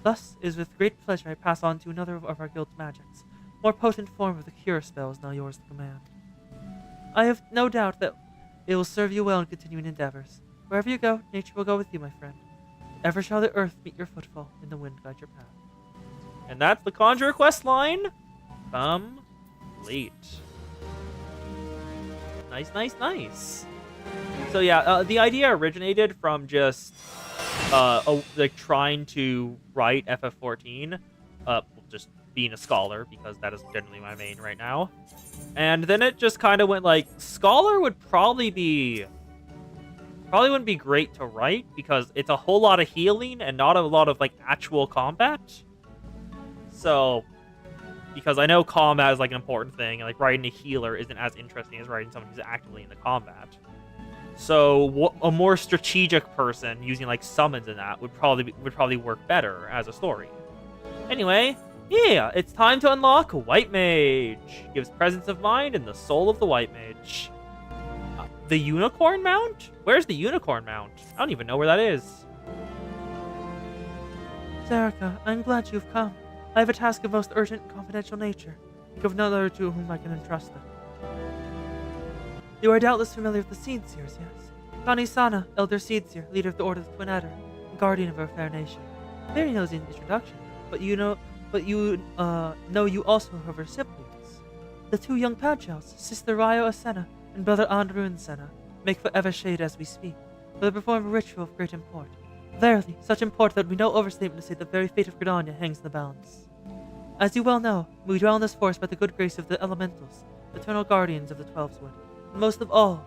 Thus, it is with great pleasure I pass on to another of our guild's magics. More potent form of the cure spell is now yours to command. I have no doubt that it will serve you well in continuing endeavors. Wherever you go, nature will go with you, my friend. Ever shall the earth meet your footfall, and the wind guide your path. And that's the Conjurer quest line. Complete. Nice. So yeah, the idea originated from just like trying to write FF14, just being a scholar, because that is generally my main right now. And then it just kind of went like, scholar would probably wouldn't be great to write because it's a whole lot of healing and not a lot of like actual combat. So, because I know combat is like an important thing, and like writing a healer isn't as interesting as writing someone who's actively in the combat. So a more strategic person using like summons and that would probably work better as a story. Anyway, yeah, it's time to unlock White Mage. Gives presence of mind and the soul of the White Mage. The Unicorn Mount? Where's the Unicorn Mount? I don't even know where that is. Serica, I'm glad you've come. I have a task of most urgent and confidential nature. You have none other to whom I can entrust it. You are doubtless familiar with the Seed Seers, yes? Kani-sana, Elder Seed Seer, leader of the Order of the Twin Adder, and guardian of our fair nation. Very nosy in introduction, but you know you also have her siblings. The two young Padchels, Sister Ryo Asena and Brother Andrew Senna, make forever shade as we speak, for they perform a ritual of great import. Verily, such import that it would be no overstatement to say the very fate of Gridania hangs in the balance. As you well know, we dwell in this forest by the good grace of the elementals, eternal guardians of the Twelveswood, and most of all,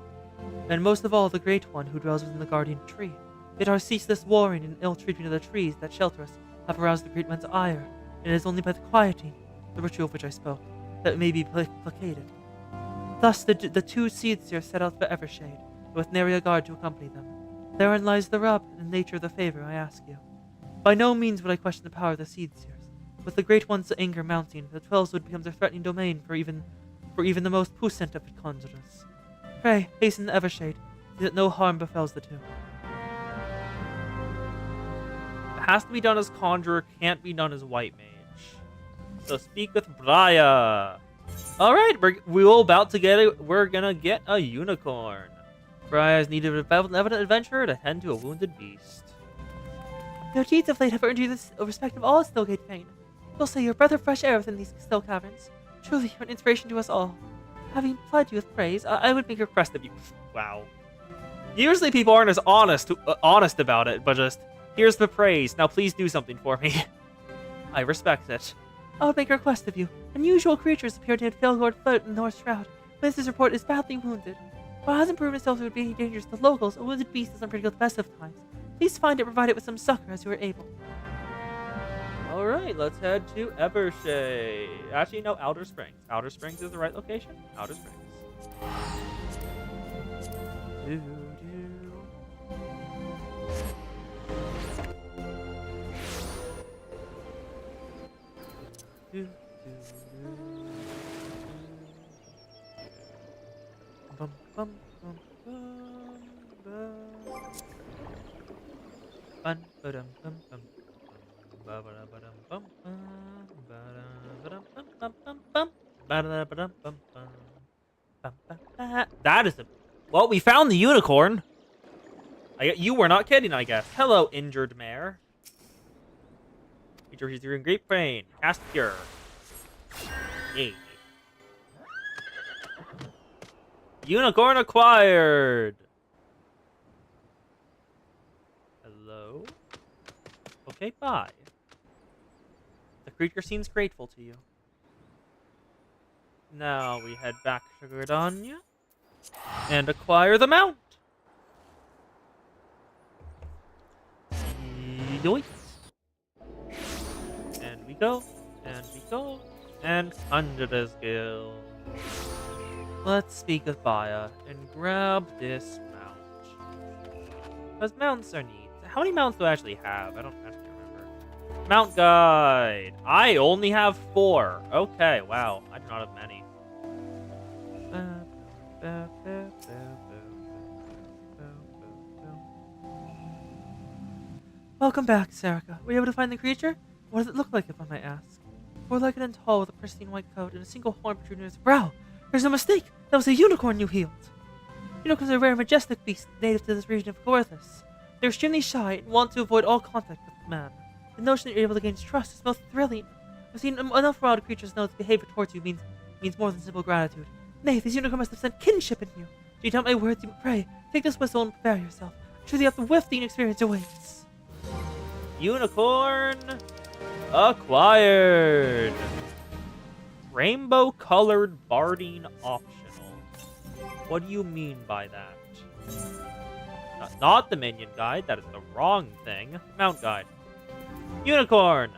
the Great One who dwells within the guardian tree. Yet our ceaseless warring and ill treatment of the trees that shelter us have aroused the Great One's ire, and it is only by the quieting, the ritual of which I spoke, that it may be placated. Thus the two Seed Seers set out for Evershade, with nary a guard to accompany them. Therein lies the rub and the nature of the favor I ask you. By no means would I question the power of the Seed Seers. With the Great One's anger mounting, the Twelveswood becomes a threatening domain for even the most puissant of conjurers. Pray, hasten to Evershade, so that no harm befalls the two. It has to be done as Conjurer, can't be done as White Mage. So speak with Braya. Alright, we're gonna get a unicorn. Braya has needed a benevolent adventurer to tend to a wounded beast. Your deeds of late have earned you the respect of all at Stillgate Fane. We'll say you're a breath of fresh air within these still caverns. Truly, you're an inspiration to us all. Having plied you with praise, I would make a request of you. Wow. Usually people aren't as honest about it, but just, here's the praise, now please do something for me. I respect it. I would make a request of you. Unusual creatures appear to have Felgord float in the North Shroud, but this report is badly wounded. While it hasn't proven itself to be dangerous to locals, a wounded beast is unpredictable at the best of times. Please find it and provide it with some succor as you are able. Alright, let's head to Evershade. Actually, no, Outer Springs. Outer Springs is the right location? Outer Springs. Bum, bum, bum, bum, bum. Bum, ba-dum, bum, bum. That is a... Well, we found the unicorn. You were not kidding, I guess. Hello, injured mare. Feature in great pain. Cast cure. Yay. Unicorn acquired. Hello? Okay, bye. The creature seems grateful to you. Now we head back to Gridania and acquire the mount. Yoink. And we go. And we go. And under the skill. Let's speak with Baya and grab this mount. Because mounts are neat. How many mounts do I actually have? I don't actually remember. Mount guide. I only have 4. Okay, wow. I do not have many. Welcome back, Sarika. Were you able to find the creature? What does it look like, if I might ask? Four-legged and tall with a pristine white coat and a single horn protruding from his brow. There's no mistake. That was a unicorn you healed. Unicorns are a rare, majestic beast native to this region of Gorthus. They're extremely shy and want to avoid all contact with man. The notion that you're able to gain his trust is most thrilling. I've seen enough wild creatures to know that behavior towards you means more than simple gratitude. Nay, this unicorn must have sent kinship in you. Do you doubt my words? You pray. Take this whistle and prepare yourself. Truly, the uplifting experience awaits. Unicorn acquired. Rainbow colored barding optional. What do you mean by that? Not the minion guide. That is the wrong thing. Mount guide. Unicorn.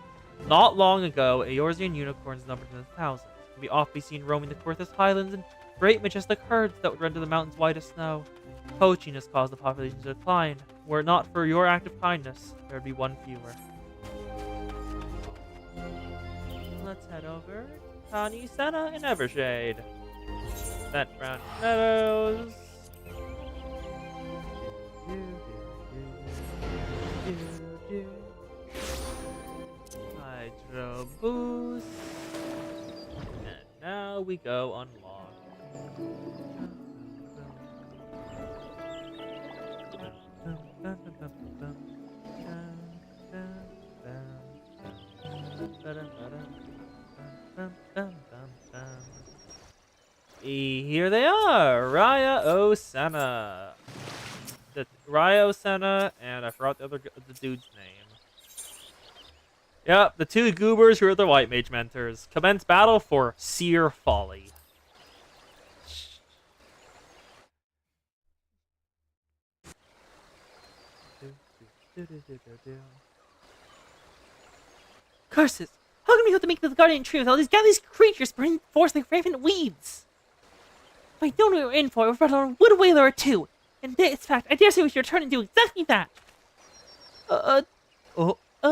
Not long ago, Eorzean unicorns numbered in the thousands could be often seen roaming the Gorthus highlands in great majestic herds that would render the mountains white as snow. Poaching has caused the population to decline. Were it not for your act of kindness, there would be one fewer. Let's head over to Tani, Senna, and Evershade. That brown meadows. Hydro boost. And now we go unlock. Here they are, Raya Osana. Raya Osana, and I forgot the dude's name. Yep, the 2 goobers who are the white mage mentors. Commence battle for Seer Folly. Curses! How can we hope to make the guardian tree with all these godless creatures burning forth like raven weeds? If I don't know what we're in for, we've brought on a wood whaler or 2. In this fact, I dare say we should return and do exactly that.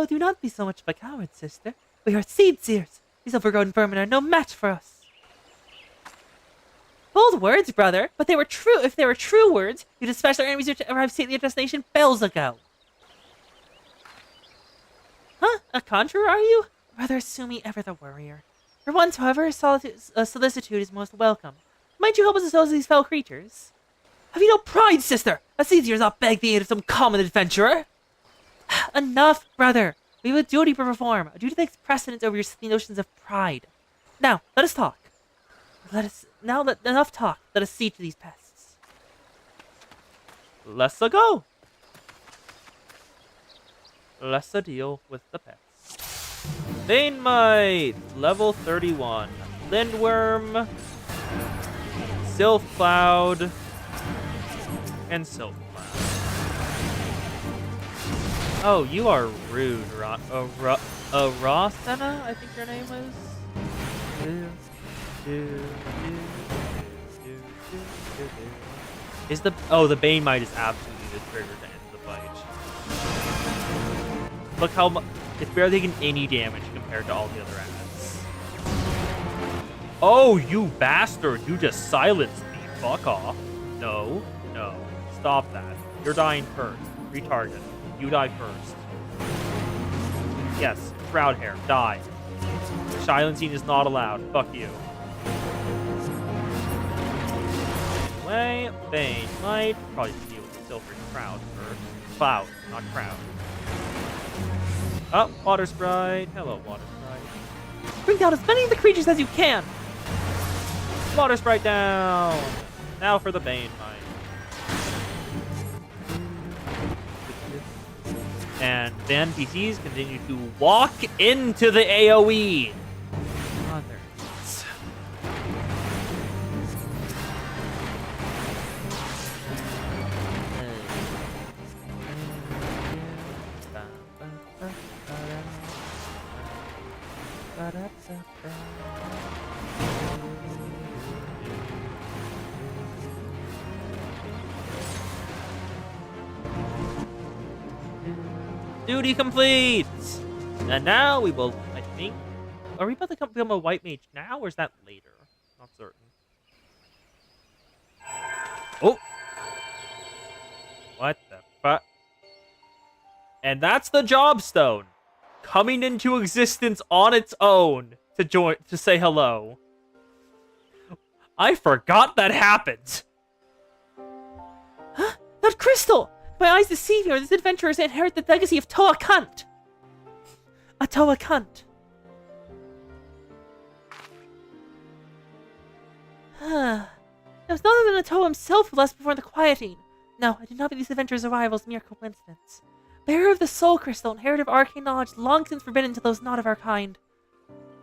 Do not be so much of a coward, sister. We are seed seers. These overgrown vermin are no match for us. Bold words, brother, but they were true. If they were true words, you dispatched our enemies to arrive safely at their destination bells ago. Huh? A conjurer, are you? Rather assume me ever the worrier. For once, however, solicitude is most welcome. Might you help us dispose of these fell creatures? Have you no pride, sister? A seed seer does not beg the aid of some common adventurer. Enough, brother. We have a duty to perform. A duty that takes precedence over your silly notions of pride. Now, let us talk. Enough talk. Let us see to these pests. Let's go. Let's deal with the pets. Bane Might, level 31. Lindworm, Sylph Cloud, and Sylph Cloud. Oh, you are rude, Rosena, I think your name is? The Bane Might is absolutely the trigger to end the fight. Look how much, it's barely taking any damage compared to all the other ads. Oh, you bastard, you just silenced me, fuck off. No, stop that. You're dying first, retarget. You die first. Yes, Shroud Hair, die. Silencing is not allowed. Fuck you. Anyway, Bane Might probably deal with the Silver Crowd first. Cloud, not Crowd. Oh, Water Sprite. Hello, Water Sprite. Bring down as many of the creatures as you can. Water Sprite down. Now for the Bane Might. And the NPCs continue to walk into the AoE. Others. Duty complete! And now we will, I think... Are we about to become a white mage now, or is that later? Not certain. Oh! What the fuck? And that's the job stone coming into existence on its own to say hello. I forgot that happened. Huh? That crystal! My eyes deceive me, or these adventurers inherit the legacy of Toa Cunt. A Toa Cunt. There was none other than Atoa himself who left before the quieting. No, I do not believe these adventurers' arrival is mere coincidence. Bearer of the Soul Crystal, inheritor of arcane knowledge, long since forbidden to those not of our kind.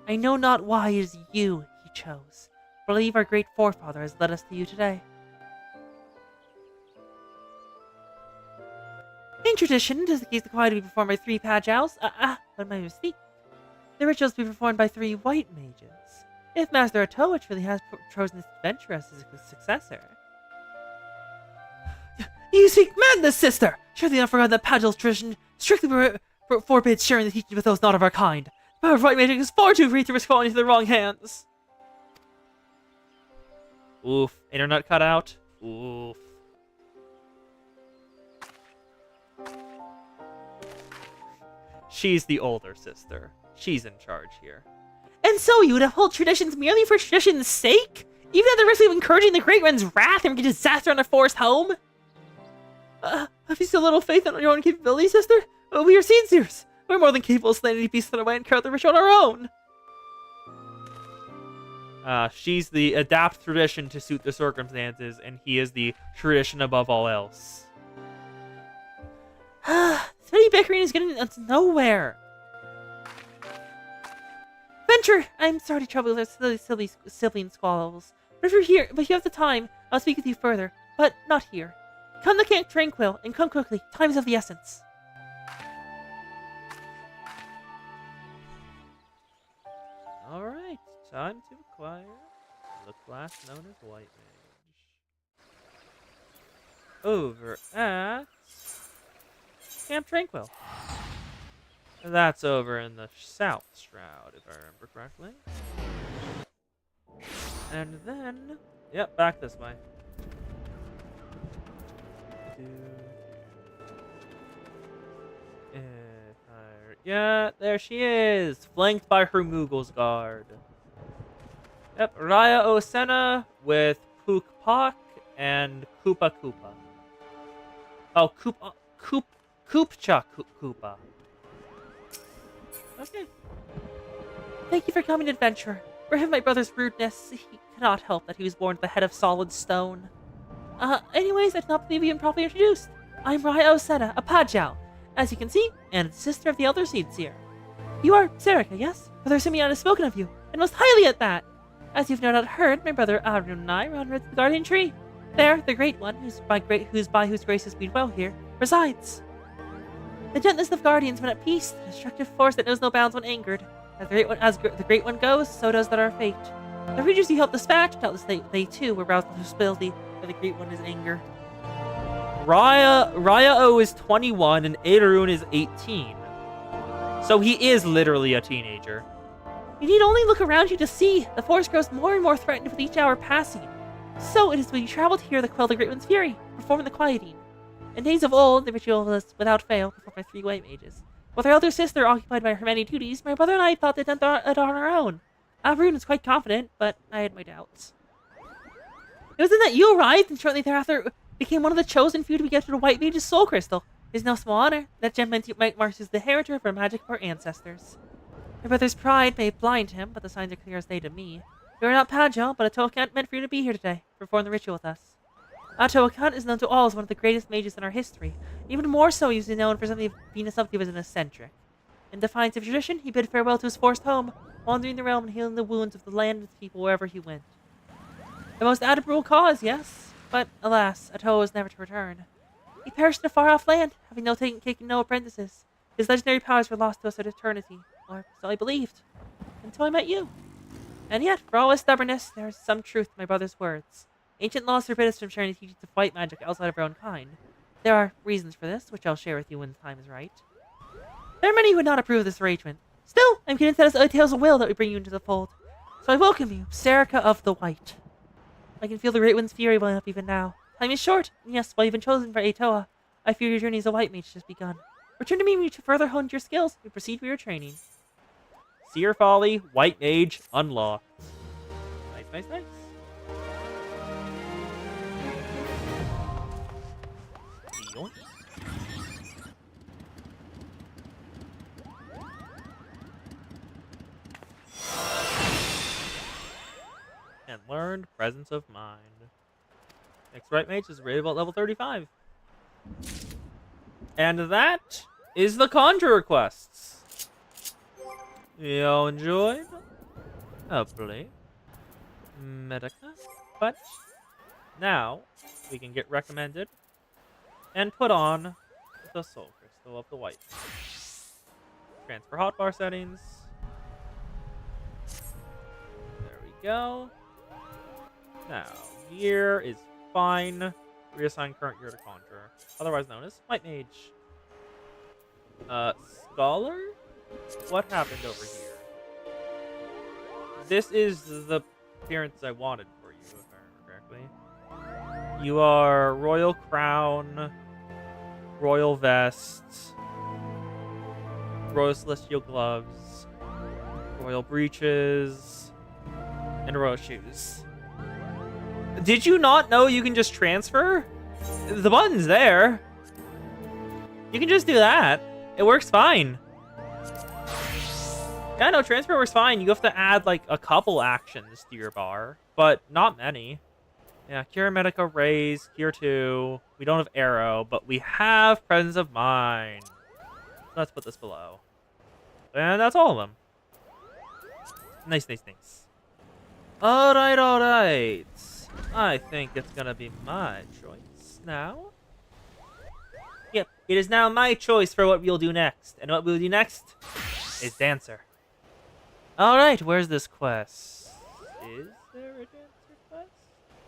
I know not why it is you he chose, but I believe our great forefather has led us to you today. In tradition, it is the case the quiet to be performed by 3 Pajals. What my mistake? The rituals to be performed by 3 white mages. If Master Atoa truly has chosen this adventurer as his successor. You speak madness, sister! Surely you have forgotten that Pajal's tradition strictly forbids sharing the teaching with those not of our kind. The power of white magic is far too great to risk falling into the wrong hands. Oof. Internet cut out. Oof. She's the older sister. She's in charge here. And so you would uphold traditions merely for tradition's sake? Even at the risk of encouraging the Great One's wrath and disaster on a forced home? Have you still little faith in your own capabilities, sister? We are Seedseers. We're more than capable of slaying any beast in a way and carry out the ritual on our own. She's the adapt tradition to suit the circumstances, and he is the tradition above all else. This petty bickering is getting us nowhere. Venture! I'm sorry to trouble with our silly sibling squabbles. But if you have the time, I'll speak with you further. But not here. Come to Camp Tranquil, and come quickly. Time is of the essence. Alright, time to acquire the class known as White Mage. Over at Camp Tranquil. That's over in the South Shroud, if I remember correctly. And then, yep, back this way. Yeah, there she is, flanked by her Moogle's guard. Yep, Raya Osena with Pook Pak and Koopa Koopa. Oh, Koopcha Koopa. Okay. Thank you for coming, adventurer. For him, my brother's rudeness, he cannot help that he was born at the head of solid stone. Anyways, I did not believe you been properly introduced. I'm Raya Osena, a Pajal, as you can see, and the sister of the elder Seedseer. You are Serica, yes? Brother Simeon has spoken of you, and most highly at that. As you've no doubt heard, my brother Arun and I were under the guardian tree. There, the Great One, whose graces we dwell here, resides. The gentlest of guardians when at peace, the destructive force that knows no bounds when angered. As the Great One goes, so does that our fate. The creatures you helped dispatch, doubtless they too were roused to hostility by the Great One's anger. Raya O is 21 and Adarun is 18. So he is literally a teenager. You need only look around you to see. The force grows more and more threatened with each hour passing. So it is when you travel here to quell the Great One's fury, performing the quieting. In days of old, the ritual was without fail performed by 3 white mages. With our elder sister occupied by her many duties, my brother and I thought they'd done it on our own. Arun was quite confident, but I had my doubts. It was then that you arrived, and shortly thereafter became one of the chosen few to be gifted a white mage's soul crystal. It is no small honor. That gem marks as the inheritor of our magic of our ancestors. My brother's pride may blind him, but the signs are clear as day to me. You are not Pajal, but Atoa Cunt meant for you to be here today, to perform the ritual with us. Atoa Cunt is known to all as one of the greatest mages in our history. Even more so, he is known for being something as an eccentric. In defiance of tradition, he bid farewell to his forced home, wandering the realm and healing the wounds of the land and its people wherever he went. The most admirable cause, yes, but alas, Atoa was never to return. He perished in a far-off land, having taken no apprentices. His legendary powers were lost to us at eternity, or so I believed, until I met you. And yet, for all his stubbornness, there is some truth to my brother's words. Ancient laws forbid us from sharing the teachings of white magic outside of our own kind. There are reasons for this, which I'll share with you when the time is right. There are many who would not approve of this arrangement. Still, I'm convinced that it entails a will that we bring you into the fold. So I welcome you, Serica of the White. I can feel the Great Wind's fury welling up even now. Time is short, and yes, while you've been chosen for Aotoa, I fear your journey as a white mage has just begun. Return to me when you further honed your skills and proceed with your training. Seer Folly, White Mage, unlocked. Nice, nice, nice. Deal. And learned Presence of Mind. Next White Mage is rated about level 35. And that is the Conjurer quests. You enjoyed? Hopefully. Medica. But now we can get recommended and put on the Soul Crystal of the White. Transfer hotbar settings. There we go. Now, gear is fine. Reassign current gear to Conjurer, otherwise known as White Mage. Scholar? What happened over here? This is the appearance I wanted for you, if I remember correctly. You are Royal Crown, Royal Vest, Royal Celestial Gloves, Royal Breeches, and Royal Shoes. Did you not know you can just transfer? The button's there. You can just do that. It works fine. Yeah, no, transfer works fine. You have to add, like, a couple actions to your bar, but not many. Yeah, Cure Medica, Raise, Cure 2. We don't have Arrow, but we have Presence of Mind. Let's put this below. And that's all of them. Nice, nice, nice. Alright, alright. I think it's gonna be my choice now. Yep, it is now my choice for what we'll do next. And what we'll do next is Dancer. Alright, where's this quest? Is there a Dancer quest?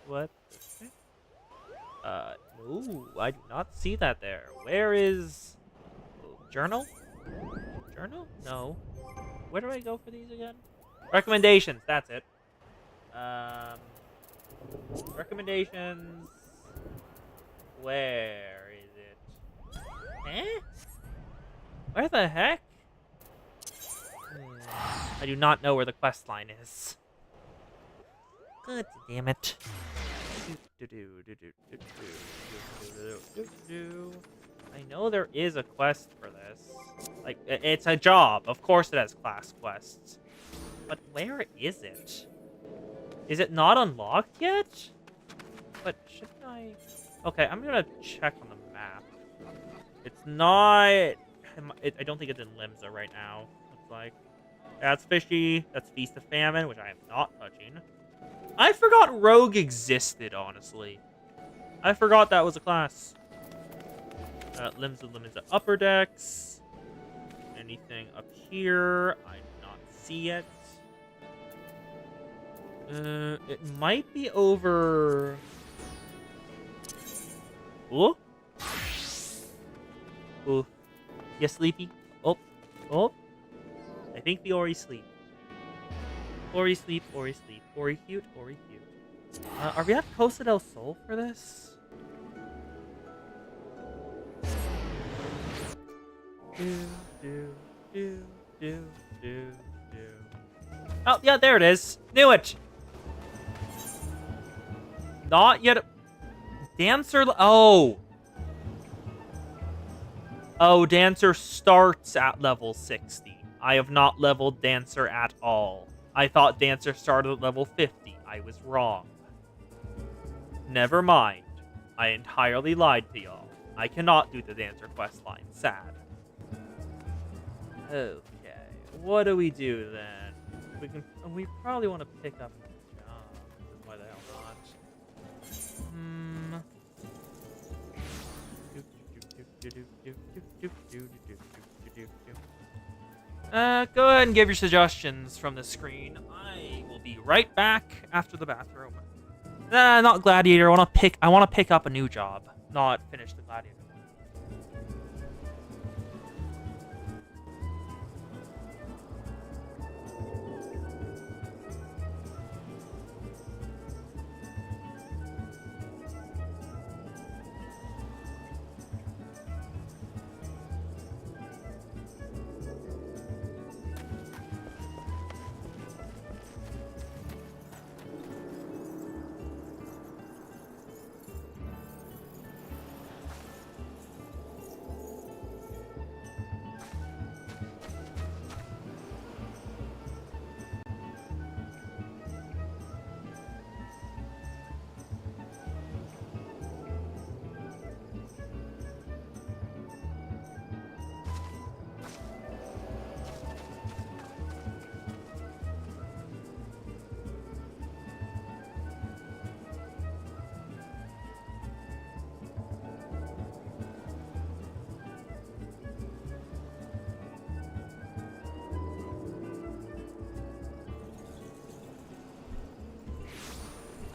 What the heck? No, I do not see that there. Where is... Journal? Journal? No. Where do I go for these again? Recommendations, that's it. Recommendations. Where is it? Eh? Where the heck? I do not know where the quest line is. God damn it. I know there is a quest for this. Like, it's a job. Of course it has class quests. But where is it? Is it not unlocked yet? But shouldn't I... Okay, I'm gonna check on the map. It's not... I don't think it's in Limsa right now. Looks like. That's Fishy. That's Feast of Famine, which I am not touching. I forgot Rogue existed, honestly. I forgot that was a class. Limsa Upper Decks. Anything up here? I do not see it. It might be over... Oh? Oh. You sleepy? Oh. Oh. I think the Ori sleep. Ori sleep, Ori sleep. Ori cute, Ori cute. Are we at Costa del Sol for this? Oh, yeah, there it is. Knew it. Not yet. Dancer. Oh. Oh, Dancer starts at level 60. I have not leveled Dancer at all. I thought Dancer started at level 50. I was wrong. Never mind. I entirely lied to y'all. I cannot do the Dancer questline. Sad. Okay. What do we do then? We probably want to pick up a job. Why the hell not? Go ahead and give your suggestions from the screen. I will be right back after the bathroom. Not gladiator. I want to pick up a new job, not finish the gladiator.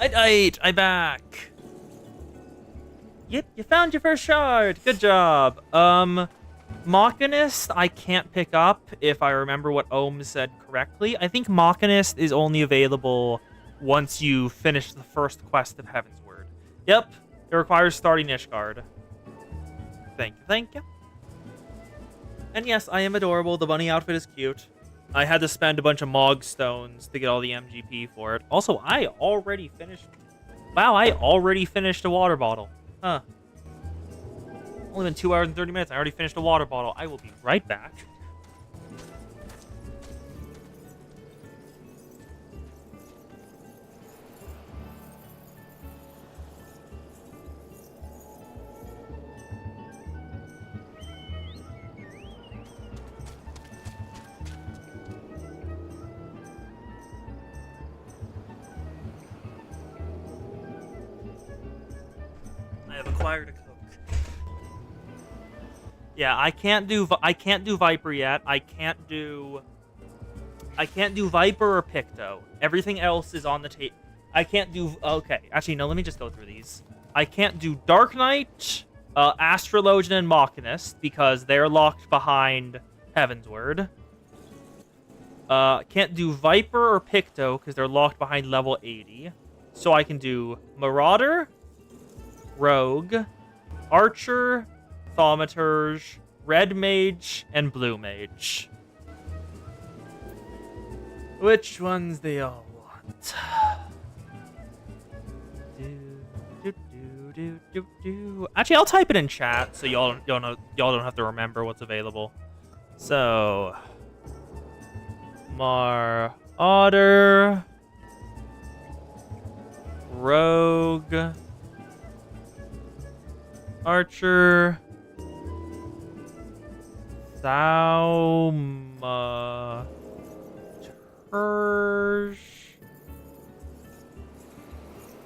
I'm back. Yep, you found your first shard. Good job. Machinist, I can't pick up if I remember what Ohm said correctly. I think Machinist is only available once you finish the first quest of Heaven's Word. Yep, it requires starting Ishgard. Thank you. And yes, I am adorable. The bunny outfit is cute. I had to spend a bunch of Mog stones to get all the MGP for it. Also, I already finished... Wow, I already finished a water bottle. Huh. Only been 2 hours and 30 minutes. I already finished a water bottle. I will be right back. I have acquired a Coke. Yeah, I can't do Viper yet. I can't do Viper or Picto. Everything else is on the table. I can't do... Okay, actually, no, let me just go through these. I can't do Dark Knight, Astrologian, and Machinist because they're locked behind Heaven's Word. Can't do Viper or Picto because they're locked behind level 80. So I can do Marauder, Rogue, Archer, Thaumaturge, Red Mage, and Blue Mage. Which ones they all want? Actually, I'll type it in chat so y'all don't have to remember what's available. So, Marauder, Rogue, Archer, Thaumaturge,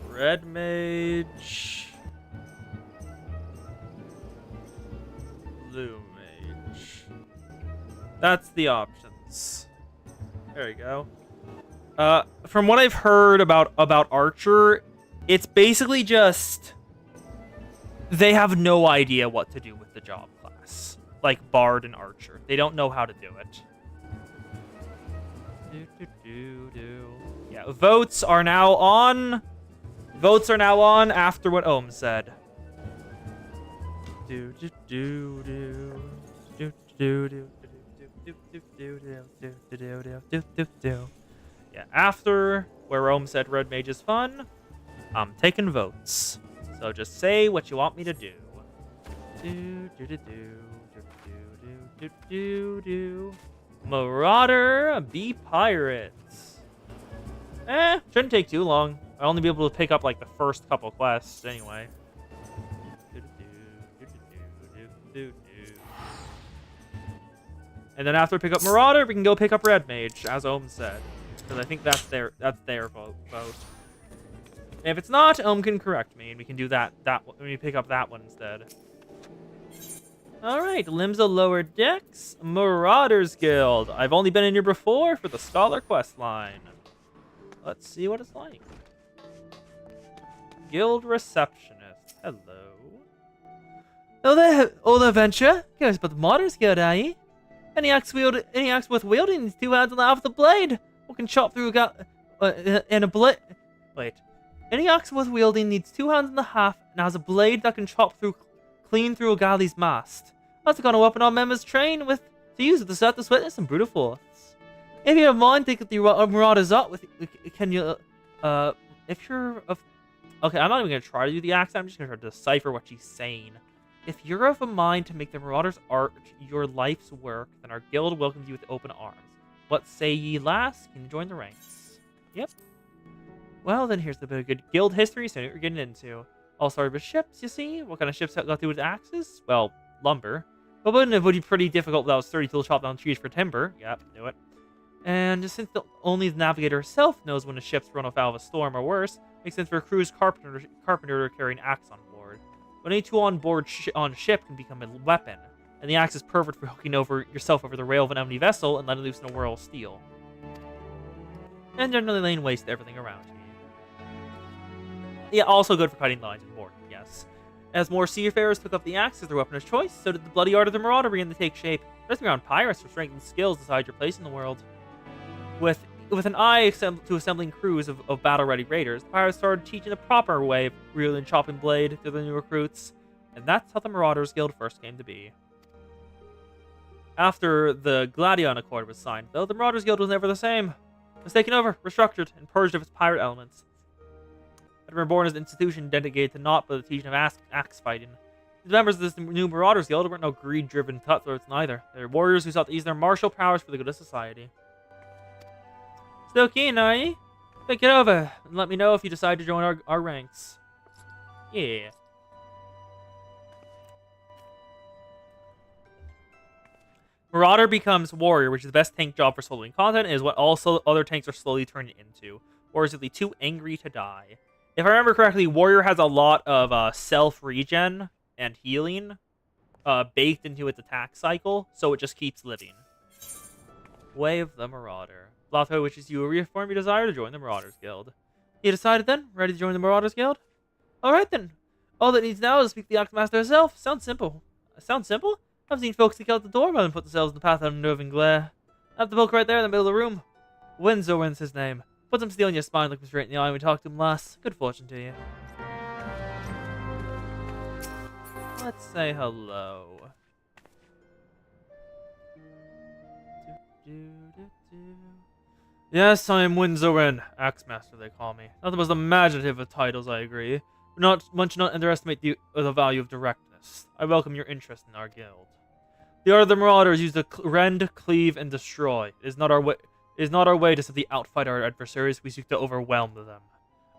Red Mage, Blue Mage. That's the options. There you go. From what I've heard about Archer, it's basically just they have no idea what to do with the job class. Like Bard and Archer. They don't know how to do it. Yeah, votes are now on. Votes are now on after what Ohm said. Yeah, after where Ohm said Red Mage is fun, I'm taking votes. So just say what you want me to do. Marauder, be pirates. Shouldn't take too long. I'll only be able to pick up like the first couple quests anyway. And then after I pick up Marauder, we can go pick up Red Mage, as Ohm said. Because I think that's their vote. And if it's not, Ohm can correct me, and we can do that when we pick up that one instead. Alright, limbs of lower decks, Marauders Guild. I've only been in here before for the Scholar quest line. Let's see what it's like. Guild Receptionist. Hello. Hello there, old adventure. Curious about the Marauders Guild, are you? Any axe worth wielding needs 2 hands and a half of the blade. Or can chop through and a blade. Wait. Any axe worth wielding needs 2 hands and a half and has a blade that can chop clean through a galley's mast. That's the kind of weapon our members train with to use with the Certus Witness and Brutal Force. If you have mind, take the Marauders up with. Can you? If you're of. Okay, I'm not even gonna try to do the accent. I'm just gonna try to decipher what she's saying. If you're of a mind to make the Marauders' art your life's work, then our guild welcomes you with open arms. What say ye, lass? Can you join the ranks? Yep. Well, then here's the bit of good guild history, so you know what you're getting into. All started with ships, you see? What kind of ships got to do with axes? Well, lumber. But it would be pretty difficult without sturdy tools chopped down trees for timber. Yep, knew it. And since only the navigator herself knows when a ship's run afoul of a storm or worse, makes sense for a crew's carpenter to carry an axe on board. But any tool on board on ship can become a weapon, and the axe is perfect for hooking yourself over the rail of an enemy vessel and letting loose in a whirl of steel. And generally laying waste to everything around you. Yeah, also good for cutting lines and boarding, yes. As more seafarers took up the axe as their weapon of choice, so did the bloody art of the Marauder begin to take shape, especially around pirates for strength and skills decide your place in the world. With an eye to assembling crews of battle-ready raiders, the pirates started teaching the proper way of wielding and chopping blade to the new recruits, and that's how the Marauders Guild first came to be. After the Gladion Accord was signed, though, the Marauders Guild was never the same. It was taken over, restructured, and purged of its pirate elements. It was reborn as an institution dedicated to naught but the teaching of axe fighting. The members of this new Marauders Guild weren't no greed-driven cutthroats neither. They were warriors who sought to use their martial powers for the good of society. Still keen, are you? Think it over, and let me know if you decide to join our ranks. Yeah. Marauder becomes Warrior, which is the best tank job for soloing content, and is what also other tanks are slowly turning into. Or is it too angry to die? If I remember correctly, Warrior has a lot of self-regen and healing baked into its attack cycle, so it just keeps living. Way of the Marauder. Blatho wishes you reaffirm your desire to join the Marauders Guild. You decided then? Ready to join the Marauders Guild? Alright then. All that needs now is to speak to the Axmaster herself. Sounds simple. Sounds simple? I've seen folks kick out the door rather than put themselves in the path of unnerving glare. I have the book right there in the middle of the room. Windsorwin's his name. Put some steel in your spine, look him straight in the eye when we talk to him last. Good fortune to you. Let's say hello. Yes, I am Windsorwin. Axemaster, they call me. Not the most imaginative of titles, I agree. But one should not underestimate the value of directness. I welcome your interest in our guild. The art of the Marauders used to rend, cleave, and destroy. It is not our way to simply outfight our adversaries. We seek to overwhelm them.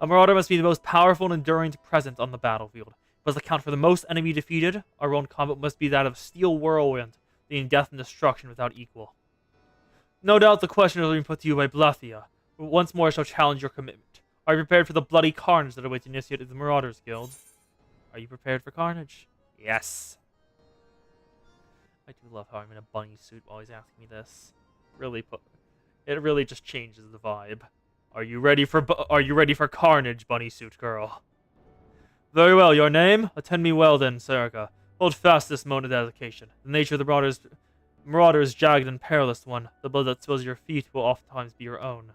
A Marauder must be the most powerful and enduring presence on the battlefield. It must account for the most enemy defeated. Our own combat must be that of steel whirlwind, dealing death and destruction without equal. No doubt the question has been put to you by Blathia, but once more I shall challenge your commitment. Are you prepared for the bloody carnage that awaits initiate of the Marauders Guild? Are you prepared for carnage? Yes. I do love how I'm in a bunny suit while he's asking me this. It really just changes the vibe. Are you ready for carnage, bunny suit girl? Very well, your name? Attend me well then, Serica. Hold fast this moment of dedication. The nature of the Marauders jagged and perilous one. The blood that spills your feet will oftentimes be your own.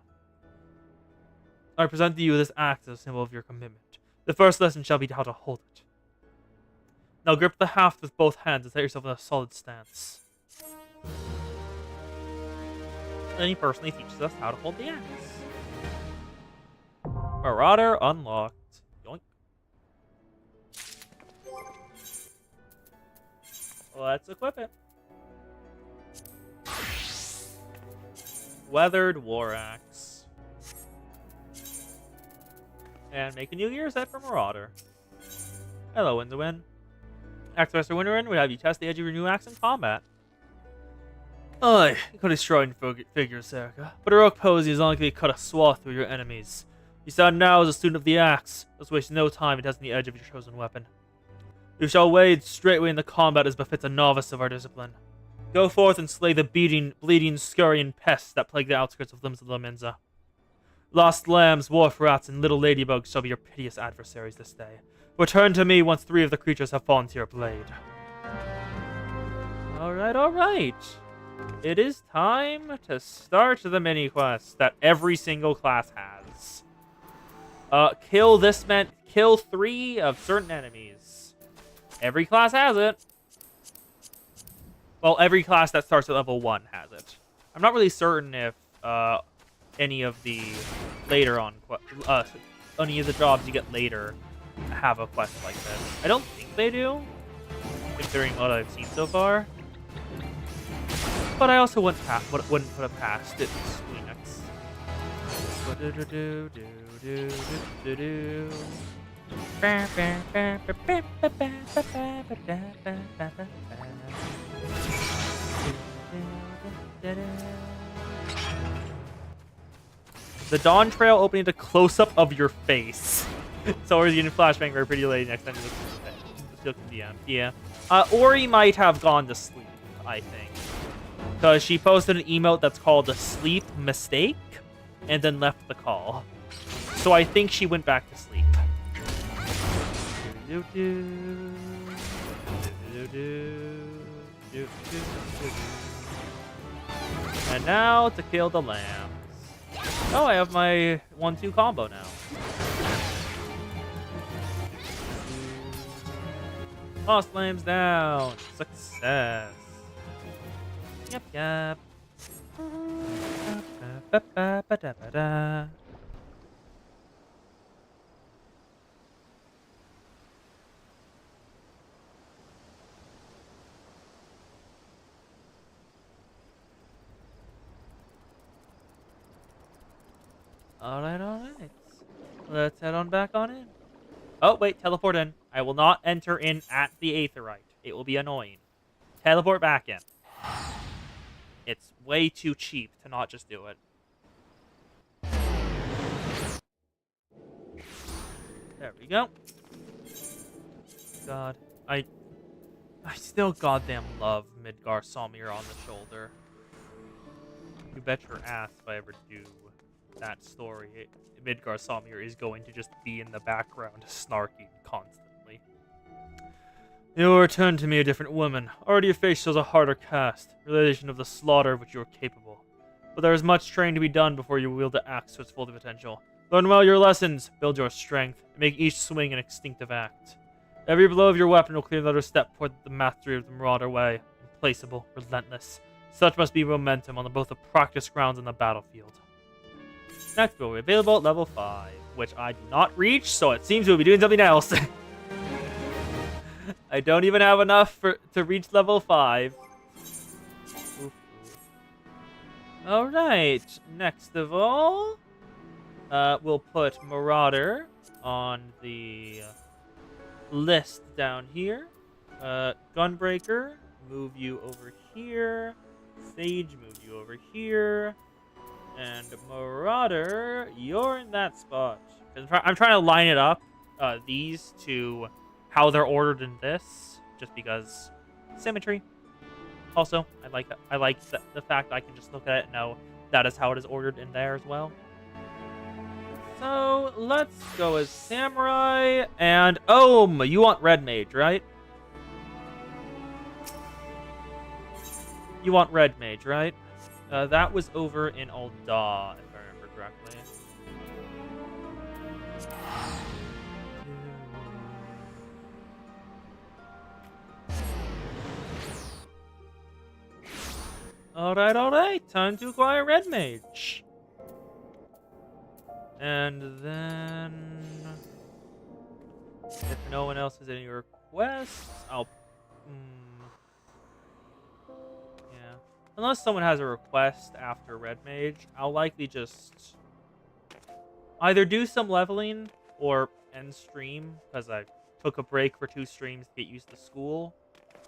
I present to you this axe as a symbol of your commitment. The first lesson shall be how to hold it. Now grip the haft with both hands and set yourself in a solid stance. Then he personally teaches us how to hold the axe. Marauder unlocked. Yoink. Let's equip it. Weathered War Axe. And make a new gear set for Marauder. Hello, Windsorwin. Axemaster Windsorwin would have you test the edge of your new axe in combat. Aye, quite a striding figure, Serica. But heroic posing is unlikely to cut a swath through your enemies. You stand now as a student of the axe. Let's waste no time in testing the edge of your chosen weapon. You shall wade straightway in the combat as befits a novice of our discipline. Go forth and slay the bleeding, scurrying pests that plague the outskirts of limbs of the Menza. Lost lambs, wharf rats, and little ladybugs shall be your piteous adversaries this day. Return to me once 3 of the creatures have fallen to your blade. Alright. It is time to start the mini-quest that every single class has. Kill 3 of certain enemies. Every class has it. Well, every class that starts at level 1 has it. I'm not really certain if any of the later on any of the jobs you get later have a quest like this. I don't think they do, considering what I've seen so far. But I also wouldn't put it past it. The Dawn Trail opening to close-up of your face. So we're getting flashbang very pretty late next time you look at the DM. Yeah. Ori might have gone to sleep, I think. Because she posted an emote that's called a sleep mistake and then left the call. So I think she went back to sleep. And now to kill the lambs. Oh, I have my 1-2 combo now. Lost lambs down. Success. Yep. Alright. Let's head on back on in. Oh, wait, teleport in. I will not enter in at the Aetheryte. It will be annoying. Teleport back in. It's way too cheap to not just do it. There we go. God, I still goddamn love Midgar Samir on the shoulder. You bet your ass if I ever do that story, Midgar Samir is going to just be in the background snarking constantly. You will return to me a different woman. Already your face shows a harder cast, relation of the slaughter of which you are capable. But there is much training to be done before you wield the axe to its full potential. Learn well your lessons, build your strength, and make each swing an instinctive act. Every blow of your weapon will clear another step toward the mastery of the Marauder way. Implacable, relentless. Such must be momentum on both the practice grounds and the battlefield. Next will be available at level 5, which I do not reach, so it seems we'll be doing something else. I don't even have enough to reach level 5. Alright, next of all, we'll put Marauder on the list down here. Gunbreaker, move you over here. Sage, move you over here. And Marauder, you're in that spot. I'm trying to line it up, these to how they're ordered in this, just because symmetry. Also, I like the fact I can just look at it and know that is how it is ordered in there as well. So let's go as Samurai and you want Red Mage, right? You want Red Mage, right? That was over in Ul'dah, if I remember correctly. Alright. Time to acquire Red Mage. And then, if no one else has any requests, I'll... yeah. Unless someone has a request after Red Mage, I'll likely just either do some leveling or end stream, because I took a break for 2 streams to get used to school,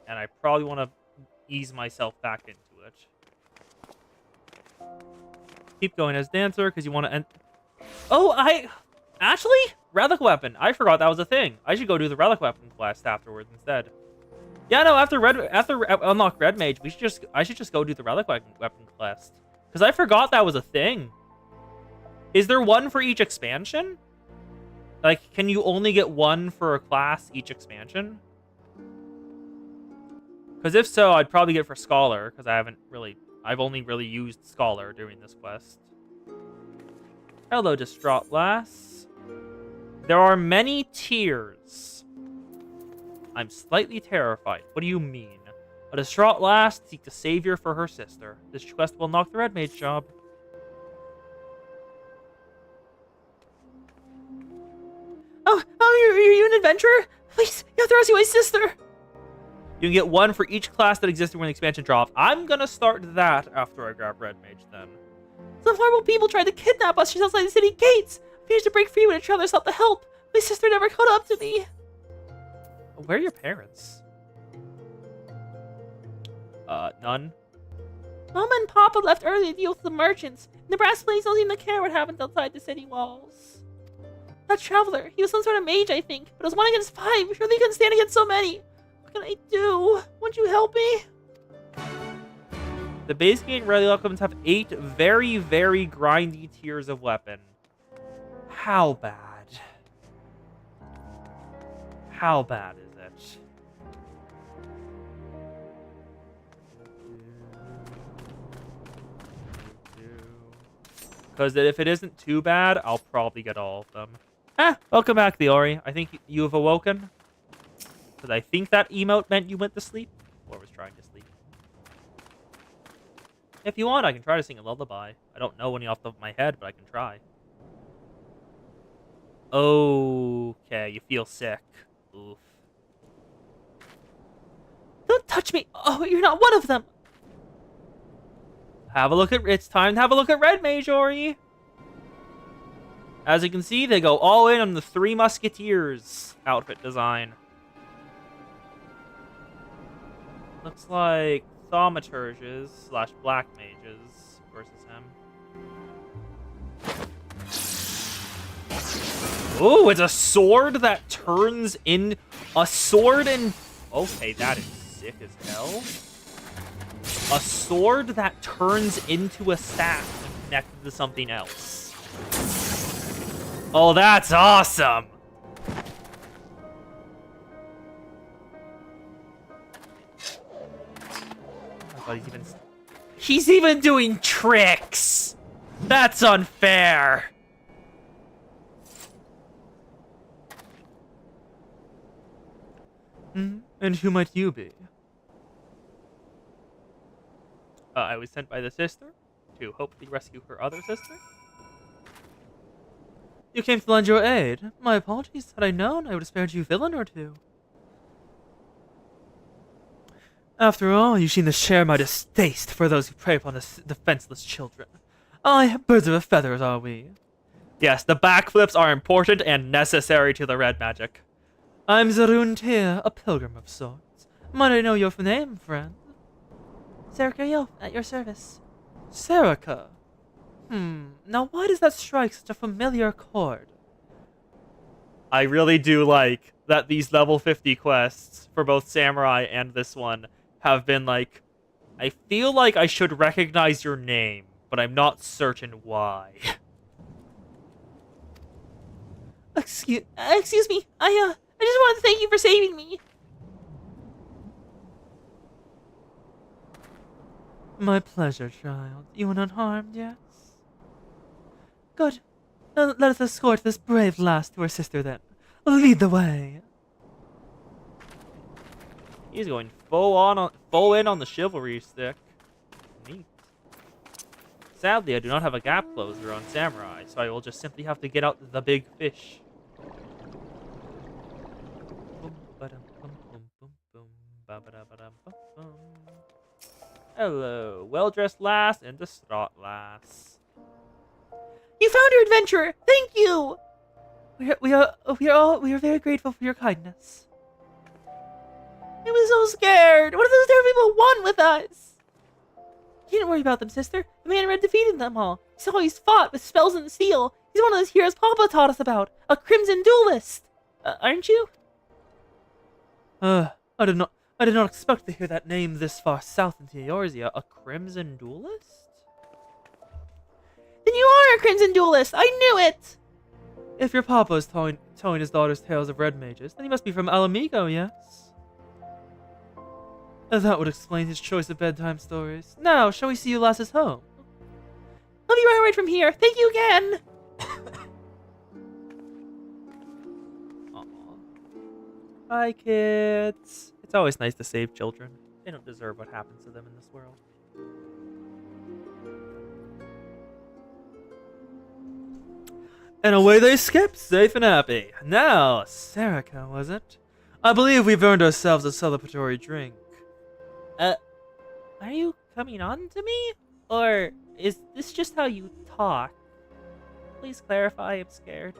and I probably want to ease myself back into it. Keep going as Dancer, because you want to end... Oh, I Actually, relic weapon. I forgot that was a thing. I should go do the relic weapon quest afterwards instead. Yeah, no. After unlock red mage, I should just go do the relic weapon quest because I forgot that was a thing. Is there one for each expansion? Like, can you only get one for a class each expansion? Because if so, I'd probably get for Scholar, because I've only really used Scholar during this quest. Hello, Distraught Lass. There are many tiers. I'm slightly terrified. What do you mean? A distraught lass seeks a savior for her sister. This quest will unlock the red mage job. Oh, are you an adventurer? Please, you have to rescue my sister. You can get one for each class that existed when the expansion dropped. I'm gonna start that after I grab red mage then. Some horrible people tried to kidnap us. She's outside the city gates. I managed to break free when a traveler sought the help. My sister never caught up to me. Where are your parents? None. Mama and Papa left early to deal with the merchants, and the brass police don't seem to care what happens outside the city walls. That traveler, he was some sort of mage, I think, but it was 1 against 5. Surely he couldn't stand against so many. What can I do? Won't you help me? The base game rally weapons have 8 very, very grindy tiers of weapon. How bad? How bad is it? Because if it isn't too bad, I'll probably get all of them. Welcome back, Leori. I think you have awoken. Because I think that emote meant you went to sleep. Or was trying to sleep. If you want, I can try to sing a lullaby. I don't know any off the top of my head, but I can try. Okay, you feel sick. Oof. Don't touch me! Oh, you're not one of them! It's time to have a look at Red Mage, Ori. As you can see, they go all in on the Three Musketeers outfit design. Looks like Thaumaturges / Black Mages versus him. Ooh, it's a sword that turns in... A sword in... Okay, that is sick as hell. A sword that turns into a staff connected to something else. Oh, that's awesome! Oh my god, he's even doing tricks! That's unfair! And who might you be? I was sent by the sister to hopefully rescue her other sister. You came to lend your aid. My apologies. Had I known, I would have spared you a villain or two. After all, you seem to share my distaste for those who prey upon the defenseless children. Aye, birds of a feather are we. Yes, the backflips are important and necessary to the red magic. I'm Zarun Tyr, a pilgrim of sorts. Might I know your name, friend? Sarika Yof, at your service. Sarika? Now why does that strike such a familiar chord? I really do like that these level 50 quests for both Samurai and this one have been like, I feel like I should recognize your name, but I'm not certain why. Excuse me. I just wanted to thank you for saving me. My pleasure, child. You are unharmed, yes? Good. Now let us escort this brave lass to her sister, then. Lead the way. He's going full in on the chivalry stick. Neat. Sadly, I do not have a gap closer on Samurai, so I will just simply have to get out the big fish. Hello, well-dressed lass and distraught lass. You found your adventurer. Thank you. We are very grateful for your kindness. I was so scared. What if those terrible people won with us? You didn't worry about them, sister. The man in red defeated them all. He's always fought with spells and steel. He's one of those heroes Papa taught us about. A crimson duelist. Aren't you? I did not expect to hear that name this far south into Eorzea. A crimson duelist? Then you are a crimson duelist. I knew it. If your papa is telling his daughter's tales of red mages, then he must be from Alamigo, yes? That would explain his choice of bedtime stories. Now, shall we see Ulas's home? I'll be right from here. Thank you again. Aww. Hi, kids. It's always nice to save children. They don't deserve what happens to them in this world. And away they skip, safe and happy. Now, Serica, was it? I believe we've earned ourselves a celebratory drink. Are you coming on to me? Or is this just how you talk? Please clarify, I'm scared.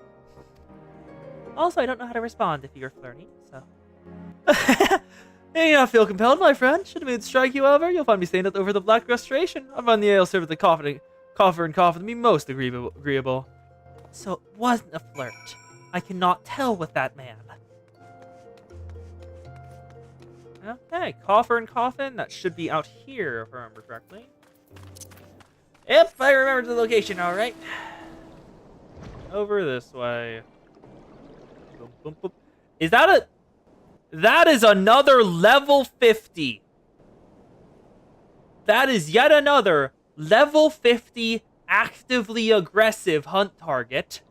Also, I don't know how to respond if you're flirting, so... You do not feel compelled, my friend. Should the mood strike you ever, you'll find me staying over the black restoration. I run the ale served with the coffer and coffin to be most agreeable. So it wasn't a flirt. I cannot tell with that man. Okay, coffer and coffin. That should be out here, if I remember correctly. Yep, I remembered the location, alright. Over this way. Boom, boom, boom. Is that a... That is another level 50. That is yet another level 50 actively aggressive hunt target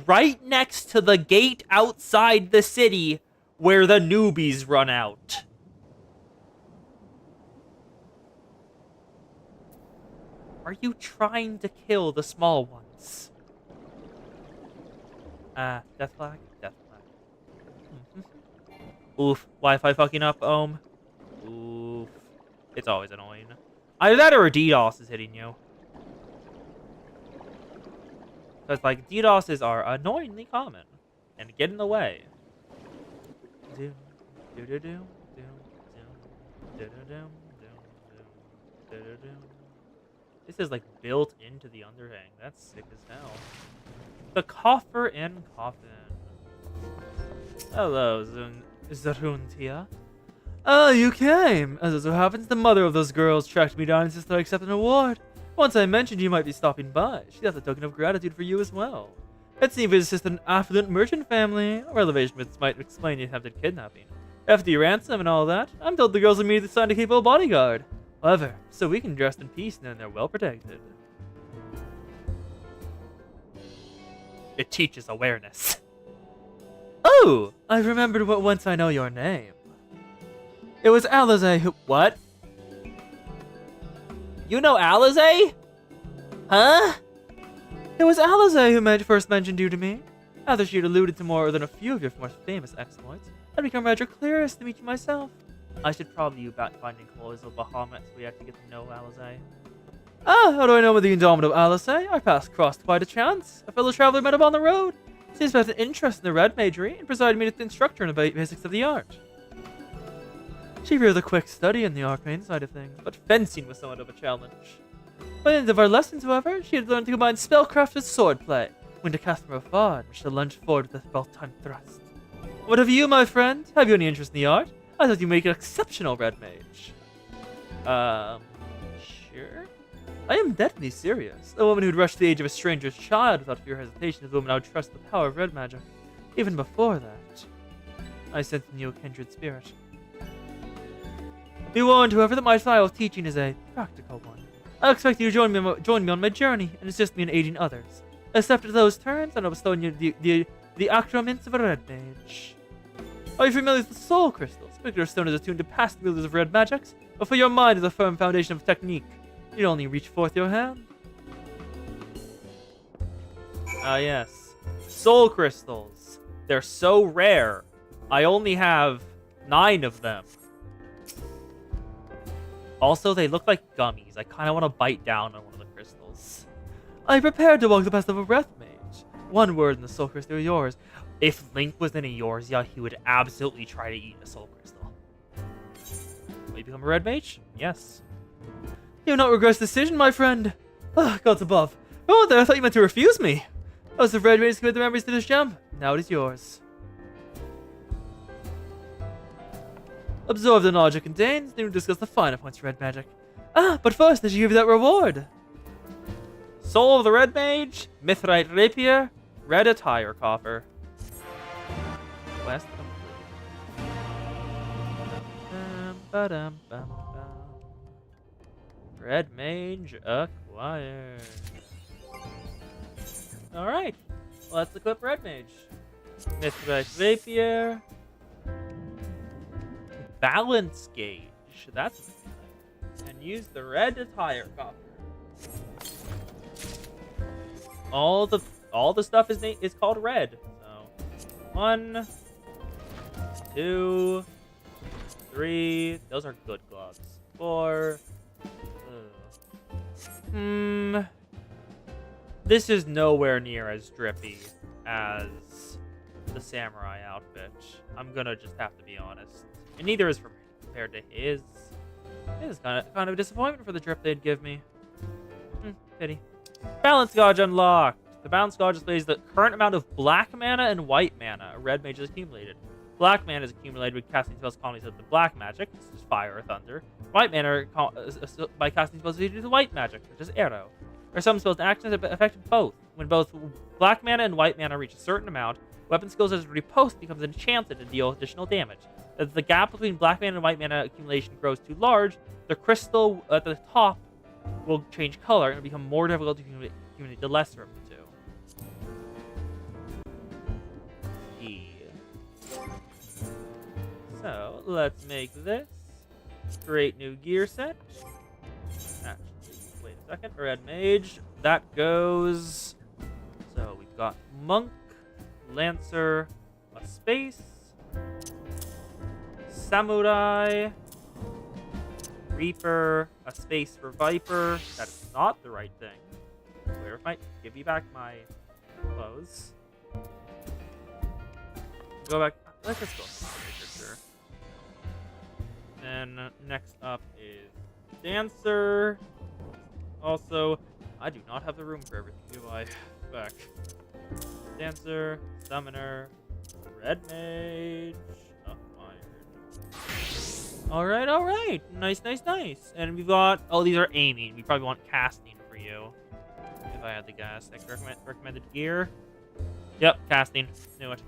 right next to the gate outside the city where the newbies run out. Are you trying to kill the small ones? Death flag? Death flag. Oof. Wi-Fi fucking up, Ohm. Oof. It's always annoying. Either that or a DDoS is hitting you. So it's like, DDoSes are annoyingly common. And get in the way. Doom, doo doo doom, doom, doom, doo doo doom, doom, doom, doo doo doom. This is like built into the underhang. That's sick as hell. The coffer and coffin. Hello, Zaruntia. Oh, you came. As it so happens, the mother of those girls tracked me down and insisted I accept an award. Once I mentioned you might be stopping by, she left a token of gratitude for you as well. It seems it's just an affluent merchant family. Our elevation myths might explain the attempted kidnapping. FD ransom and all that. I'm told the girls immediately signed a capable bodyguard. However, so we can rest in peace knowing they're well protected. It teaches awareness. Oh, I've remembered what once I know your name. It was Alize who— What? You know Alize? Huh? It was Alize who first mentioned you to me. After she had alluded to more than a few of your more famous exploits, I'd become rather curious to meet you myself. I should probably be back finding colossal Bahamut so we have to get to know Alize. Ah, how do I know with the indomitable Alice? Our paths crossed quite a chance. A fellow traveler met him on the road. Seems to have an interest in the red magery and presided me to instruct her in the basics of the art. She revealed a quick study in the arcane side of things, but fencing was somewhat of a challenge. By the end of our lessons, however, she had learned to combine spellcraft with swordplay, when to cast from afar and which to lunge forward with a well-timed thrust. What of you, my friend? Have you any interest in the art? I thought you'd make an exceptional red mage. Sure? I am deadly serious. A woman who'd rush to the age of a stranger's child without fear or hesitation is a woman I would trust the power of red magic. Even before that, I sense in you a kindred spirit. Be warned, however, that my style of teaching is a practical one. I expect you to join me on my journey and assist me in aiding others. Except at those turns, and I'll bestow on you the accoutrements of a red mage. Are you familiar with the soul crystals? Particular stone is attuned to past wielders of red magics, but for your mind is a firm foundation of technique. You'd only reach forth your hand. Ah, yes. Soul crystals. They're so rare. I only have 9 of them. Also, they look like gummies. I kind of want to bite down on one of the crystals. I prepared to walk the path of a breath mage. One word in the soul crystal are yours. If Link was in Eorzea, he would absolutely try to eat a soul crystal. Will you become a red mage? Yes. You will not regret this decision, my friend. Ah, gods above. Oh, there, I thought you meant to refuse me. I was afraid ready to commit the memories to this gem. Now it is yours. Absorb the knowledge it contains, then we'll discuss the finer points of red magic. Ah, but first, I should give you that reward. Soul of the Red Mage, Mithrite Rapier, Red Attire Coffer. Quest complete. Red Mage acquired. Alright, let's equip Red Mage. Mithrite Rapier. Balance Gauge. That's a thing. And use the Red Attire Coffer. All the stuff is called red. So 1, 2, 3. Those are good gloves. 4. This is nowhere near as drippy as the samurai outfit. I'm gonna just have to be honest. And neither is for me compared to his. It is kind of a disappointment for the drip they'd give me. Pity. Balance Gauge unlocked. The Balance Gauge displays the current amount of black mana and white mana a red mage has accumulated. Black mana is accumulated with casting spells commonly associated with black magic, such as fire or thunder. White mana by casting spells associated with white magic, such as arrow. There are some spells and actions that affect both. When both black mana and white mana reach a certain amount, weapon skills as Riposte becomes enchanted to deal additional damage. As the gap between black mana and white mana accumulation grows too large, the crystal at the top will change color and become more difficult to accumulate the lesser of the two. So, let's make this. Create new gear set. Actually, wait a second. Red Mage. That goes... So, we've got Monk, Lancer, a space, Samurai, Reaper, a space for Viper. That is not the right thing. Where might give me back my clothes. Go back. Let's just go. Sure. Then next up is Dancer. Also, I do not have the room for everything, do I? Back. Dancer, Summoner, Red Mage, Acquired. Alright. Nice. And we've got... Oh, these are aiming. We probably want casting for you. If I had to guess. Like recommended gear. Yep, casting. Knew it.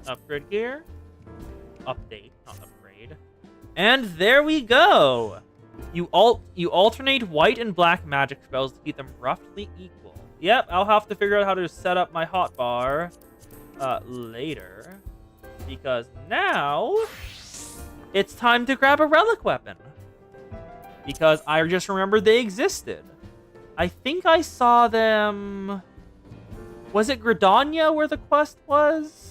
Upgrade gear. Update, not upgrade. And there we go! You alternate white and black magic spells to keep them roughly equal. Yep, I'll have to figure out how to set up my hotbar later. Because now it's time to grab a relic weapon. Because I just remembered they existed. I think I saw them... Was it Gridania where the quest was?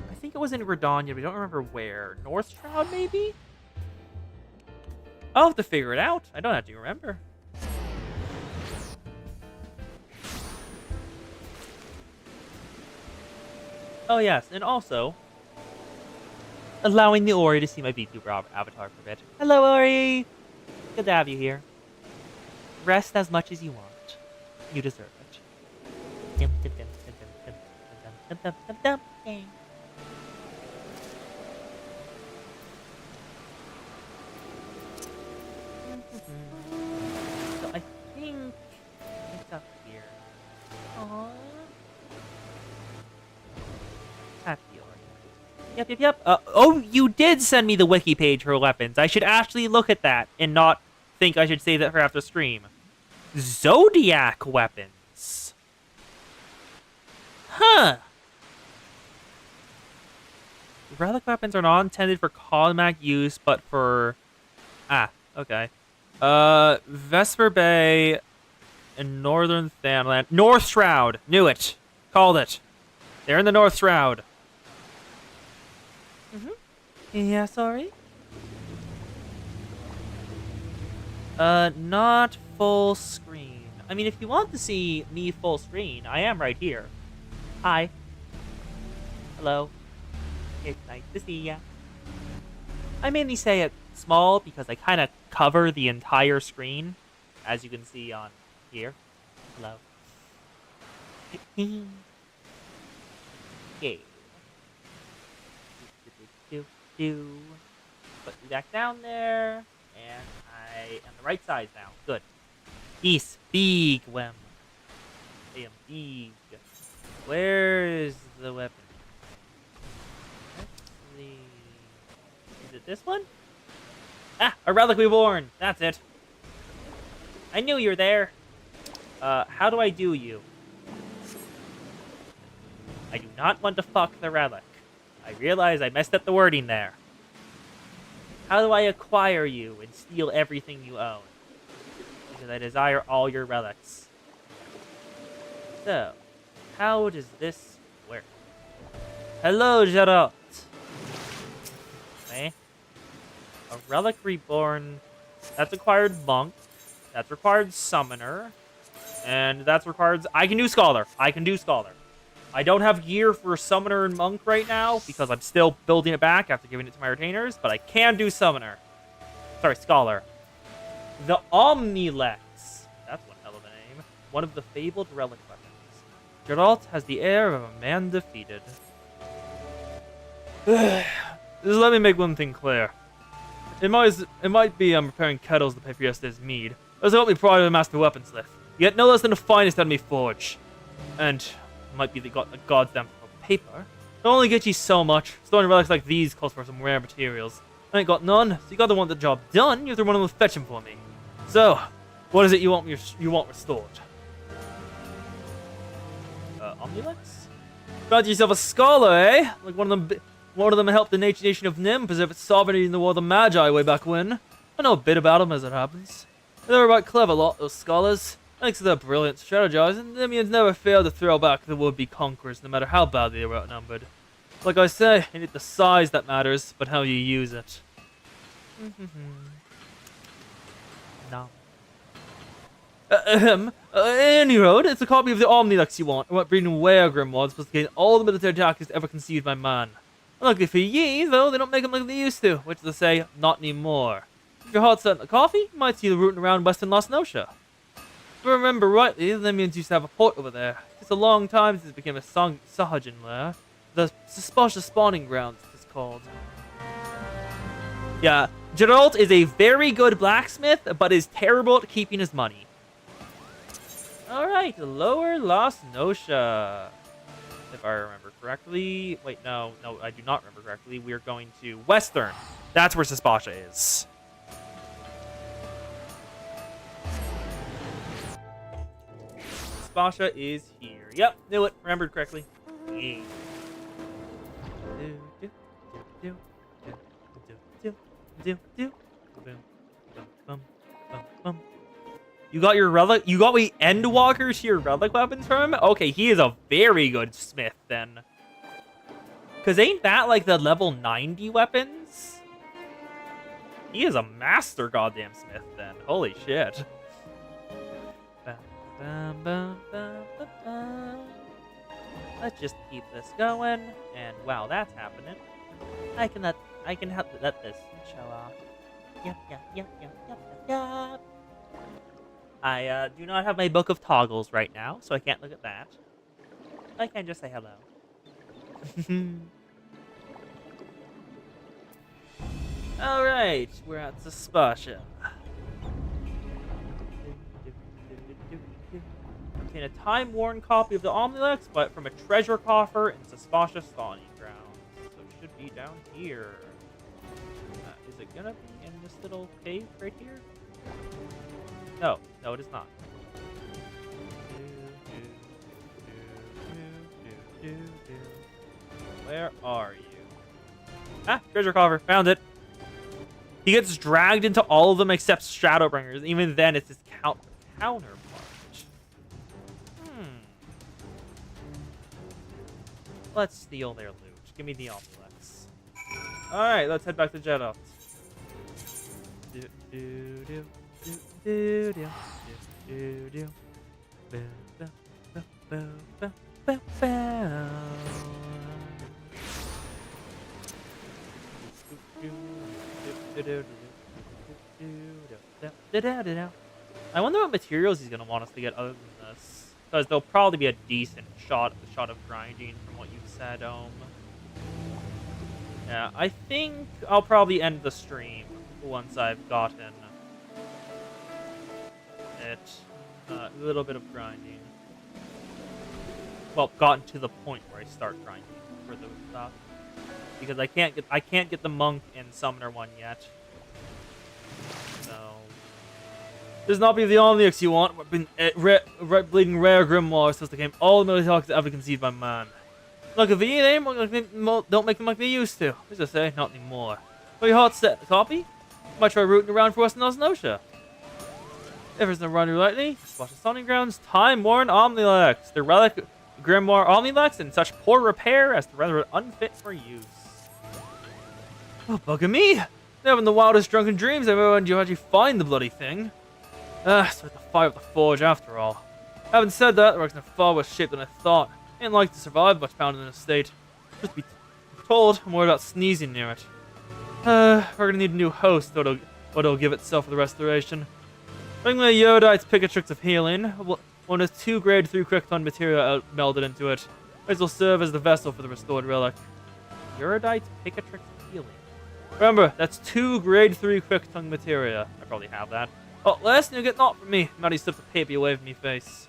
I think it was in Gridania, but I don't remember where. North Shroud, maybe? I'll have to figure it out. I don't have to remember. Oh, yes, and also... allowing the Ori to see my VTuber avatar for a bit. Hello, Ori! Good to have you here. Rest as much as you want. You deserve it. So I think it's up here. Aww. Happy Ori. Yep. Oh, you did send me the wiki page for weapons. I should actually look at that and not think I should save that for after stream. Zodiac weapons. Huh. Relic weapons are not intended for combat use, but for... Ah, okay. Vesper Bay and Northern Thanland. North Shroud! Knew it. Called it. They're in the North Shroud. Yeah, sorry? Not full screen. I mean, if you want to see me full screen, I am right here. Hi. Hello. It's nice to see ya. I mainly say it small because I kind of cover the entire screen, as you can see on here. Hello. Okay. Put you back down there, and I am the right size now. Good. Peace. Big Wem. I am big. Where is the weapon? Let's see. Is it this one? Ah, a relic reborn. That's it. I knew you were there. How do I do you? I do not want to fuck the relic. I realize I messed up the wording there. How do I acquire you and steal everything you own? Because I desire all your relics. So, how does this work? Hello, Geralt. Okay. A relic reborn. That's required monk. That's required summoner. And that's required... I can do scholar. I can do scholar. I don't have gear for summoner and monk right now because I'm still building it back after giving it to my retainers, but I can do summoner. Sorry, scholar. The Omni-Cat. That's one hell of a name. One of the fabled relic weapons. Geralt has the air of a man defeated. Just let me make one thing clear. It might be I'm preparing kettles to pay for yesterday's mead. As help me prior to the master weaponsmith. Yet no less than the finest enemy forge. And might be the god's damn paper. It'll only get you so much. Storing relics like these calls for some rare materials. I ain't got none, so you gotta want the job done. You have to run and fetch them for me. So, what is it you want restored? Omni-Lex? Got yourself a scholar, eh? Like one of them helped the nation of Nim preserve its sovereignty in the War of the Magi way back when. I know a bit about them as it happens. They're a right clever lot, those scholars. Thanks to their brilliant strategizing, the Nimians never failed to throw back the would-be conquerors, no matter how badly they were outnumbered. Like I say, it ain't the size that matters, but how you use it. No. Any road, it's a copy of the Omni-Cat you want, and what breeding Weregrim was supposed to gain all the military tactics ever conceived by man. Unluckily for ye, though, they don't make them like they used to, which is to say, not anymore. If your heart's set on the coffee, you might see the rooting around western Las Nosha. If I remember rightly, the Nimians used to have a port over there. It's a long time since it became a Sahajin there. The Suspicious Spawning Grounds, it's called. Yeah, Geralt is a very good blacksmith, but is terrible at keeping his money. Alright, Lower Las Nosha. If I remember correctly. Wait, no, I do not remember correctly. We are going to Western. That's where Suspasha is. Suspasha is here. Yep, knew it. Remembered correctly. Yeah. You got your relic? You got me Endwalkers to your relic weapons from him? Okay, he is a very good smith then. Cause ain't that like the level 90 weapons? He is a master goddamn smith then. Holy shit. Let's just keep this going, and wow, that's happening. I can let this show off. Yep. I do not have my book of toggles right now, so I can't look at that. I can just say hello. Alright, we're at Suspasha. Obtain a time-worn copy of the Omni-Cat, but from a treasure coffer in Suspasha Spawning Grounds. So it should be down here. Is it gonna be in this little cave right here? No, it is not. Where are you? Ah, treasure coffer. Found it. He gets dragged into all of them except Shadowbringers. Even then, it's his counterpart. Let's steal their loot. Give me the Omni-Cat. Alright, let's head back to Jeddah. I wonder what materials he's gonna want us to get other than this, because there'll probably be a decent shot of grinding from what you've said, Yeah, I think I'll probably end the stream once I've gotten it. A little bit of grinding. Well, gotten to the point where I start grinding for those stuff, because I can't get the monk and summoner one yet. So this not be the only X you want. Bleeding rare grimoire since they came all the talks ever conceived by man. Look, if you ain't don't make them like they used to. As I say, not anymore. But your heart set, copy? Might try rooting around for us in Osnosha. If it's not running lightly, watch the Sonic Grounds, time-worn Omnilex. The relic grimoire Omnilex in such poor repair as to render it unfit for use. Oh, bugger me! Never in the wildest drunken dreams I've ever wanted you actually find the bloody thing. So it's the fight with the forge after all. Having said that, the work's in a far worse shape than I thought. Ain't like to survive much pounded in a state. Just be told, I'm worried about sneezing near it. We're gonna need a new host, what it'll give itself for the restoration. Bring the Yodite's Picatrix of Healing. One has 2 grade 3 Krypton material melded into it. This will serve as the vessel for the restored relic. Yodite's Picatrix of Healing. Remember, that's 2 grade 3 Krypton materia. I probably have that. Oh, last you get naught from me. Maddie slipped the paper away from me face.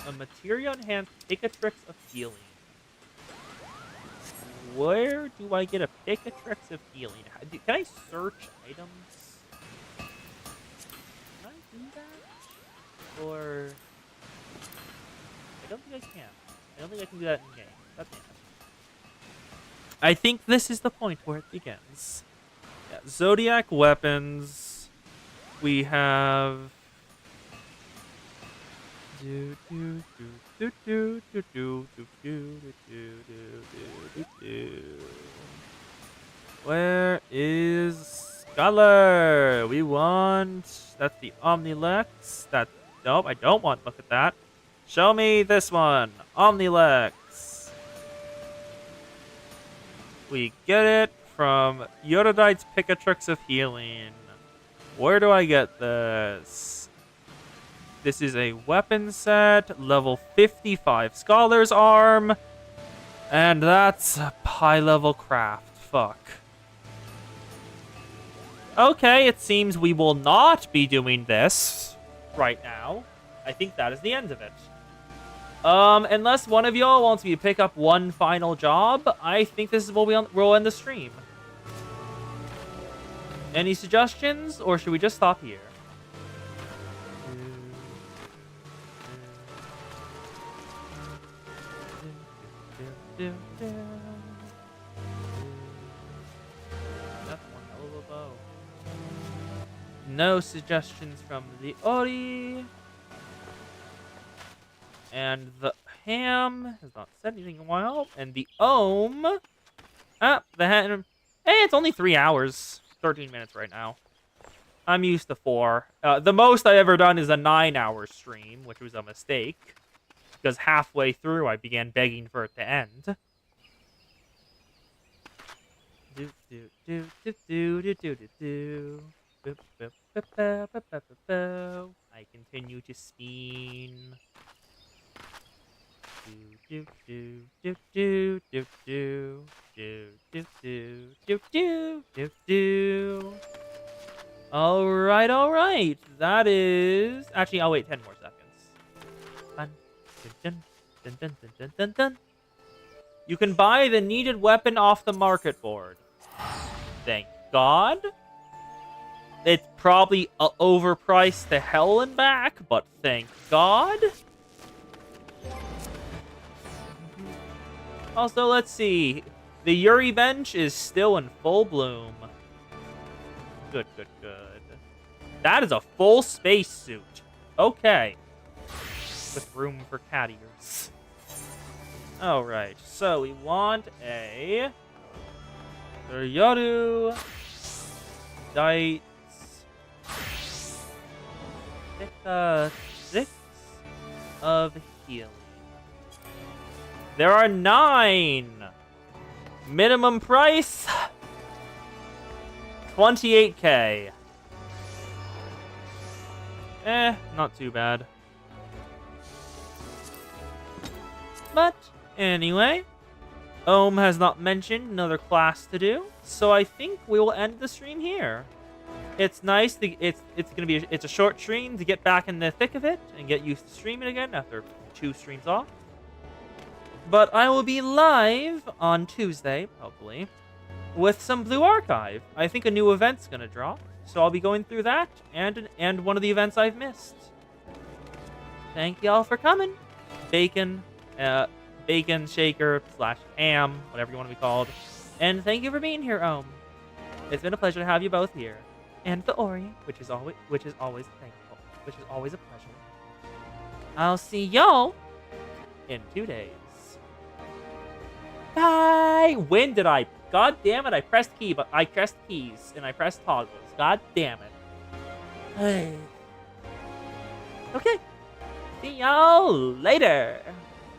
A materia enhanced Picatrix of Healing. Where do I get a Picatrix of Healing? Can I search items? Can I do that? Or I don't think I can. I don't think I can do that in game. That's it. I think this is the point where it begins. Yeah, Zodiac weapons. We have. Where is Scholar? We want. That's the Omnilex. That. Nope, I don't want. Look at that. Show me this one. Omnilex. We get it from Yodite's Picatrix of Healing. Where do I get this? This is a weapon set, level 55 Scholar's Arm, and that's a high-level craft. Fuck. Okay, it seems we will not be doing this right now. I think that is the end of it. Unless one of y'all wants me to pick up one final job, I think this is what we'll end the stream. Any suggestions, or should we just stop here? That's one hell of a bow. No suggestions from the Ori. And the Ham has not said anything in a while. And the Ohm. The Ham. Hey, it's only 3 hours. 13 minutes right now. I'm used to 4. The most I've ever done is a 9-hour stream, which was a mistake. Because halfway through, I began begging for it to end. I continue to spin. All right. That is actually. I'll wait 10 more seconds. You can buy the needed weapon off the market board. Thank God. It's probably overpriced to hell and back, but thank God. Also, let's see. The Yuri bench is still in full bloom. Good. That is a full spacesuit. Okay. With room for cat ears. Alright, so we want a Yoru Dites 6 of healing. There are 9. Minimum price 28k. Not too bad. But anyway, Ohm has not mentioned another class to do, so I think we will end the stream here. It's nice. It's a short stream to get back in the thick of it and get used to streaming again after 2 streams off. But I will be live on Tuesday, probably, with some Blue Archive. I think a new event's gonna drop, so I'll be going through that and one of the events I've missed. Thank y'all for coming. Bacon shaker / ham, whatever you want to be called. And thank you for being here, Ohm. It's been a pleasure to have you both here. And the Ori, which is always thankful, which is always a pleasure. I'll see y'all in 2 days. Bye. When did I? God damn it! I pressed keys and I pressed toggles. God damn it. Okay. See y'all later.